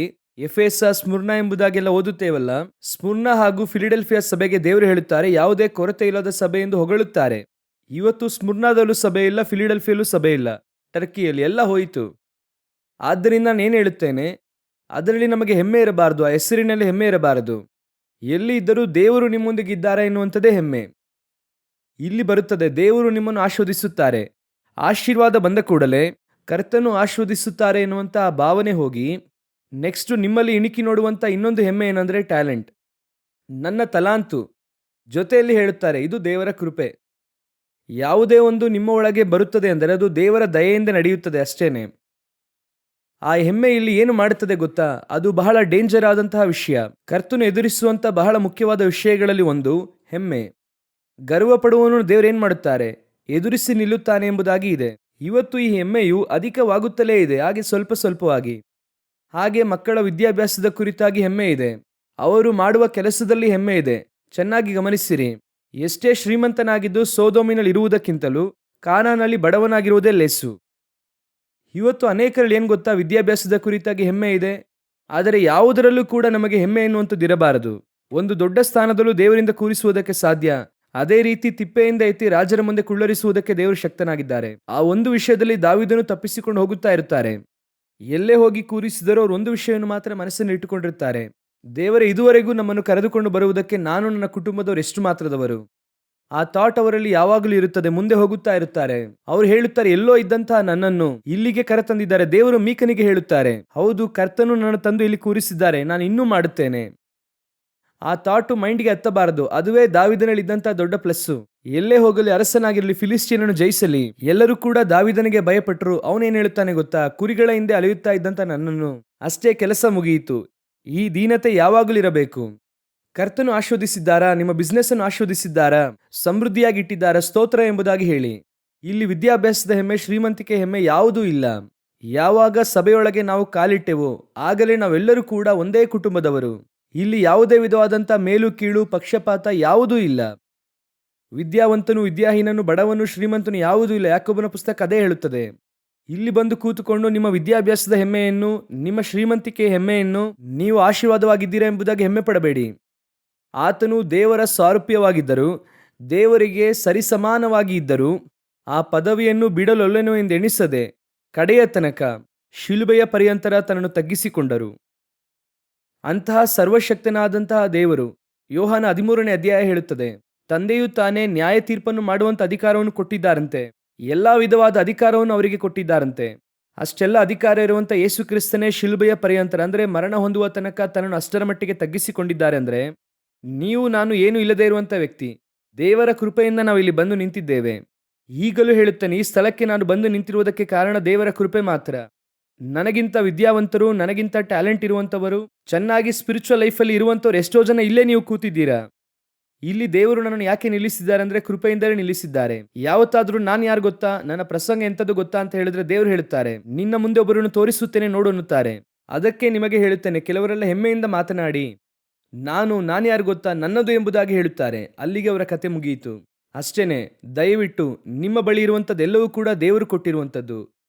ಎಫೆಸ, ಸ್ಮುರ್ನ ಎಂಬುದಾಗೆಲ್ಲ ಓದುತ್ತೇವಲ್ಲ. ಸ್ಮುರ್ನ ಹಾಗೂ ಫಿಲಿಡೆಲ್ಫಿಯಾ ಸಭೆಗೆ ದೇವರು ಹೇಳುತ್ತಾರೆ ಯಾವುದೇ ಕೊರತೆ ಇಲ್ಲದ ಸಭೆ ಎಂದು ಹೊಗಳುತ್ತಾರೆ. ಇವತ್ತು ಸ್ಮುರ್ನಾದಲ್ಲೂ ಸಭೆ ಇಲ್ಲ, ಫಿಲಿಡೆಲ್ಫಿಯಲ್ಲೂ ಸಭೆ ಇಲ್ಲ, ಟರ್ಕಿಯಲ್ಲಿ ಎಲ್ಲ ಹೋಯಿತು. ಆದ್ದರಿಂದ ನಾನು ಹೇಳುತ್ತೇನೆ, ಅದರಲ್ಲಿ ನಮಗೆ ಹೆಮ್ಮೆ ಇರಬಾರದು, ಆ ಹೆಸರಿನಲ್ಲಿ ಹೆಮ್ಮೆ ಇರಬಾರದು. ಎಲ್ಲಿ ಇದ್ದರೂ ದೇವರು ನಿಮ್ಮೊಂದಿಗೆ ಇದ್ದಾರೆ ಎನ್ನುವಂಥದ್ದೇ ಹೆಮ್ಮೆ. ಇಲ್ಲಿ ಬರುತ್ತದೆ, ದೇವರು ನಿಮ್ಮನ್ನು ಆಶೀರ್ವದಿಸುತ್ತಾರೆ. ಆಶೀರ್ವಾದ ಬಂದ ಕೂಡಲೇ ಕರ್ತನು ಆಶೀರ್ವದಿಸುತ್ತಾರೆ ಎನ್ನುವಂಥ ಆ ಭಾವನೆ ಹೋಗಿ ನೆಕ್ಸ್ಟ್ ನಿಮ್ಮಲ್ಲಿ ಇಣಿಕಿ ನೋಡುವಂಥ ಇನ್ನೊಂದು ಹೆಮ್ಮೆ ಏನಂದರೆ ಟ್ಯಾಲೆಂಟ್, ನನ್ನ ತಲಾಂತು. ಜೊತೆಯಲ್ಲಿ ಹೇಳುತ್ತಾರೆ ಇದು ದೇವರ ಕೃಪೆ. ಯಾವುದೇ ಒಂದು ನಿಮ್ಮ ಒಳಗೆ ಬರುತ್ತದೆ ಅಂದರೆ ಅದು ದೇವರ ದಯೆಯಿಂದ ನಡೆಯುತ್ತದೆ ಅಷ್ಟೇನೆ. ಆ ಹೆಮ್ಮೆ ಇಲ್ಲಿ ಏನು ಮಾಡುತ್ತದೆ ಗೊತ್ತಾ? ಅದು ಬಹಳ ಡೇಂಜರ್ ಆದಂತಹ ವಿಷಯ. ಕರ್ತನು ಎದುರಿಸುವಂತ ಬಹಳ ಮುಖ್ಯವಾದ ವಿಷಯಗಳಲ್ಲಿ ಒಂದು ಹೆಮ್ಮೆ. ಗರ್ವ ಪಡುವವನು ದೇವರೇನ್ ಮಾಡುತ್ತಾರೆ? ಎದುರಿಸಿ ನಿಲ್ಲುತ್ತಾನೆ ಎಂಬುದಾಗಿ ಇದೆ. ಇವತ್ತು ಈ ಹೆಮ್ಮೆಯು ಅಧಿಕವಾಗುತ್ತಲೇ ಇದೆ, ಹಾಗೆ ಸ್ವಲ್ಪ ಸ್ವಲ್ಪವಾಗಿ. ಹಾಗೆ ಮಕ್ಕಳ ವಿದ್ಯಾಭ್ಯಾಸದ ಕುರಿತಾಗಿ ಹೆಮ್ಮೆ ಇದೆ. ಅವರು ಮಾಡುವ ಕೆಲಸದಲ್ಲಿ ಹೆಮ್ಮೆ ಇದೆ. ಚೆನ್ನಾಗಿ ಗಮನಿಸಿರಿ. ಎಷ್ಟೇ ಶ್ರೀಮಂತನಾಗಿದ್ದು ಸೋದೋಮಿನಲ್ಲಿ ಇರುವುದಕ್ಕಿಂತಲೂ ಕಾನಾನಲ್ಲಿ ಬಡವನಾಗಿರುವುದೇ ಲೇಸು. ಇವತ್ತು ಅನೇಕರಲ್ಲಿ ಏನು ಗೊತ್ತಾ, ವಿದ್ಯಾಭ್ಯಾಸದ ಕುರಿತಾಗಿ ಹೆಮ್ಮೆ ಇದೆ, ಆದರೆ ಯಾವುದರಲ್ಲೂ ಕೂಡ ನಮಗೆ ಹೆಮ್ಮೆ ಎನ್ನುವಂಥದ್ದು ಇರಬಾರದು. ಒಂದು ದೊಡ್ಡ ಸ್ಥಾನದಲ್ಲೂ ದೇವರಿಂದ ಕೂರಿಸುವುದಕ್ಕೆ ಸಾಧ್ಯ. ಅದೇ ರೀತಿ ತಿಪ್ಪೆಯಿಂದ ಎತ್ತಿ ರಾಜರ ಮುಂದೆ ಕುಳ್ಳರಿಸುವುದಕ್ಕೆ ದೇವರು ಶಕ್ತನಾಗಿದ್ದಾರೆ. ಆ ಒಂದು ವಿಷಯದಲ್ಲಿ ದಾವೀದನು ತಪ್ಪಿಸಿಕೊಂಡು ಹೋಗುತ್ತಾ ಇರುತ್ತಾರೆ. ಎಲ್ಲೇ ಹೋಗಿ ಕೂರಿಸಿದರೂ ಅವರು ಒಂದು ವಿಷಯವನ್ನು ಮಾತ್ರ ಮನಸ್ಸನ್ನು ಇಟ್ಟುಕೊಂಡಿರುತ್ತಾರೆ. ದೇವರೇ ಇದುವರೆಗೂ ನಮ್ಮನ್ನು ಕರೆದುಕೊಂಡು ಬರುವುದಕ್ಕೆ ನಾನು ನನ್ನ ಕುಟುಂಬದವರು ಎಷ್ಟು ಮಾತ್ರದವರು. ಆ ಥಾಟ್ ಅವರಲ್ಲಿ ಯಾವಾಗಲೂ ಇರುತ್ತದೆ. ಮುಂದೆ ಹೋಗುತ್ತಾ ಇರುತ್ತಾರೆ. ಅವರು ಹೇಳುತ್ತಾರೆ, ಎಲ್ಲೋ ಇದ್ದಂತಹ ನನ್ನನ್ನು ಇಲ್ಲಿಗೆ ಕರೆತಂದಿದ್ದಾರೆ. ದೇವರು ಮೀಕನಿಗೆ ಹೇಳುತ್ತಾರೆ, ಹೌದು, ಕರ್ತನು ನನ್ನ ತಂದು ಇಲ್ಲಿ ಕೂರಿಸಿದ್ದಾರೆ, ನಾನು ಇನ್ನೂ ಮಾಡುತ್ತೇನೆ. ಆ ಥಾಟು ಮೈಂಡ್ಗೆ ಹತ್ತಬಾರದು. ಅದುವೇ ದಾವೀದನಲ್ಲಿದ್ದಂತಹ ದೊಡ್ಡ ಪ್ಲಸ್ಸು. ಎಲ್ಲೇ ಹೋಗಲಿ, ಅರಸನಾಗಿರಲಿ, ಫಿಲಿಸ್ಟೀನನ್ನು ಜಯಿಸಲಿ, ಎಲ್ಲರೂ ಕೂಡ ದಾವೀದನಿಗೆ ಭಯಪಟ್ಟರು. ಅವನೇನು ಹೇಳುತ್ತಾನೆ ಗೊತ್ತಾ, ಕುರಿಗಳ ಹಿಂದೆ ಅಲೆಯುತ್ತಾ ಇದ್ದಂತ ನನ್ನನ್ನು ಅಷ್ಟೇ ಕೆಲಸ ಮುಗಿಯಿತು. ಈ ದೀನತೆ ಯಾವಾಗಲೂ ಇರಬೇಕು. ಕರ್ತನು ಆಶೀರ್ವದಿಸಿದ್ದಾರಾ? ನಿಮ್ಮ ಬಿಸ್ನೆಸ್ ಅನ್ನು ಆಶೀರ್ವದಿಸಿದ್ದಾರಾ? ಸಮೃದ್ಧಿಯಾಗಿ ಇಟ್ಟಿದ್ದಾರಾ? ಸ್ತೋತ್ರ ಎಂಬುದಾಗಿ ಹೇಳಿ. ಇಲ್ಲಿ ವಿದ್ಯಾಭ್ಯಾಸದ ಹೆಮ್ಮೆ, ಶ್ರೀಮಂತಿಕೆ ಹೆಮ್ಮೆ ಯಾವುದೂ ಇಲ್ಲ. ಯಾವಾಗ ಸಭೆಯೊಳಗೆ ನಾವು ಕಾಲಿಟ್ಟೆವೋ ಆಗಲೇ ನಾವೆಲ್ಲರೂ ಕೂಡ ಒಂದೇ ಕುಟುಂಬದವರು. ಇಲ್ಲಿ ಯಾವುದೇ ವಿಧವಾದಂಥ ಮೇಲು ಕೀಳು, ಪಕ್ಷಪಾತ ಯಾವುದೂ ಇಲ್ಲ. ವಿದ್ಯಾವಂತನು ವಿದ್ಯಾಹೀನನು, ಬಡವನು ಶ್ರೀಮಂತನು ಯಾವುದೂ ಇಲ್ಲ. ಯಾಕೋಬನ ಪುಸ್ತಕ ಅದೇ ಹೇಳುತ್ತದೆ. ಇಲ್ಲಿ ಬಂದು ಕೂತುಕೊಂಡು ನಿಮ್ಮ ವಿದ್ಯಾಭ್ಯಾಸದ ಹೆಮ್ಮೆಯನ್ನು, ನಿಮ್ಮ ಶ್ರೀಮಂತಿಕೆಯ ಹೆಮ್ಮೆಯನ್ನು, ನೀವು ಆಶೀರ್ವಾದವಾಗಿದ್ದೀರಾ ಎಂಬುದಾಗಿ ಹೆಮ್ಮೆ ಪಡಬೇಡಿ. ಆತನು ದೇವರ ಸಾರೂಪ್ಯವಾಗಿದ್ದರು, ದೇವರಿಗೆ ಸರಿಸಮಾನವಾಗಿ ಇದ್ದರು. ಆ ಪದವಿಯನ್ನು ಬಿಡಲೊಲ್ಲೆನು ಎಂದೆಣಿಸದೆ ಕಡೆಯ ತನಕ ಶಿಲುಬೆಯ ಪರ್ಯಂತರ ತನ್ನನ್ನು ತಗ್ಗಿಸಿಕೊಂಡರು. ಅಂತಹ ಸರ್ವಶಕ್ತನಾದಂತಹ ದೇವರು, ಯೋಹಾನ 13ನೇ ಅಧ್ಯಾಯ ಹೇಳುತ್ತದೆ, ತಂದೆಯು ತಾನೇ ನ್ಯಾಯ ತೀರ್ಪನ್ನು ಮಾಡುವಂಥ ಅಧಿಕಾರವನ್ನು ಕೊಟ್ಟಿದ್ದಾರಂತೆ. ಎಲ್ಲ ವಿಧವಾದ ಅಧಿಕಾರವನ್ನು ಅವರಿಗೆ ಕೊಟ್ಟಿದ್ದಾರಂತೆ. ಅಷ್ಟೆಲ್ಲ ಅಧಿಕಾರ ಇರುವಂಥ ಯೇಸು ಕ್ರಿಸ್ತನೇ ಶಿಲುಬೆಯ ಪರ್ಯಂತರ ಅಂದರೆ ಮರಣ ಹೊಂದುವ ತನಕ ತನ್ನನ್ನು ಅಷ್ಟರ ಮಟ್ಟಿಗೆ ತಗ್ಗಿಸಿಕೊಂಡಿದ್ದಾರೆ. ಅಂದರೆ ನೀವು ನಾನು ಏನೂ ಇಲ್ಲದೆ ಇರುವಂಥ ವ್ಯಕ್ತಿ. ದೇವರ ಕೃಪೆಯಿಂದ ನಾವು ಇಲ್ಲಿ ಬಂದು ನಿಂತಿದ್ದೇವೆ. ಈಗಲೂ ಹೇಳುತ್ತೇನೆ, ಈ ಸ್ಥಳಕ್ಕೆ ನಾನು ಬಂದು ನಿಂತಿರುವುದಕ್ಕೆ ಕಾರಣ ದೇವರ ಕೃಪೆ ಮಾತ್ರ. ನನಗಿಂತ ವಿದ್ಯಾವಂತರು, ನನಗಿಂತ ಟ್ಯಾಲೆಂಟ್ ಇರುವಂಥವರು, ಚೆನ್ನಾಗಿ ಸ್ಪಿರಿಚುವಲ್ ಲೈಫಲ್ಲಿ ಇರುವಂಥವ್ರು ಎಷ್ಟೋ ಜನ ಇಲ್ಲೇ ನೀವು ಕೂತಿದ್ದೀರಾ. ಇಲ್ಲಿ ದೇವರು ನನ್ನನ್ನು ಯಾಕೆ ನಿಲ್ಲಿಸಿದ್ದಾರೆ ಅಂದರೆ ಕೃಪೆಯಿಂದಲೇ ನಿಲ್ಲಿಸಿದ್ದಾರೆ. ಯಾವತ್ತಾದರೂ ನಾನು ಯಾರು ಗೊತ್ತಾ, ನನ್ನ ಪ್ರಸಂಗ ಎಂಥದ್ದು ಗೊತ್ತಾ ಅಂತ ಹೇಳಿದ್ರೆ ದೇವರು ಹೇಳುತ್ತಾರೆ, ನಿನ್ನ ಮುಂದೆ ಒಬ್ಬರನ್ನು ತೋರಿಸುತ್ತೇನೆ ನೋಡು ಅನ್ನುತ್ತಾರೆ. ಅದಕ್ಕೆ ನಿಮಗೆ ಹೇಳುತ್ತೇನೆ, ಕೆಲವರೆಲ್ಲ ಹೆಮ್ಮೆಯಿಂದ ಮಾತನಾಡಿ ನಾನು ಯಾರು ಗೊತ್ತಾ, ನನ್ನದು ಎಂಬುದಾಗಿ ಹೇಳುತ್ತಾರೆ. ಅಲ್ಲಿಗೆ ಅವರ ಕತೆ ಮುಗಿಯಿತು. ಅಷ್ಟೇನೆ. ದಯವಿಟ್ಟು ನಿಮ್ಮ ಬಳಿ ಇರುವಂಥದ್ದೆಲ್ಲವೂ ಕೂಡ ದೇವರು ಕೊಟ್ಟಿರುವಂಥದ್ದು.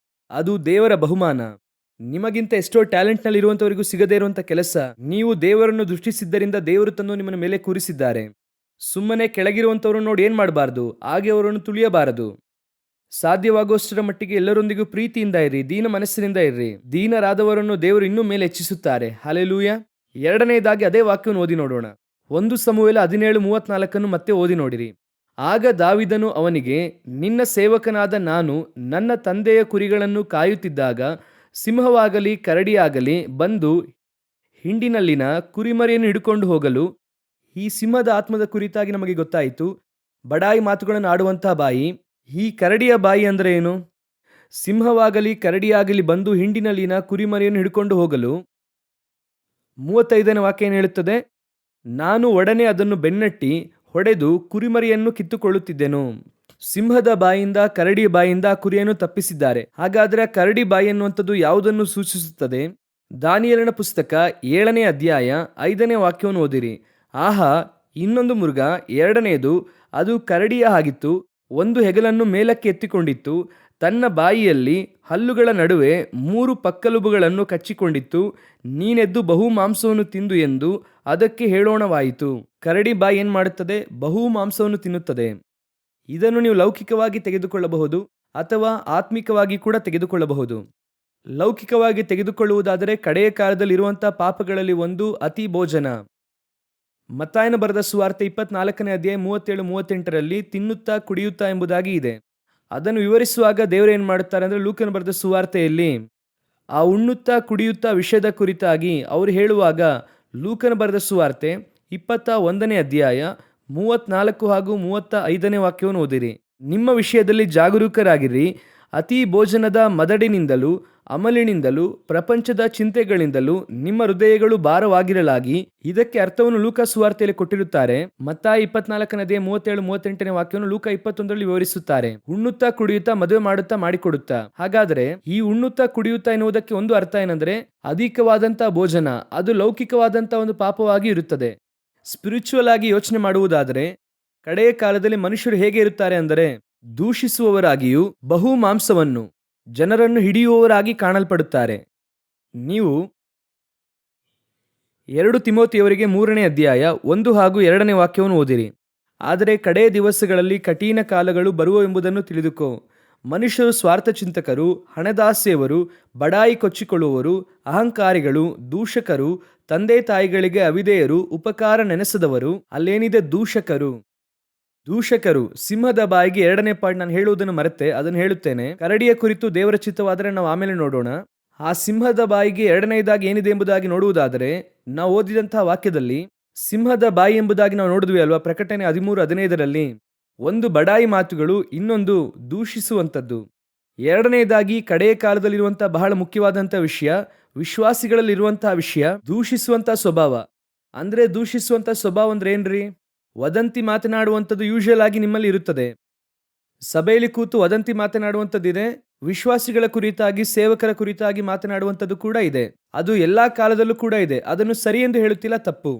ಅದು ದೇವರ ಬಹುಮಾನ. ನಿಮಗಿಂತ ಎಷ್ಟೋ ಟ್ಯಾಲೆಂಟ್ನಲ್ಲಿ ಇರುವಂಥವರಿಗೂ ಸಿಗದೇ ಇರುವಂಥ ಕೆಲಸ ನೀವು ದೇವರನ್ನು ದೃಷ್ಟಿಸಿದ್ದರಿಂದ ದೇವರು ತಂದು ನಿಮ್ಮನ್ನ ಮೇಲೆ ಕೂರಿಸಿದ್ದಾರೆ. ಸುಮ್ಮನೆ ಕೆಳಗಿರುವಂಥವ್ರು ನೋಡಿ ಏನು ಮಾಡಬಾರ್ದು, ಹಾಗೆ ಅವರನ್ನು ತುಳಿಯಬಾರದು. ಸಾಧ್ಯವಾಗುವಷ್ಟರ ಮಟ್ಟಿಗೆ ಎಲ್ಲರೊಂದಿಗೂ ಪ್ರೀತಿಯಿಂದ ಇರ್ರಿ, ದೀನ ಮನಸ್ಸಿನಿಂದ ಇರ್ರಿ. ದೀನರಾದವರನ್ನು ದೇವರು ಇನ್ನೂ ಮೇಲೆ ಹೆಚ್ಚಿಸುತ್ತಾರೆ. ಹಲ್ಲೆಲೂಯಾ. ಎರಡನೆಯದಾಗಿ ಅದೇ ವಾಕ್ಯವನ್ನು ಓದಿ ನೋಡೋಣ. 1 ಸಮುವೇಲ 17:34 ಮತ್ತೆ ಓದಿ ನೋಡಿರಿ. ಆಗ ದಾವೀದನು ಅವನಿಗೆ, ನಿನ್ನ ಸೇವಕನಾದ ನಾನು ನನ್ನ ತಂದೆಯ ಕುರಿಗಳನ್ನು ಕಾಯುತ್ತಿದ್ದಾಗ ಸಿಂಹವಾಗಲಿ ಕರಡಿಯಾಗಲಿ ಬಂದು ಹಿಂಡಿನಲ್ಲಿನ ಕುರಿಮರಿಯನ್ನು ಹಿಡ್ಕೊಂಡು ಹೋಗಲು. ಈ ಸಿಂಹದ ಆತ್ಮದ ಕುರಿತಾಗಿ ನಮಗೆ ಗೊತ್ತಾಯಿತು. ಬಡಾಯಿ ಮಾತುಗಳನ್ನು ಆಡುವಂತಹ ಬಾಯಿ. ಈ ಕರಡಿಯ ಬಾಯಿ ಅಂದರೆ ಏನು? ಸಿಂಹವಾಗಲಿ ಕರಡಿಯಾಗಲಿ ಬಂದು ಹಿಂಡಿನಲ್ಲಿನ ಕುರಿಮರಿಯನ್ನು ಹಿಡ್ಕೊಂಡು ಹೋಗಲು. 35ನೇ ವಾಕ್ಯ ಏನು ಹೇಳುತ್ತದೆ? ನಾನು ಒಡನೆ ಅದನ್ನು ಬೆನ್ನಟ್ಟಿ ಹೊಡೆದು ಕುರಿಮರಿಯನ್ನು ಕಿತ್ತುಕೊಳ್ಳುತ್ತಿದ್ದೆನು. ಸಿಂಹದ ಬಾಯಿಂದ, ಕರಡಿಯ ಬಾಯಿಂದ ಕುರಿಯನ್ನು ತಪ್ಪಿಸಿದ್ದಾರೆ. ಹಾಗಾದರೆ ಕರಡಿ ಬಾಯಿ ಎನ್ನುವಂಥದ್ದು ಯಾವುದನ್ನು ಸೂಚಿಸುತ್ತದೆ? ದಾನಿಯೇಲನ ಪುಸ್ತಕ 7ನೇ ಅಧ್ಯಾಯ 5ನೇ ವಾಕ್ಯವನ್ನು ಓದಿರಿ. ಆಹಾ, ಇನ್ನೊಂದು ಮೃಗ, ಎರಡನೆಯದು, ಅದು ಕರಡಿಯ ಹಾಗಿತ್ತು. ಒಂದು ಹೆಗಲನ್ನು ಮೇಲಕ್ಕೆ ಎತ್ತಿಕೊಂಡಿತ್ತು. ತನ್ನ ಬಾಯಿಯಲ್ಲಿ ಹಲ್ಲುಗಳ ನಡುವೆ 3 ಪಕ್ಕಲುಬುಗಳನ್ನು ಕಚ್ಚಿಕೊಂಡಿತ್ತು. ನೀನೆದ್ದು ಬಹು ಮಾಂಸವನ್ನು ತಿಂದು ಎಂದು ಅದಕ್ಕೆ ಹೇಳೋಣವಾಯಿತು. ಕರಡಿ ಬಾಯಿ ಏನು ಮಾಡುತ್ತದೆ? ಬಹು ಮಾಂಸವನ್ನು ತಿನ್ನುತ್ತದೆ. ಇದನ್ನು ನೀವು ಲೌಕಿಕವಾಗಿ ತೆಗೆದುಕೊಳ್ಳಬಹುದು ಅಥವಾ ಆತ್ಮಿಕವಾಗಿ ಕೂಡ ತೆಗೆದುಕೊಳ್ಳಬಹುದು. ಲೌಕಿಕವಾಗಿ ತೆಗೆದುಕೊಳ್ಳುವುದಾದರೆ ಕಡೆಯ ಕಾಲದಲ್ಲಿ ಇರುವಂಥ ಪಾಪಗಳಲ್ಲಿ ಒಂದು ಅತಿ ಭೋಜನ. ಮತ್ತಾಯನ ಬರೆದ ಸುವಾರ್ತೆ 24ನೇ ಅಧ್ಯಾಯ 37-38ರಲ್ಲಿ ತಿನ್ನುತ್ತಾ ಕುಡಿಯುತ್ತಾ ಎಂಬುದಾಗಿ ಇದೆ. ಅದನ್ನು ವಿವರಿಸುವಾಗ ದೇವರು ಏನು ಮಾಡುತ್ತಾರೆ ಅಂದರೆ, ಲೂಕನ ಬರೆದ ಸುವಾರ್ತೆಯಲ್ಲಿ ಆ ಉಣ್ಣುತ್ತಾ ಕುಡಿಯುತ್ತಾ ವಿಷಯದ ಕುರಿತಾಗಿ ಅವರು ಹೇಳುವಾಗ ಲೂಕನ ಬರೆದ ಸುವಾರ್ತೆ 21ನೇ ಅಧ್ಯಾಯ 34 ಹಾಗೂ 35ನೇ ವಾಕ್ಯವನ್ನು ಓದಿರಿ. ನಿಮ್ಮ ವಿಷಯದಲ್ಲಿ ಜಾಗರೂಕರಾಗಿರಿ. ಅತಿ ಭೋಜನದ ಮದಡಿನಿಂದಲೂ ಅಮಲಿನಿಂದಲೂ ಪ್ರಪಂಚದ ಚಿಂತೆಗಳಿಂದಲೂ ನಿಮ್ಮ ಹೃದಯಗಳು ಭಾರವಾಗಿರಲಾಗಿ. ಇದಕ್ಕೆ ಅರ್ಥವನ್ನು ಲೂಕ ಸುವಾರ್ತೆಯಲ್ಲಿ ಕೊಟ್ಟಿರುತ್ತಾರೆ. ಮತ್ತಾಯ 24:37-38 ವಾಕ್ಯವನ್ನು ಲೂಕ 21ರಲ್ಲಿ ವಿವರಿಸುತ್ತಾರೆ. ಉಣ್ಣುತ್ತಾ ಕುಡಿಯುತ್ತಾ ಮದುವೆ ಮಾಡುತ್ತಾ ಮಾಡಿಕೊಡುತ್ತಾ. ಹಾಗಾದರೆ ಈ ಉಣ್ಣುತ್ತಾ ಕುಡಿಯುತ್ತಾ ಎನ್ನುವುದಕ್ಕೆ ಒಂದು ಅರ್ಥ ಏನಂದ್ರೆ ಅಧಿಕವಾದಂತ ಭೋಜನ, ಅದು ಲೌಕಿಕವಾದಂತ ಒಂದು ಪಾಪವಾಗಿ ಇರುತ್ತದೆ. ಸ್ಪಿರಿಚುವಲ್ ಆಗಿ ಯೋಚನೆ ಮಾಡುವುದಾದರೆ ಕಡೆಯ ಕಾಲದಲ್ಲಿ ಮನುಷ್ಯರು ಹೇಗೆ ಇರುತ್ತಾರೆ ಅಂದರೆ ದೂಷಿಸುವವರಾಗಿಯೂ ಬಹು ಮಾಂಸವನ್ನು ಜನರನ್ನು ಹಿಡಿಯುವವರಾಗಿ ಕಾಣಲ್ಪಡುತ್ತಾರೆ. ನೀವು 2 ತಿಮೋತಿಯವರಿಗೆ 3ನೇ ಅಧ್ಯಾಯ 1 ಹಾಗೂ 2ನೇ ವಾಕ್ಯವನ್ನು ಓದಿರಿ. ಆದರೆ ಕಡೆಯ ದಿವಸಗಳಲ್ಲಿ ಕಠಿಣ ಕಾಲಗಳು ಬರುವವೆಂಬುದನ್ನು ತಿಳಿದುಕೋ. ಮನುಷ್ಯರು ಸ್ವಾರ್ಥಚಿಂತಕರು, ಹಣದಾಸೆಯವರು, ಬಡಾಯಿ ಕೊಚ್ಚಿಕೊಳ್ಳುವವರು, ಅಹಂಕಾರಿಗಳು, ದೂಷಕರು, ತಂದೆ ತಾಯಿಗಳಿಗೆ ಅವಿಧೇಯರು, ಉಪಕಾರ ನೆನೆಸದವರು. ಅಲ್ಲೇನಿದೆ ದೂಷಕರು. ಸಿಂಹದ ಬಾಯಿಗೆ 2ನೇ ಪಾಯಿಂಟ್ ನಾನು ಹೇಳುವುದನ್ನು ಮರೆತೆ, ಅದನ್ನು ಹೇಳುತ್ತೇನೆ. ಕರಡಿಯ ಕುರಿತು ದೇವರ ಚಿತ್ತವಾದರೆ ನಾವು ಆಮೇಲೆ ನೋಡೋಣ. ಆ ಸಿಂಹದ ಬಾಯಿಗೆ 2ನೇದಾಗಿ ಏನಿದೆ ಎಂಬುದಾಗಿ ನೋಡುವುದಾದರೆ ನಾವು ಓದಿದಂತಹ ವಾಕ್ಯದಲ್ಲಿ ಸಿಂಹದ ಬಾಯಿ ಎಂಬುದಾಗಿ ನಾವು ನೋಡಿದ್ವಿ ಅಲ್ವಾ, ಪ್ರಕಟಣೆ 13:15ರಲ್ಲಿ. ಒಂದು ಬಡಾಯಿ ಮಾತುಗಳು, ಇನ್ನೊಂದು ದೂಷಿಸುವಂಥದ್ದು. 2ನೇದಾಗಿ ಕಡೆಯ ಕಾಲದಲ್ಲಿರುವಂತಹ ಬಹಳ ಮುಖ್ಯವಾದಂತಹ ವಿಷಯ, ವಿಶ್ವಾಸಿಗಳಲ್ಲಿರುವಂತಹ ವಿಷಯ ದೂಷಿಸುವಂತಹ ಸ್ವಭಾವ. ಅಂದ್ರೆ ದೂಷಿಸುವಂತಹ ಸ್ವಭಾವ ಅಂದ್ರೆ ಏನ್ರಿ? ವದಂತಿ ಮಾತನಾಡುವಂಥದ್ದು ಯೂಶುವಲ್ ಆಗಿ ನಿಮ್ಮಲ್ಲಿ ಇರುತ್ತದೆ. ಸಭೆಯಲ್ಲಿ ಕೂತು ವದಂತಿ ಮಾತನಾಡುವಂಥದ್ದಿದೆ, ವಿಶ್ವಾಸಿಗಳ ಕುರಿತಾಗಿ ಸೇವಕರ ಕುರಿತಾಗಿ ಮಾತನಾಡುವಂಥದ್ದು ಕೂಡ ಇದೆ. ಅದು ಎಲ್ಲಾ ಕಾಲದಲ್ಲೂ ಕೂಡ ಇದೆ. ಅದನ್ನು ಸರಿ ಎಂದು ಹೇಳುತ್ತಿಲ್ಲ, ತಪ್ಪು.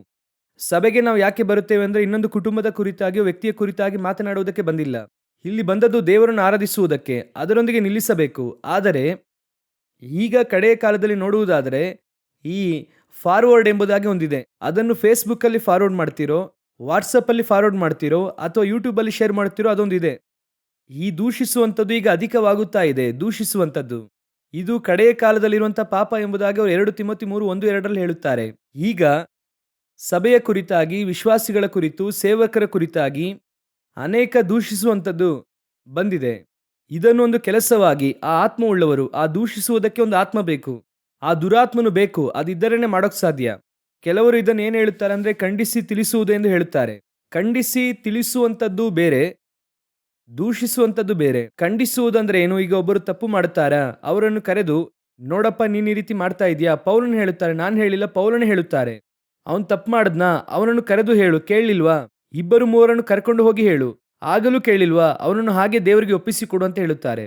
ಸಭೆಗೆ ನಾವು ಯಾಕೆ ಬರುತ್ತೇವೆ ಅಂದ್ರೆ ಇನ್ನೊಂದು ಕುಟುಂಬದ ಕುರಿತಾಗಿ, ವ್ಯಕ್ತಿಯ ಕುರಿತಾಗಿ ಮಾತನಾಡುವುದಕ್ಕೆ ಬಂದಿಲ್ಲ. ಇಲ್ಲಿ ಬಂದದ್ದು ದೇವರನ್ನು ಆರಾಧಿಸುವುದಕ್ಕೆ, ಅದರೊಂದಿಗೆ ನಿಲ್ಲಿಸಬೇಕು. ಆದರೆ ಈಗ ಕಡೆಯ ಕಾಲದಲ್ಲಿ ನೋಡುವುದಾದರೆ ಈ ಫಾರ್ವರ್ಡ್ ಎಂಬುದಾಗಿ ಒಂದಿದೆ. ಅದನ್ನು ಫೇಸ್ಬುಕ್ ಅಲ್ಲಿ ಫಾರ್ವರ್ಡ್ ಮಾಡ್ತಿರೋ, ವಾಟ್ಸಪ್ ಅಲ್ಲಿ ಫಾರ್ವರ್ಡ್ ಮಾಡ್ತಿರೋ, ಅಥವಾ ಯೂಟ್ಯೂಬ್ ಅಲ್ಲಿ ಶೇರ್ ಮಾಡ್ತಿರೋ, ಅದೊಂದಿದೆ. ಈ ದೂಷಿಸುವಂಥದ್ದು ಈಗ ಅಧಿಕವಾಗುತ್ತಾ ಇದೆ. ದೂಷಿಸುವಂಥದ್ದು ಇದು ಕಡೆಯ ಕಾಲದಲ್ಲಿರುವಂತಹ ಪಾಪ ಎಂಬುದಾಗಿ ಅವರು 2 ತಿಮೋತಿ 3:1-2ರಲ್ಲಿ ಹೇಳುತ್ತಾರೆ. ಈಗ ಸಭೆಯ ಕುರಿತಾಗಿ, ವಿಶ್ವಾಸಿಗಳ ಕುರಿತು, ಸೇವಕರ ಕುರಿತಾಗಿ ಅನೇಕ ದೂಷಿಸುವಂಥದ್ದು ಬಂದಿದೆ. ಇದನ್ನು ಒಂದು ಕೆಲಸವಾಗಿ ಆ ಆತ್ಮವುಳ್ಳವರು, ಆ ದೂಷಿಸುವುದಕ್ಕೆ ಒಂದು ಆತ್ಮ ಬೇಕು, ಆ ದುರಾತ್ಮನು ಬೇಕು. ಅದಿದ್ದರೇನೆ ಮಾಡೋಕ್ ಸಾಧ್ಯ. ಕೆಲವರು ಇದನ್ನು ಏನು ಹೇಳುತ್ತಾರೆ ಅಂದ್ರೆ ಖಂಡಿಸಿ ತಿಳಿಸುವುದು ಎಂದು ಹೇಳುತ್ತಾರೆ. ಖಂಡಿಸಿ ತಿಳಿಸುವಂಥದ್ದು ಬೇರೆ, ದೂಷಿಸುವಂಥದ್ದು ಬೇರೆ. ಖಂಡಿಸುವುದಂದ್ರೆ ಏನು? ಈಗ ಒಬ್ಬರು ತಪ್ಪು ಮಾಡುತ್ತಾರಾ, ಅವರನ್ನು ಕರೆದು ನೋಡಪ್ಪ ನೀನ್ ಈ ರೀತಿ ಮಾಡ್ತಾ ಇದೀಯಾ, ಪೌಲನು ಹೇಳುತ್ತಾರೆ, ನಾನು ಹೇಳಿಲ್ಲ, ಪೌಲನೇ ಹೇಳುತ್ತಾರೆ. ಅವನು ತಪ್ಪು ಮಾಡದ್ನಾ, ಅವನನ್ನು ಕರೆದು ಹೇಳು. ಕೇಳಲಿಲ್ವಾ, 2-3 ಕರ್ಕೊಂಡು ಹೋಗಿ ಹೇಳು. ಆಗಲೂ ಕೇಳಿಲ್ವಾ, ಅವನನ್ನು ಹಾಗೆ ದೇವರಿಗೆ ಒಪ್ಪಿಸಿಕೊಡು ಅಂತ ಹೇಳುತ್ತಾರೆ.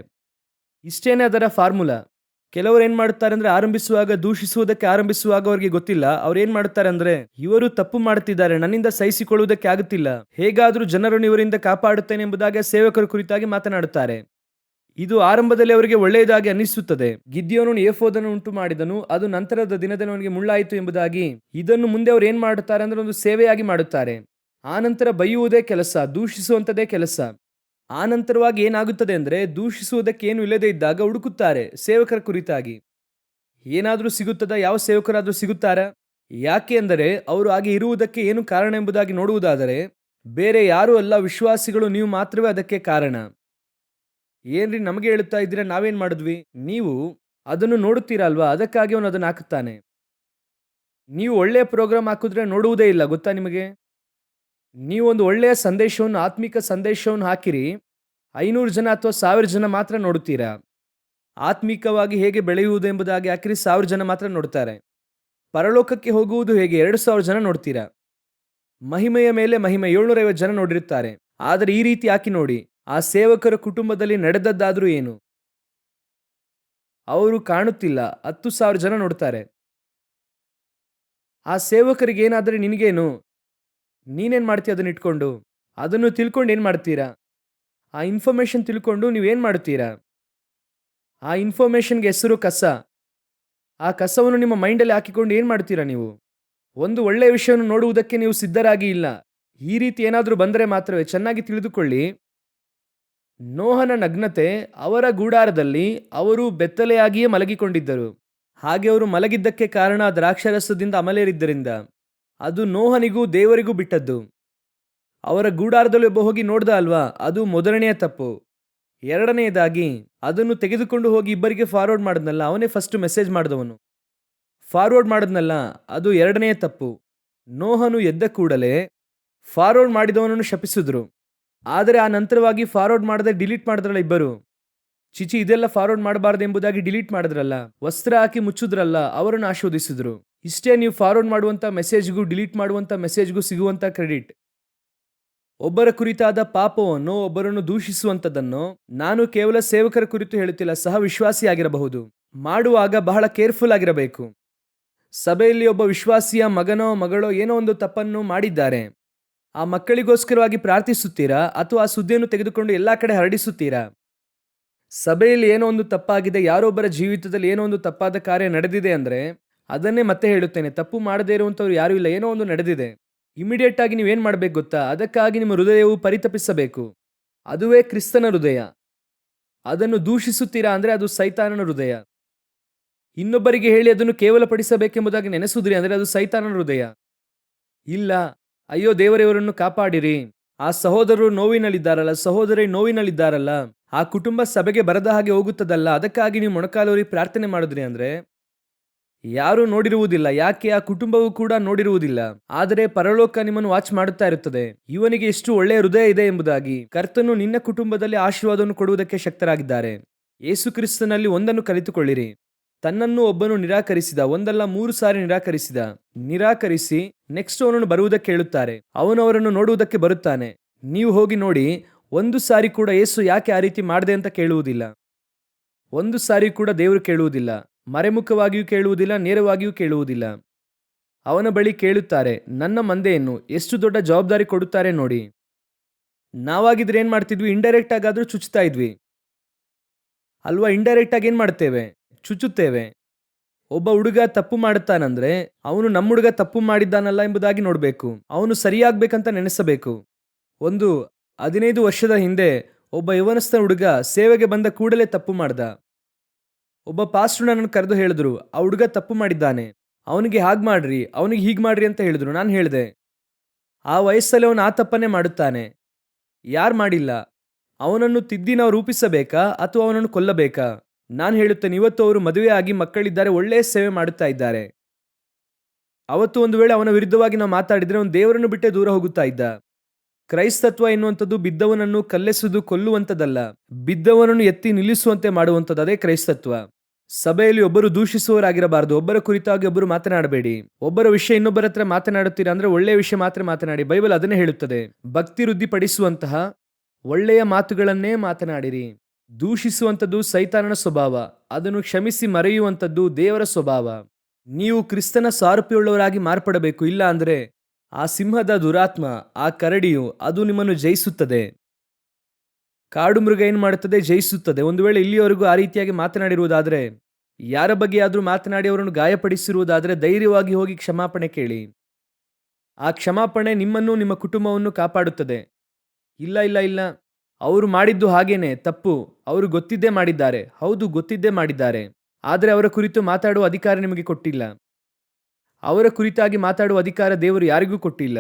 ಇಷ್ಟೇನೆ ಅದರ ಫಾರ್ಮುಲಾ. ಕೆಲವರು ಏನ್ ಮಾಡುತ್ತಾರೆ ಅಂದ್ರೆ ಆರಂಭಿಸುವಾಗ, ದೂಷಿಸುವುದಕ್ಕೆ ಆರಂಭಿಸುವಾಗ ಅವರಿಗೆ ಗೊತ್ತಿಲ್ಲ. ಅವ್ರು ಏನ್ ಮಾಡುತ್ತಾರೆ ಅಂದ್ರೆ ಇವರು ತಪ್ಪು ಮಾಡುತ್ತಿದ್ದಾರೆ, ನನ್ನಿಂದ ಸಹಿಸಿಕೊಳ್ಳುವುದಕ್ಕೆ ಆಗುತ್ತಿಲ್ಲ, ಹೇಗಾದ್ರೂ ಜನರನ್ನು ಇವರಿಂದ ಕಾಪಾಡುತ್ತೇನೆ ಎಂಬುದಾಗಿ ಸೇವಕರ ಕುರಿತಾಗಿ ಮಾತನಾಡುತ್ತಾರೆ. ಇದು ಆರಂಭದಲ್ಲಿ ಅವರಿಗೆ ಒಳ್ಳೆಯದಾಗಿ ಅನ್ನಿಸುತ್ತದೆ. ಗಿದ್ಯೋನನು ಏಫೋದನ್ನು ಉಂಟು ಮಾಡಿದನು, ಅದು ನಂತರದ ದಿನದಲ್ಲಿ ಅವನಿಗೆ ಮುಳ್ಳಾಯಿತು ಎಂಬುದಾಗಿ. ಇದನ್ನು ಮುಂದೆ ಅವ್ರು ಏನ್ ಮಾಡುತ್ತಾರೆ ಅಂದ್ರೆ ಒಂದು ಸೇವೆಯಾಗಿ ಮಾಡುತ್ತಾರೆ. ಆ ನಂತರ ಬೈಯುವುದೇ ಕೆಲಸ, ದೂಷಿಸುವಂತದೇ ಕೆಲಸ. ಆ ನಂತರವಾಗಿ ಏನಾಗುತ್ತದೆ ಅಂದ್ರೆ ದೂಷಿಸುವುದಕ್ಕೆ ಏನು ಇಲ್ಲದೆ ಇದ್ದಾಗ ಹುಡುಕುತ್ತಾರೆ ಸೇವಕರ ಕುರಿತಾಗಿ. ಏನಾದ್ರೂ ಸಿಗುತ್ತದಾ? ಯಾವ ಸೇವಕರಾದ್ರೂ ಸಿಗುತ್ತಾರಾ? ಯಾಕೆ ಅಂದರೆ ಅವರು ಹಾಗೆ ಇರುವುದಕ್ಕೆ ಏನು ಕಾರಣ ಎಂಬುದಾಗಿ ನೋಡುವುದಾದರೆ ಬೇರೆ ಯಾರೂ ಅಲ್ಲ, ವಿಶ್ವಾಸಿಗಳು, ನೀವು ಮಾತ್ರವೇ ಅದಕ್ಕೆ ಕಾರಣ. ಏನ್ರಿ ನಮಗೆ ಹೇಳುತ್ತಾ ಇದ್ದೀರಾ, ನಾವೇನ್ ಮಾಡಿದ್ವಿ? ನೀವು ಅದನ್ನು ನೋಡುತ್ತೀರಾ ಅಲ್ವಾ, ಅದಕ್ಕಾಗಿ ಅವನು ಅದನ್ನು ಹಾಕುತ್ತಾನೆ. ನೀವು ಒಳ್ಳೆಯ ಪ್ರೋಗ್ರಾಮ್ ಹಾಕಿದ್ರೆ ನೋಡುವುದೇ ಇಲ್ಲ, ಗೊತ್ತಾ ನಿಮಗೆ? ನೀವು ಒಂದು ಒಳ್ಳೆಯ ಸಂದೇಶವನ್ನು, ಆತ್ಮಿಕ ಸಂದೇಶವನ್ನು ಹಾಕಿರಿ, 500 ಜನ ಅಥವಾ 1000 ಜನ ಮಾತ್ರ ನೋಡುತ್ತೀರಾ. ಆತ್ಮಿಕವಾಗಿ ಹೇಗೆ ಬೆಳೆಯುವುದು ಎಂಬುದಾಗಿ ಹಾಕಿರಿ, 1000 ಜನ ಮಾತ್ರ ನೋಡ್ತಾರೆ. ಪರಲೋಕಕ್ಕೆ ಹೋಗುವುದು ಹೇಗೆ, 2000 ಜನ ನೋಡ್ತೀರಾ. ಮಹಿಮೆಯ ಮೇಲೆ ಮಹಿಮೆ 750 ಜನ ನೋಡಿರುತ್ತಾರೆ. ಆದರೆ ಈ ರೀತಿ ಹಾಕಿ ನೋಡಿ, ಆ ಸೇವಕರ ಕುಟುಂಬದಲ್ಲಿ ನಡೆದದ್ದಾದ್ರೂ ಏನು? ಅವರು ಕಾಣುತ್ತಿಲ್ಲ, 10,000 ಜನ ನೋಡ್ತಾರೆ. ಆ ಸೇವಕರಿಗೆ ಏನಾದರೆ ನಿನಗೇನು? ನೀನೇನ್ ಮಾಡ್ತೀಯ ಅದನ್ನ ಇಟ್ಕೊಂಡು? ಅದನ್ನು ತಿಳ್ಕೊಂಡು ಏನ್ ಮಾಡ್ತೀರಾ? ಆ ಇನ್ಫಾರ್ಮೇಶನ್ ತಿಳ್ಕೊಂಡು ನೀವೇನ್ ಮಾಡ್ತೀರಾ? ಆ ಇನ್ಫಾರ್ಮೇಶನ್ಗೆ ಹೆಸರು ಕಸ. ಆ ಕಸವನ್ನು ನಿಮ್ಮ ಮೈಂಡಲ್ಲಿ ಹಾಕಿಕೊಂಡು ಏನ್ ಮಾಡ್ತೀರಾ ನೀವು? ಒಂದು ಒಳ್ಳೆಯ ವಿಷಯವನ್ನು ನೋಡುವುದಕ್ಕೆ ನೀವು ಸಿದ್ಧರಾಗಿ ಇಲ್ಲ. ಈ ರೀತಿ ಏನಾದರೂ ಬಂದರೆ ಮಾತ್ರವೇ. ಚೆನ್ನಾಗಿ ತಿಳಿದುಕೊಳ್ಳಿ, ನೋಹನ ನಗ್ನತೆ, ಅವರ ಗೂಡಾರದಲ್ಲಿ ಅವರು ಬೆತ್ತಲೆಯಾಗಿಯೇ ಮಲಗಿಕೊಂಡಿದ್ದರು. ಹಾಗೆ ಅವರು ಮಲಗಿದ್ದಕ್ಕೆ ಕಾರಣ ದ್ರಾಕ್ಷಾರಸದಿಂದ ಅಮಲೇರಿದ್ದರಿಂದ. ಅದು ನೋಹನಿಗೂ ದೇವರಿಗೂ ಬಿಟ್ಟದ್ದು. ಅವರ ಗೂಡಾರದಲ್ಲಿ ಒಬ್ಬ ಹೋಗಿ ನೋಡ್ದ ಅಲ್ವಾ, ಅದು ಮೊದಲನೆಯ ತಪ್ಪು. ಎರಡನೆಯದಾಗಿ ಅದನ್ನು ತೆಗೆದುಕೊಂಡು ಹೋಗಿ ಇಬ್ಬರಿಗೆ ಫಾರ್ವರ್ಡ್ ಮಾಡಿದ್ನಲ್ಲ, ಅವನೇ ಫಸ್ಟ್ ಮೆಸೇಜ್ ಮಾಡಿದವನು. ಫಾರ್ವರ್ಡ್ ಮಾಡಿದ್ನಲ್ಲ, ಅದು ಎರಡನೆಯ ತಪ್ಪು. ನೋಹನು ಎದ್ದ ಕೂಡಲೇ ಫಾರ್ವರ್ಡ್ ಮಾಡಿದವನನ್ನು ಶಪಿಸಿದ್ರು. ಆದರೆ ಆ ನಂತರವಾಗಿ ಫಾರ್ವರ್ಡ್ ಮಾಡದೆ ಡಿಲೀಟ್ ಮಾಡಿದ್ರಲ್ಲ ಇಬ್ಬರು, ಚಿಚಿ ಇದೆಲ್ಲ ಫಾರ್ವರ್ಡ್ ಮಾಡಬಾರ್ದು ಎಂಬುದಾಗಿ ಡಿಲೀಟ್ ಮಾಡಿದ್ರಲ್ಲ, ವಸ್ತ್ರ ಹಾಕಿ ಮುಚ್ಚಿದ್ರಲ್ಲ, ಅವರನ್ನು ಆಶೀರ್ವದಿಸಿದ್ರು. ಇಷ್ಟೇ ನೀವು ಫಾರ್ವರ್ಡ್ ಮಾಡುವಂತ ಮೆಸೇಜ್ಗೂ ಡಿಲೀಟ್ ಮಾಡುವಂತ ಮೆಸೇಜ್ಗೂ ಸಿಗುವಂತ ಕ್ರೆಡಿಟ್. ಒಬ್ಬರ ಕುರಿತಾದ ಪಾಪವನ್ನು, ಒಬ್ಬರನ್ನು ದೂಷಿಸುವಂತದನ್ನು ನಾನು ಕೇವಲ ಸೇವಕರ ಕುರಿತು ಹೇಳುತ್ತಿಲ್ಲ, ಸಹ ವಿಶ್ವಾಸಿಯಾಗಿರಬಹುದು, ಮಾಡುವಾಗ ಬಹಳ ಕೇರ್ಫುಲ್ ಆಗಿರಬೇಕು. ಸಭೆಯಲ್ಲಿ ಒಬ್ಬ ವಿಶ್ವಾಸಿಯ ಮಗನೋ ಮಗಳೋ ಏನೋ ಒಂದು ತಪ್ಪನ್ನು ಮಾಡಿದ್ದಾರೆ. ಆ ಮಕ್ಕಳಿಗೋಸ್ಕರವಾಗಿ ಪ್ರಾರ್ಥಿಸುತ್ತೀರಾ ಅಥವಾ ಆ ಸುದ್ದಿಯನ್ನು ತೆಗೆದುಕೊಂಡು ಎಲ್ಲಾ ಕಡೆ ಹರಡಿಸುತ್ತೀರಾ? ಸಭೆಯಲ್ಲಿ ಏನೋ ಒಂದು ತಪ್ಪಾಗಿದೆ, ಯಾರೊಬ್ಬರ ಜೀವಿತದಲ್ಲಿ ಏನೋ ಒಂದು ತಪ್ಪಾದ ಕಾರ್ಯ ನಡೆದಿದೆ ಅಂದ್ರೆ, ಅದನ್ನೇ ಮತ್ತೆ ಹೇಳುತ್ತೇನೆ, ತಪ್ಪು ಮಾಡದೇ ಇರುವಂತವ್ರು ಯಾರೂ ಇಲ್ಲ. ಏನೋ ಒಂದು ನಡೆದಿದೆ, ಇಮಿಡಿಯೇಟ್ ಆಗಿ ನೀವೇನ್ ಮಾಡ್ಬೇಕು ಗೊತ್ತಾ? ಅದಕ್ಕಾಗಿ ನಿಮ್ಮ ಹೃದಯವು ಪರಿತಪಿಸಬೇಕು. ಅದುವೇ ಕ್ರಿಸ್ತನ ಹೃದಯ. ಅದನ್ನು ದೂಷಿಸುತ್ತೀರಾ ಅಂದ್ರೆ ಅದು ಸೈತಾನನ ಹೃದಯ. ಇನ್ನೊಬ್ಬರಿಗೆ ಹೇಳಿ ಅದನ್ನು ಕೇವಲಪಡಿಸಬೇಕೆಂಬುದಾಗಿ ನೆನೆಸುದ್ರಿ ಅಂದ್ರೆ ಅದು ಸೈತಾನನ ಹೃದಯ. ಇಲ್ಲ, ಅಯ್ಯೋ ದೇವರೇ ಇವರನ್ನು ಕಾಪಾಡಿರಿ, ಆ ಸಹೋದರರು ನೋವಿನಲ್ಲಿದ್ದಾರಲ್ಲ, ಸಹೋದರಿ ನೋವಿನಲ್ಲಿದ್ದಾರಲ್ಲ, ಆ ಕುಟುಂಬ ಸಭೆಗೆ ಬರದ ಹಾಗೆ ಹೋಗುತ್ತದಲ್ಲ, ಅದಕ್ಕಾಗಿ ನೀವು ಮೊಣಕಾಲೂರಿ ಪ್ರಾರ್ಥನೆ ಮಾಡಿದ್ರಿ ಅಂದ್ರೆ ಯಾರೂ ನೋಡಿರುವುದಿಲ್ಲ. ಯಾಕೆ? ಆ ಕುಟುಂಬವು ಕೂಡ ನೋಡಿರುವುದಿಲ್ಲ. ಆದರೆ ಪರಲೋಕ ನಿಮ್ಮನ್ನು ವಾಚ್ ಮಾಡುತ್ತಾ ಇರುತ್ತದೆ, ಇವನಿಗೆ ಎಷ್ಟು ಒಳ್ಳೆಯ ಹೃದಯ ಇದೆ ಎಂಬುದಾಗಿ. ಕರ್ತನು ನಿನ್ನ ಕುಟುಂಬದಲ್ಲಿ ಆಶೀರ್ವಾದವನ್ನು ಕೊಡುವುದಕ್ಕೆ ಶಕ್ತರಾಗಿದ್ದಾರೆ. ಯೇಸು ಕ್ರಿಸ್ತನಲ್ಲಿ ಒಂದನ್ನು ಕಲಿತುಕೊಳ್ಳಿರಿ, ತನ್ನನ್ನು ಒಬ್ಬನು ನಿರಾಕರಿಸಿದ, ಒಂದಲ್ಲ 3 ಸಾರಿ ನಿರಾಕರಿಸಿ ನೆಕ್ಸ್ಟ್ ಅವನನ್ನು ಬರುವುದಕ್ಕೆ ಹೇಳುತ್ತಾರೆ. ಅವನು ಅವರನ್ನು ನೋಡುವುದಕ್ಕೆ ಬರುತ್ತಾನೆ. ನೀವು ಹೋಗಿ ನೋಡಿ, 1 ಸಾರಿ ಕೂಡ ಯೇಸು ಯಾಕೆ ಆ ರೀತಿ ಮಾಡಿದೆ ಅಂತ ಕೇಳುವುದಿಲ್ಲ. 1 ಸಾರಿ ಕೂಡ ದೇವರು ಕೇಳುವುದಿಲ್ಲ. ಮರೆಮುಖವಾಗಿಯೂ ಕೇಳುವುದಿಲ್ಲ, ನೇರವಾಗಿಯೂ ಕೇಳುವುದಿಲ್ಲ. ಅವನ ಬಳಿ ಕೇಳುತ್ತಾರೆ. ನನ್ನ ಮಂದೆಯನ್ನು ಎಷ್ಟು ದೊಡ್ಡ ಜವಾಬ್ದಾರಿ ಕೊಡುತ್ತಾರೆ ನೋಡಿ. ನಾವಾಗಿದ್ರೆ ಏನ್ ಮಾಡ್ತಿದ್ವಿ? ಇಂಡೈರೆಕ್ಟ್ ಆಗಾದ್ರೂ ಚುಚ್ಚುತ್ತಾ ಇದ್ವಿ ಅಲ್ವಾ? ಇಂಡೈರೆಕ್ಟ್ ಆಗಿ ಏನ್ ಮಾಡ್ತೇವೆ? ಚುಚ್ಚುತ್ತೇವೆ. ಒಬ್ಬ ಹುಡುಗ ತಪ್ಪು ಮಾಡುತ್ತಾನಂದ್ರೆ ಅವನು ನಮ್ಮ ಹುಡುಗ ತಪ್ಪು ಮಾಡಿದ್ದಾನಲ್ಲ ಎಂಬುದಾಗಿ ನೋಡಬೇಕು. ಅವನು ಸರಿಯಾಗಬೇಕಂತ ನೆನೆಸಬೇಕು. ಒಂದು 15 ವರ್ಷದ ಹಿಂದೆ ಒಬ್ಬ ಯವನಸ್ಥ ಹುಡುಗ ಸೇವೆಗೆ ಬಂದ ಕೂಡಲೇ ತಪ್ಪು ಮಾಡ್ದ. ಒಬ್ಬ ಪಾಸ್ಟರ್ ನನ್ನನ್ನು ಕರೆದು ಹೇಳಿದ್ರು, ಆ ಹುಡುಗ ತಪ್ಪು ಮಾಡಿದ್ದಾನೆ, ಅವನಿಗೆ ಹಾಗೆ ಮಾಡ್ರಿ, ಅವನಿಗೆ ಹೀಗೆ ಮಾಡ್ರಿ ಅಂತ ಹೇಳಿದ್ರು. ನಾನು ಹೇಳಿದೆ, ಆ ವಯಸ್ಸಲ್ಲಿ ಅವನು ಆ ತಪ್ಪನ್ನೇ ಮಾಡುತ್ತಾನೆ. ಯಾರು ಮಾಡಿಲ್ಲ? ಅವನನ್ನು ತಿದ್ದಿ ನಾವು ರೂಪಿಸಬೇಕಾ ಅಥವಾ ಅವನನ್ನು ಕೊಲ್ಲಬೇಕಾ? ನಾನು ಹೇಳುತ್ತೇನೆ, ಇವತ್ತು ಅವರು ಮದುವೆ ಆಗಿ ಮಕ್ಕಳಿದ್ದಾರೆ, ಒಳ್ಳೆಯ ಸೇವೆ ಮಾಡುತ್ತಾ ಇದ್ದಾರೆ. ಅವತ್ತು ಒಂದು ವೇಳೆ ಅವನ ವಿರುದ್ಧವಾಗಿ ನಾವು ಮಾತಾಡಿದ್ರೆ ಅವನು ದೇವರನ್ನು ಬಿಟ್ಟೇ ದೂರ ಹೋಗುತ್ತಾ ಇದ್ದ. ಕ್ರೈಸ್ತತ್ವ ಎನ್ನುವಂಥದ್ದು ಬಿದ್ದವನನ್ನು ಕಲ್ಲೆಸುವುದು ಕೊಲ್ಲುವಂಥದ್ದಲ್ಲ, ಬಿದ್ದವನನ್ನು ಎತ್ತಿ ನಿಲ್ಲಿಸುವಂತೆ ಮಾಡುವಂಥದ್ದು. ಅದೇ ಕ್ರೈಸ್ತತ್ವ. ಸಭೆಯಲ್ಲಿ ಒಬ್ಬರು ದೂಷಿಸುವವರಾಗಿರಬಾರದು. ಒಬ್ಬರ ಕುರಿತಾಗಿ ಒಬ್ಬರು ಮಾತನಾಡಬೇಡಿ. ಒಬ್ಬರ ವಿಷಯ ಇನ್ನೊಬ್ಬರ ಹತ್ರ ಮಾತನಾಡುತ್ತೀರಾ ಅಂದ್ರೆ ಒಳ್ಳೆಯ ವಿಷಯ ಮಾತ್ರ ಮಾತನಾಡಿ. ಬೈಬಲ್ ಅದನ್ನೇ ಹೇಳುತ್ತದೆ, ಭಕ್ತಿ ವೃದ್ಧಿಪಡಿಸುವಂತಹ ಒಳ್ಳೆಯ ಮಾತುಗಳನ್ನೇ ಮಾತನಾಡಿರಿ. ದೂಷಿಸುವಂಥದ್ದು ಸೈತಾನನ ಸ್ವಭಾವ, ಅದನ್ನು ಕ್ಷಮಿಸಿ ಮರೆಯುವಂಥದ್ದು ದೇವರ ಸ್ವಭಾವ. ನೀವು ಕ್ರಿಸ್ತನ ಸಾರೂಪ್ಯವುಳ್ಳವರಾಗಿ ಮಾರ್ಪಡಬೇಕು. ಇಲ್ಲ ಅಂದ್ರೆ ಆ ಸಿಂಹದ ದುರಾತ್ಮ, ಆ ಕರಡಿಯು, ಅದು ನಿಮ್ಮನ್ನು ಜಯಿಸುತ್ತದೆ. ಕಾಡು ಮೃಗ ಏನ್ ಮಾಡುತ್ತದೆ? ಜಯಿಸುತ್ತದೆ. ಒಂದು ವೇಳೆ ಇಲ್ಲಿಯವರೆಗೂ ಆ ರೀತಿಯಾಗಿ ಮಾತನಾಡಿರುವುದಾದ್ರೆ, ಯಾರ ಬಗ್ಗೆ ಆದ್ರೂ ಮಾತನಾಡಿ ಅವರನ್ನು ಗಾಯಪಡಿಸಿರುವುದಾದ್ರೆ ಧೈರ್ಯವಾಗಿ ಹೋಗಿ ಕ್ಷಮಾಪಣೆ ಕೇಳಿ. ಆ ಕ್ಷಮಾಪಣೆ ನಿಮ್ಮನ್ನು, ನಿಮ್ಮ ಕುಟುಂಬವನ್ನು ಕಾಪಾಡುತ್ತದೆ. ಇಲ್ಲ ಇಲ್ಲ ಇಲ್ಲ, ಅವರು ಮಾಡಿದ್ದು ಹಾಗೇನೆ ತಪ್ಪು, ಅವರು ಗೊತ್ತಿದ್ದೇ ಮಾಡಿದ್ದಾರೆ. ಹೌದು, ಗೊತ್ತಿದ್ದೇ ಮಾಡಿದ್ದಾರೆ. ಆದರೆ ಅವರ ಕುರಿತು ಮಾತಾಡುವ ಅಧಿಕಾರ ನಿಮಗೆ ಕೊಟ್ಟಿಲ್ಲ. ಅವರ ಕುರಿತಾಗಿ ಮಾತಾಡುವ ಅಧಿಕಾರ ದೇವರು ಯಾರಿಗೂ ಕೊಟ್ಟಿಲ್ಲ.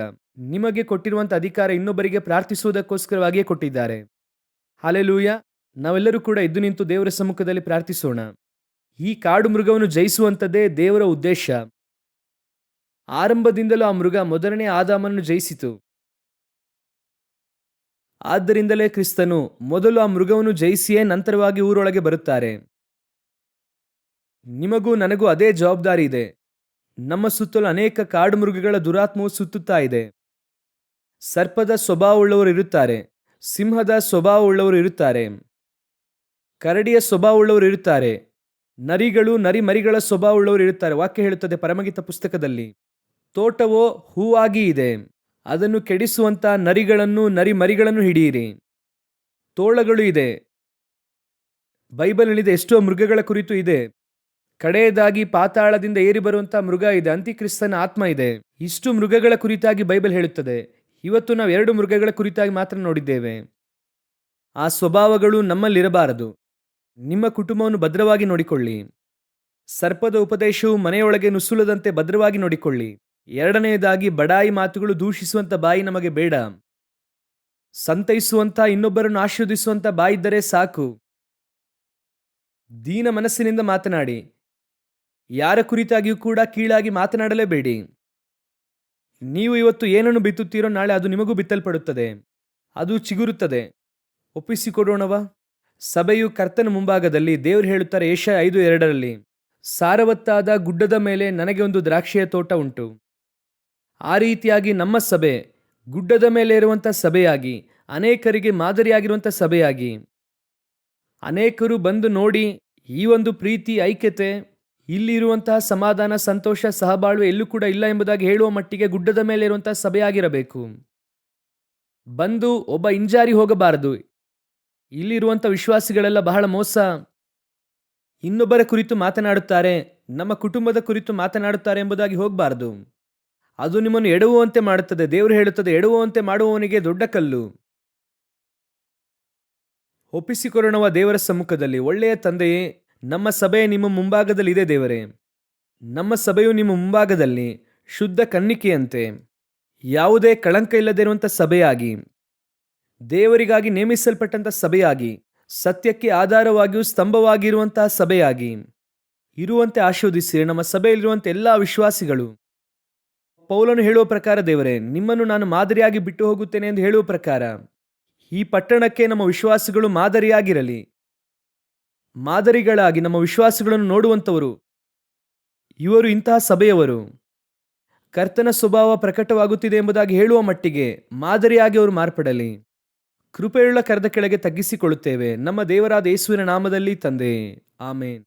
ನಿಮಗೆ ಕೊಟ್ಟಿರುವಂಥ ಅಧಿಕಾರ ಇನ್ನೊಬ್ಬರಿಗೆ ಪ್ರಾರ್ಥಿಸುವುದಕ್ಕೋಸ್ಕರವಾಗಿಯೇ ಕೊಟ್ಟಿದ್ದಾರೆ. ಹಲ್ಲೆಲೂಯ. ನಾವೆಲ್ಲರೂ ಕೂಡ ಎದ್ದು ನಿಂತು ದೇವರ ಸಮ್ಮುಖದಲ್ಲಿ ಪ್ರಾರ್ಥಿಸೋಣ. ಈ ಕಾಡು ಮೃಗವನ್ನು ಜಯಿಸುವಂಥದ್ದೇ ದೇವರ ಉದ್ದೇಶ. ಆರಂಭದಿಂದಲೂ ಆ ಮೃಗ ಮೊದಲನೇ ಆದಾಮನನ್ನು ಜಯಿಸಿತು. ಆದ್ದರಿಂದಲೇ ಕ್ರಿಸ್ತನು ಮೊದಲು ಆ ಮೃಗವನ್ನು ಜಯಿಸಿಯೇ ನಂತರವಾಗಿ ಊರೊಳಗೆ ಬರುತ್ತಾರೆ. ನಿಮಗೂ ನನಗೂ ಅದೇ ಜವಾಬ್ದಾರಿ ಇದೆ. ನಮ್ಮ ಸುತ್ತಲೂ ಅನೇಕ ಕಾಡು ಮೃಗಗಳ ದುರಾತ್ಮವು ಸುತ್ತುತ್ತಾ ಇದೆ. ಸರ್ಪದ ಸ್ವಭಾವವುಳ್ಳವರು ಇರುತ್ತಾರೆ, ಸಿಂಹದ ಸ್ವಭಾವವುಳ್ಳವರು ಇರುತ್ತಾರೆ, ಕರಡಿಯ ಸ್ವಭಾವವುಳ್ಳವರು ಇರುತ್ತಾರೆ, ನರಿಗಳು, ನರಿಮರಿಗಳ ಸ್ವಭಾವವುಳ್ಳವರು ಇರುತ್ತಾರೆ. ವಾಕ್ಯ ಹೇಳುತ್ತದೆ ಪರಮಗೀತ ಪುಸ್ತಕದಲ್ಲಿ, ತೋಟವೋ ಹೂವಾಗಿ ಇದೆ, ಅದನ್ನು ಕೆಡಿಸುವಂತ ನರಿಗಳನ್ನು, ನರಿಮರಿಗಳನ್ನು ಹಿಡಿಯಿರಿ. ತೋಳಗಳು ಇದೆ, ಬೈಬಲ್ನಲ್ಲಿದೆ. ಎಷ್ಟೋ ಮೃಗಗಳ ಕುರಿತು ಇದೆ. ಕಡೆಯದಾಗಿ ಪಾತಾಳದಿಂದ ಏರಿ ಬರುವಂತಹ ಮೃಗ ಇದೆ, ಅಂತಿಕ್ರಿಸ್ತನ ಆತ್ಮ ಇದೆ. ಇಷ್ಟು ಮೃಗಗಳ ಕುರಿತಾಗಿ ಬೈಬಲ್ ಹೇಳುತ್ತದೆ. ಇವತ್ತು ನಾವು 2 ಮೃಗಗಳ ಕುರಿತಾಗಿ ಮಾತ್ರ ನೋಡಿದ್ದೇವೆ. ಆ ಸ್ವಭಾವಗಳು ನಮ್ಮಲ್ಲಿರಬಾರದು. ನಿಮ್ಮ ಕುಟುಂಬವನ್ನು ಭದ್ರವಾಗಿ ನೋಡಿಕೊಳ್ಳಿ. ಸರ್ಪದ ಉಪದೇಶವು ಮನೆಯೊಳಗೆ ನುಸುಳದಂತೆ ಭದ್ರವಾಗಿ ನೋಡಿಕೊಳ್ಳಿ. 2ನೇದಾಗಿ ಬಡಾಯಿ ಮಾತುಗಳು, ದೂಷಿಸುವಂತ ಬಾಯಿ ನಮಗೆ ಬೇಡ. ಸಂತೈಸುವಂತ, ಇನ್ನೊಬ್ಬರನ್ನು ಆಶೀರ್ವದಿಸುವಂತ ಬಾಯಿ ಇದ್ದರೆ ಸಾಕು. ದೀನ ಮನಸ್ಸಿನಿಂದ ಮಾತನಾಡಿ. ಯಾರ ಕುರಿತಾಗಿಯೂ ಕೂಡ ಕೀಳಾಗಿ ಮಾತನಾಡಲೇಬೇಡಿ. ನೀವು ಇವತ್ತು ಏನನ್ನು ಬಿತ್ತುತ್ತೀರೋ ನಾಳೆ ಅದು ನಿಮಗೂ ಬಿತ್ತಲ್ಪಡುತ್ತದೆ, ಅದು ಚಿಗುರುತ್ತದೆ. ಒಪ್ಪಿಸಿಕೊಡೋಣವಾ? ಸಭೆಯು ಕರ್ತನ ಮುಂಭಾಗದಲ್ಲಿ ದೇವರು ಹೇಳುತ್ತಾರೆ ಯೆಶಾಯ 5:2 ಸಾರವತ್ತಾದ ಗುಡ್ಡದ ಮೇಲೆ ನನಗೆ ಒಂದು ದ್ರಾಕ್ಷಿಯ ತೋಟ ಉಂಟು. ಆ ರೀತಿಯಾಗಿ ನಮ್ಮ ಸಭೆ ಗುಡ್ಡದ ಮೇಲೆ ಇರುವಂಥ ಸಭೆಯಾಗಿ, ಅನೇಕರಿಗೆ ಮಾದರಿಯಾಗಿರುವಂಥ ಸಭೆಯಾಗಿ, ಅನೇಕರು ಬಂದು ನೋಡಿ ಈ ಒಂದು ಪ್ರೀತಿ ಐಕ್ಯತೆ ಇಲ್ಲಿರುವಂತಹ ಸಮಾಧಾನ ಸಂತೋಷ ಸಹಬಾಳ್ವೆ ಎಲ್ಲೂ ಕೂಡ ಇಲ್ಲ ಎಂಬುದಾಗಿ ಹೇಳುವ ಮಟ್ಟಿಗೆ ಗುಡ್ಡದ ಮೇಲೆ ಇರುವಂತಹ ಸಭೆಯಾಗಿರಬೇಕು. ಬಂದು ಒಬ್ಬ ಹಿಂಜಾರಿ ಹೋಗಬಾರದು. ಇಲ್ಲಿರುವಂಥ ವಿಶ್ವಾಸಿಗಳೆಲ್ಲ ಬಹಳ ಮೋಸ. ಇನ್ನೊಬ್ಬರ ಕುರಿತು ಮಾತನಾಡುತ್ತಾರೆ, ನಮ್ಮ ಕುಟುಂಬದ ಕುರಿತು ಮಾತನಾಡುತ್ತಾರೆ ಎಂಬುದಾಗಿ ಹೋಗಬಾರದು. ಅದು ನಿಮ್ಮನ್ನು ಎಡವುವಂತೆ ಮಾಡುತ್ತದೆ. ದೇವರು ಹೇಳುತ್ತದೆ, ಎಡವುವಂತೆ ಮಾಡುವವನಿಗೆ ದೊಡ್ಡ ಕಲ್ಲು. ಒಪ್ಪಿಸಿಕೊಳ್ಳುವ ದೇವರ ಸಮ್ಮುಖದಲ್ಲಿ, ಒಳ್ಳೆಯ ತಂದೆಯೇ, ನಮ್ಮ ಸಭೆ ನಿಮ್ಮ ಮುಂಭಾಗದಲ್ಲಿ ಇದೆ ದೇವರೇ. ನಮ್ಮ ಸಭೆಯು ನಿಮ್ಮ ಮುಂಭಾಗದಲ್ಲಿ ಶುದ್ಧ ಕನ್ನಿಕೆಯಂತೆ ಯಾವುದೇ ಕಳಂಕ ಇಲ್ಲದೆ ಇರುವಂಥ ಸಭೆಯಾಗಿ, ದೇವರಿಗಾಗಿ ನೇಮಿಸಲ್ಪಟ್ಟಂಥ ಸಭೆಯಾಗಿ, ಸತ್ಯಕ್ಕೆ ಆಧಾರವಾಗಿಯೂ ಸ್ತಂಭವಾಗಿರುವಂತಹ ಸಭೆಯಾಗಿ ಇರುವಂತೆ ಆಶೀರ್ವದಿಸಿರಿ. ನಮ್ಮ ಸಭೆಯಲ್ಲಿರುವಂಥ ಎಲ್ಲ ವಿಶ್ವಾಸಿಗಳು ಪೌಲನು ಹೇಳುವ ಪ್ರಕಾರ ದೇವರೇ, ನಿಮ್ಮನ್ನು ನಾನು ಮಾದರಿಯಾಗಿ ಬಿಟ್ಟು ಹೋಗುತ್ತೇನೆ ಎಂದು ಹೇಳುವ ಪ್ರಕಾರ ಈ ಪಟ್ಟಣಕ್ಕೆ ನಮ್ಮ ವಿಶ್ವಾಸಿಗಳು ಮಾದರಿಯಾಗಿರಲಿ. ಮಾದರಿಗಳಾಗಿ ನಮ್ಮ ವಿಶ್ವಾಸಿಗಳನ್ನು ನೋಡುವಂಥವರು ಇವರು ಇಂತಹ ಸಭೆಯವರು. ಕರ್ತನ ಸ್ವಭಾವ ಪ್ರಕಟವಾಗುತ್ತಿದೆ ಎಂಬುದಾಗಿ ಹೇಳುವ ಮಟ್ಟಿಗೆ ಮಾದರಿಯಾಗಿ ಅವರು ಮಾರ್ಪಡಲಿ. ಕೃಪೆಯುಳ್ಳ ಕರದ ಕೆಳಗೆ ತಗ್ಗಿಸಿಕೊಳ್ಳುತ್ತೇವೆ ನಮ್ಮ ದೇವರಾದ ಯೇಸುವಿನ ನಾಮದಲ್ಲಿ ತಂದೆ, ಆಮೇನ್.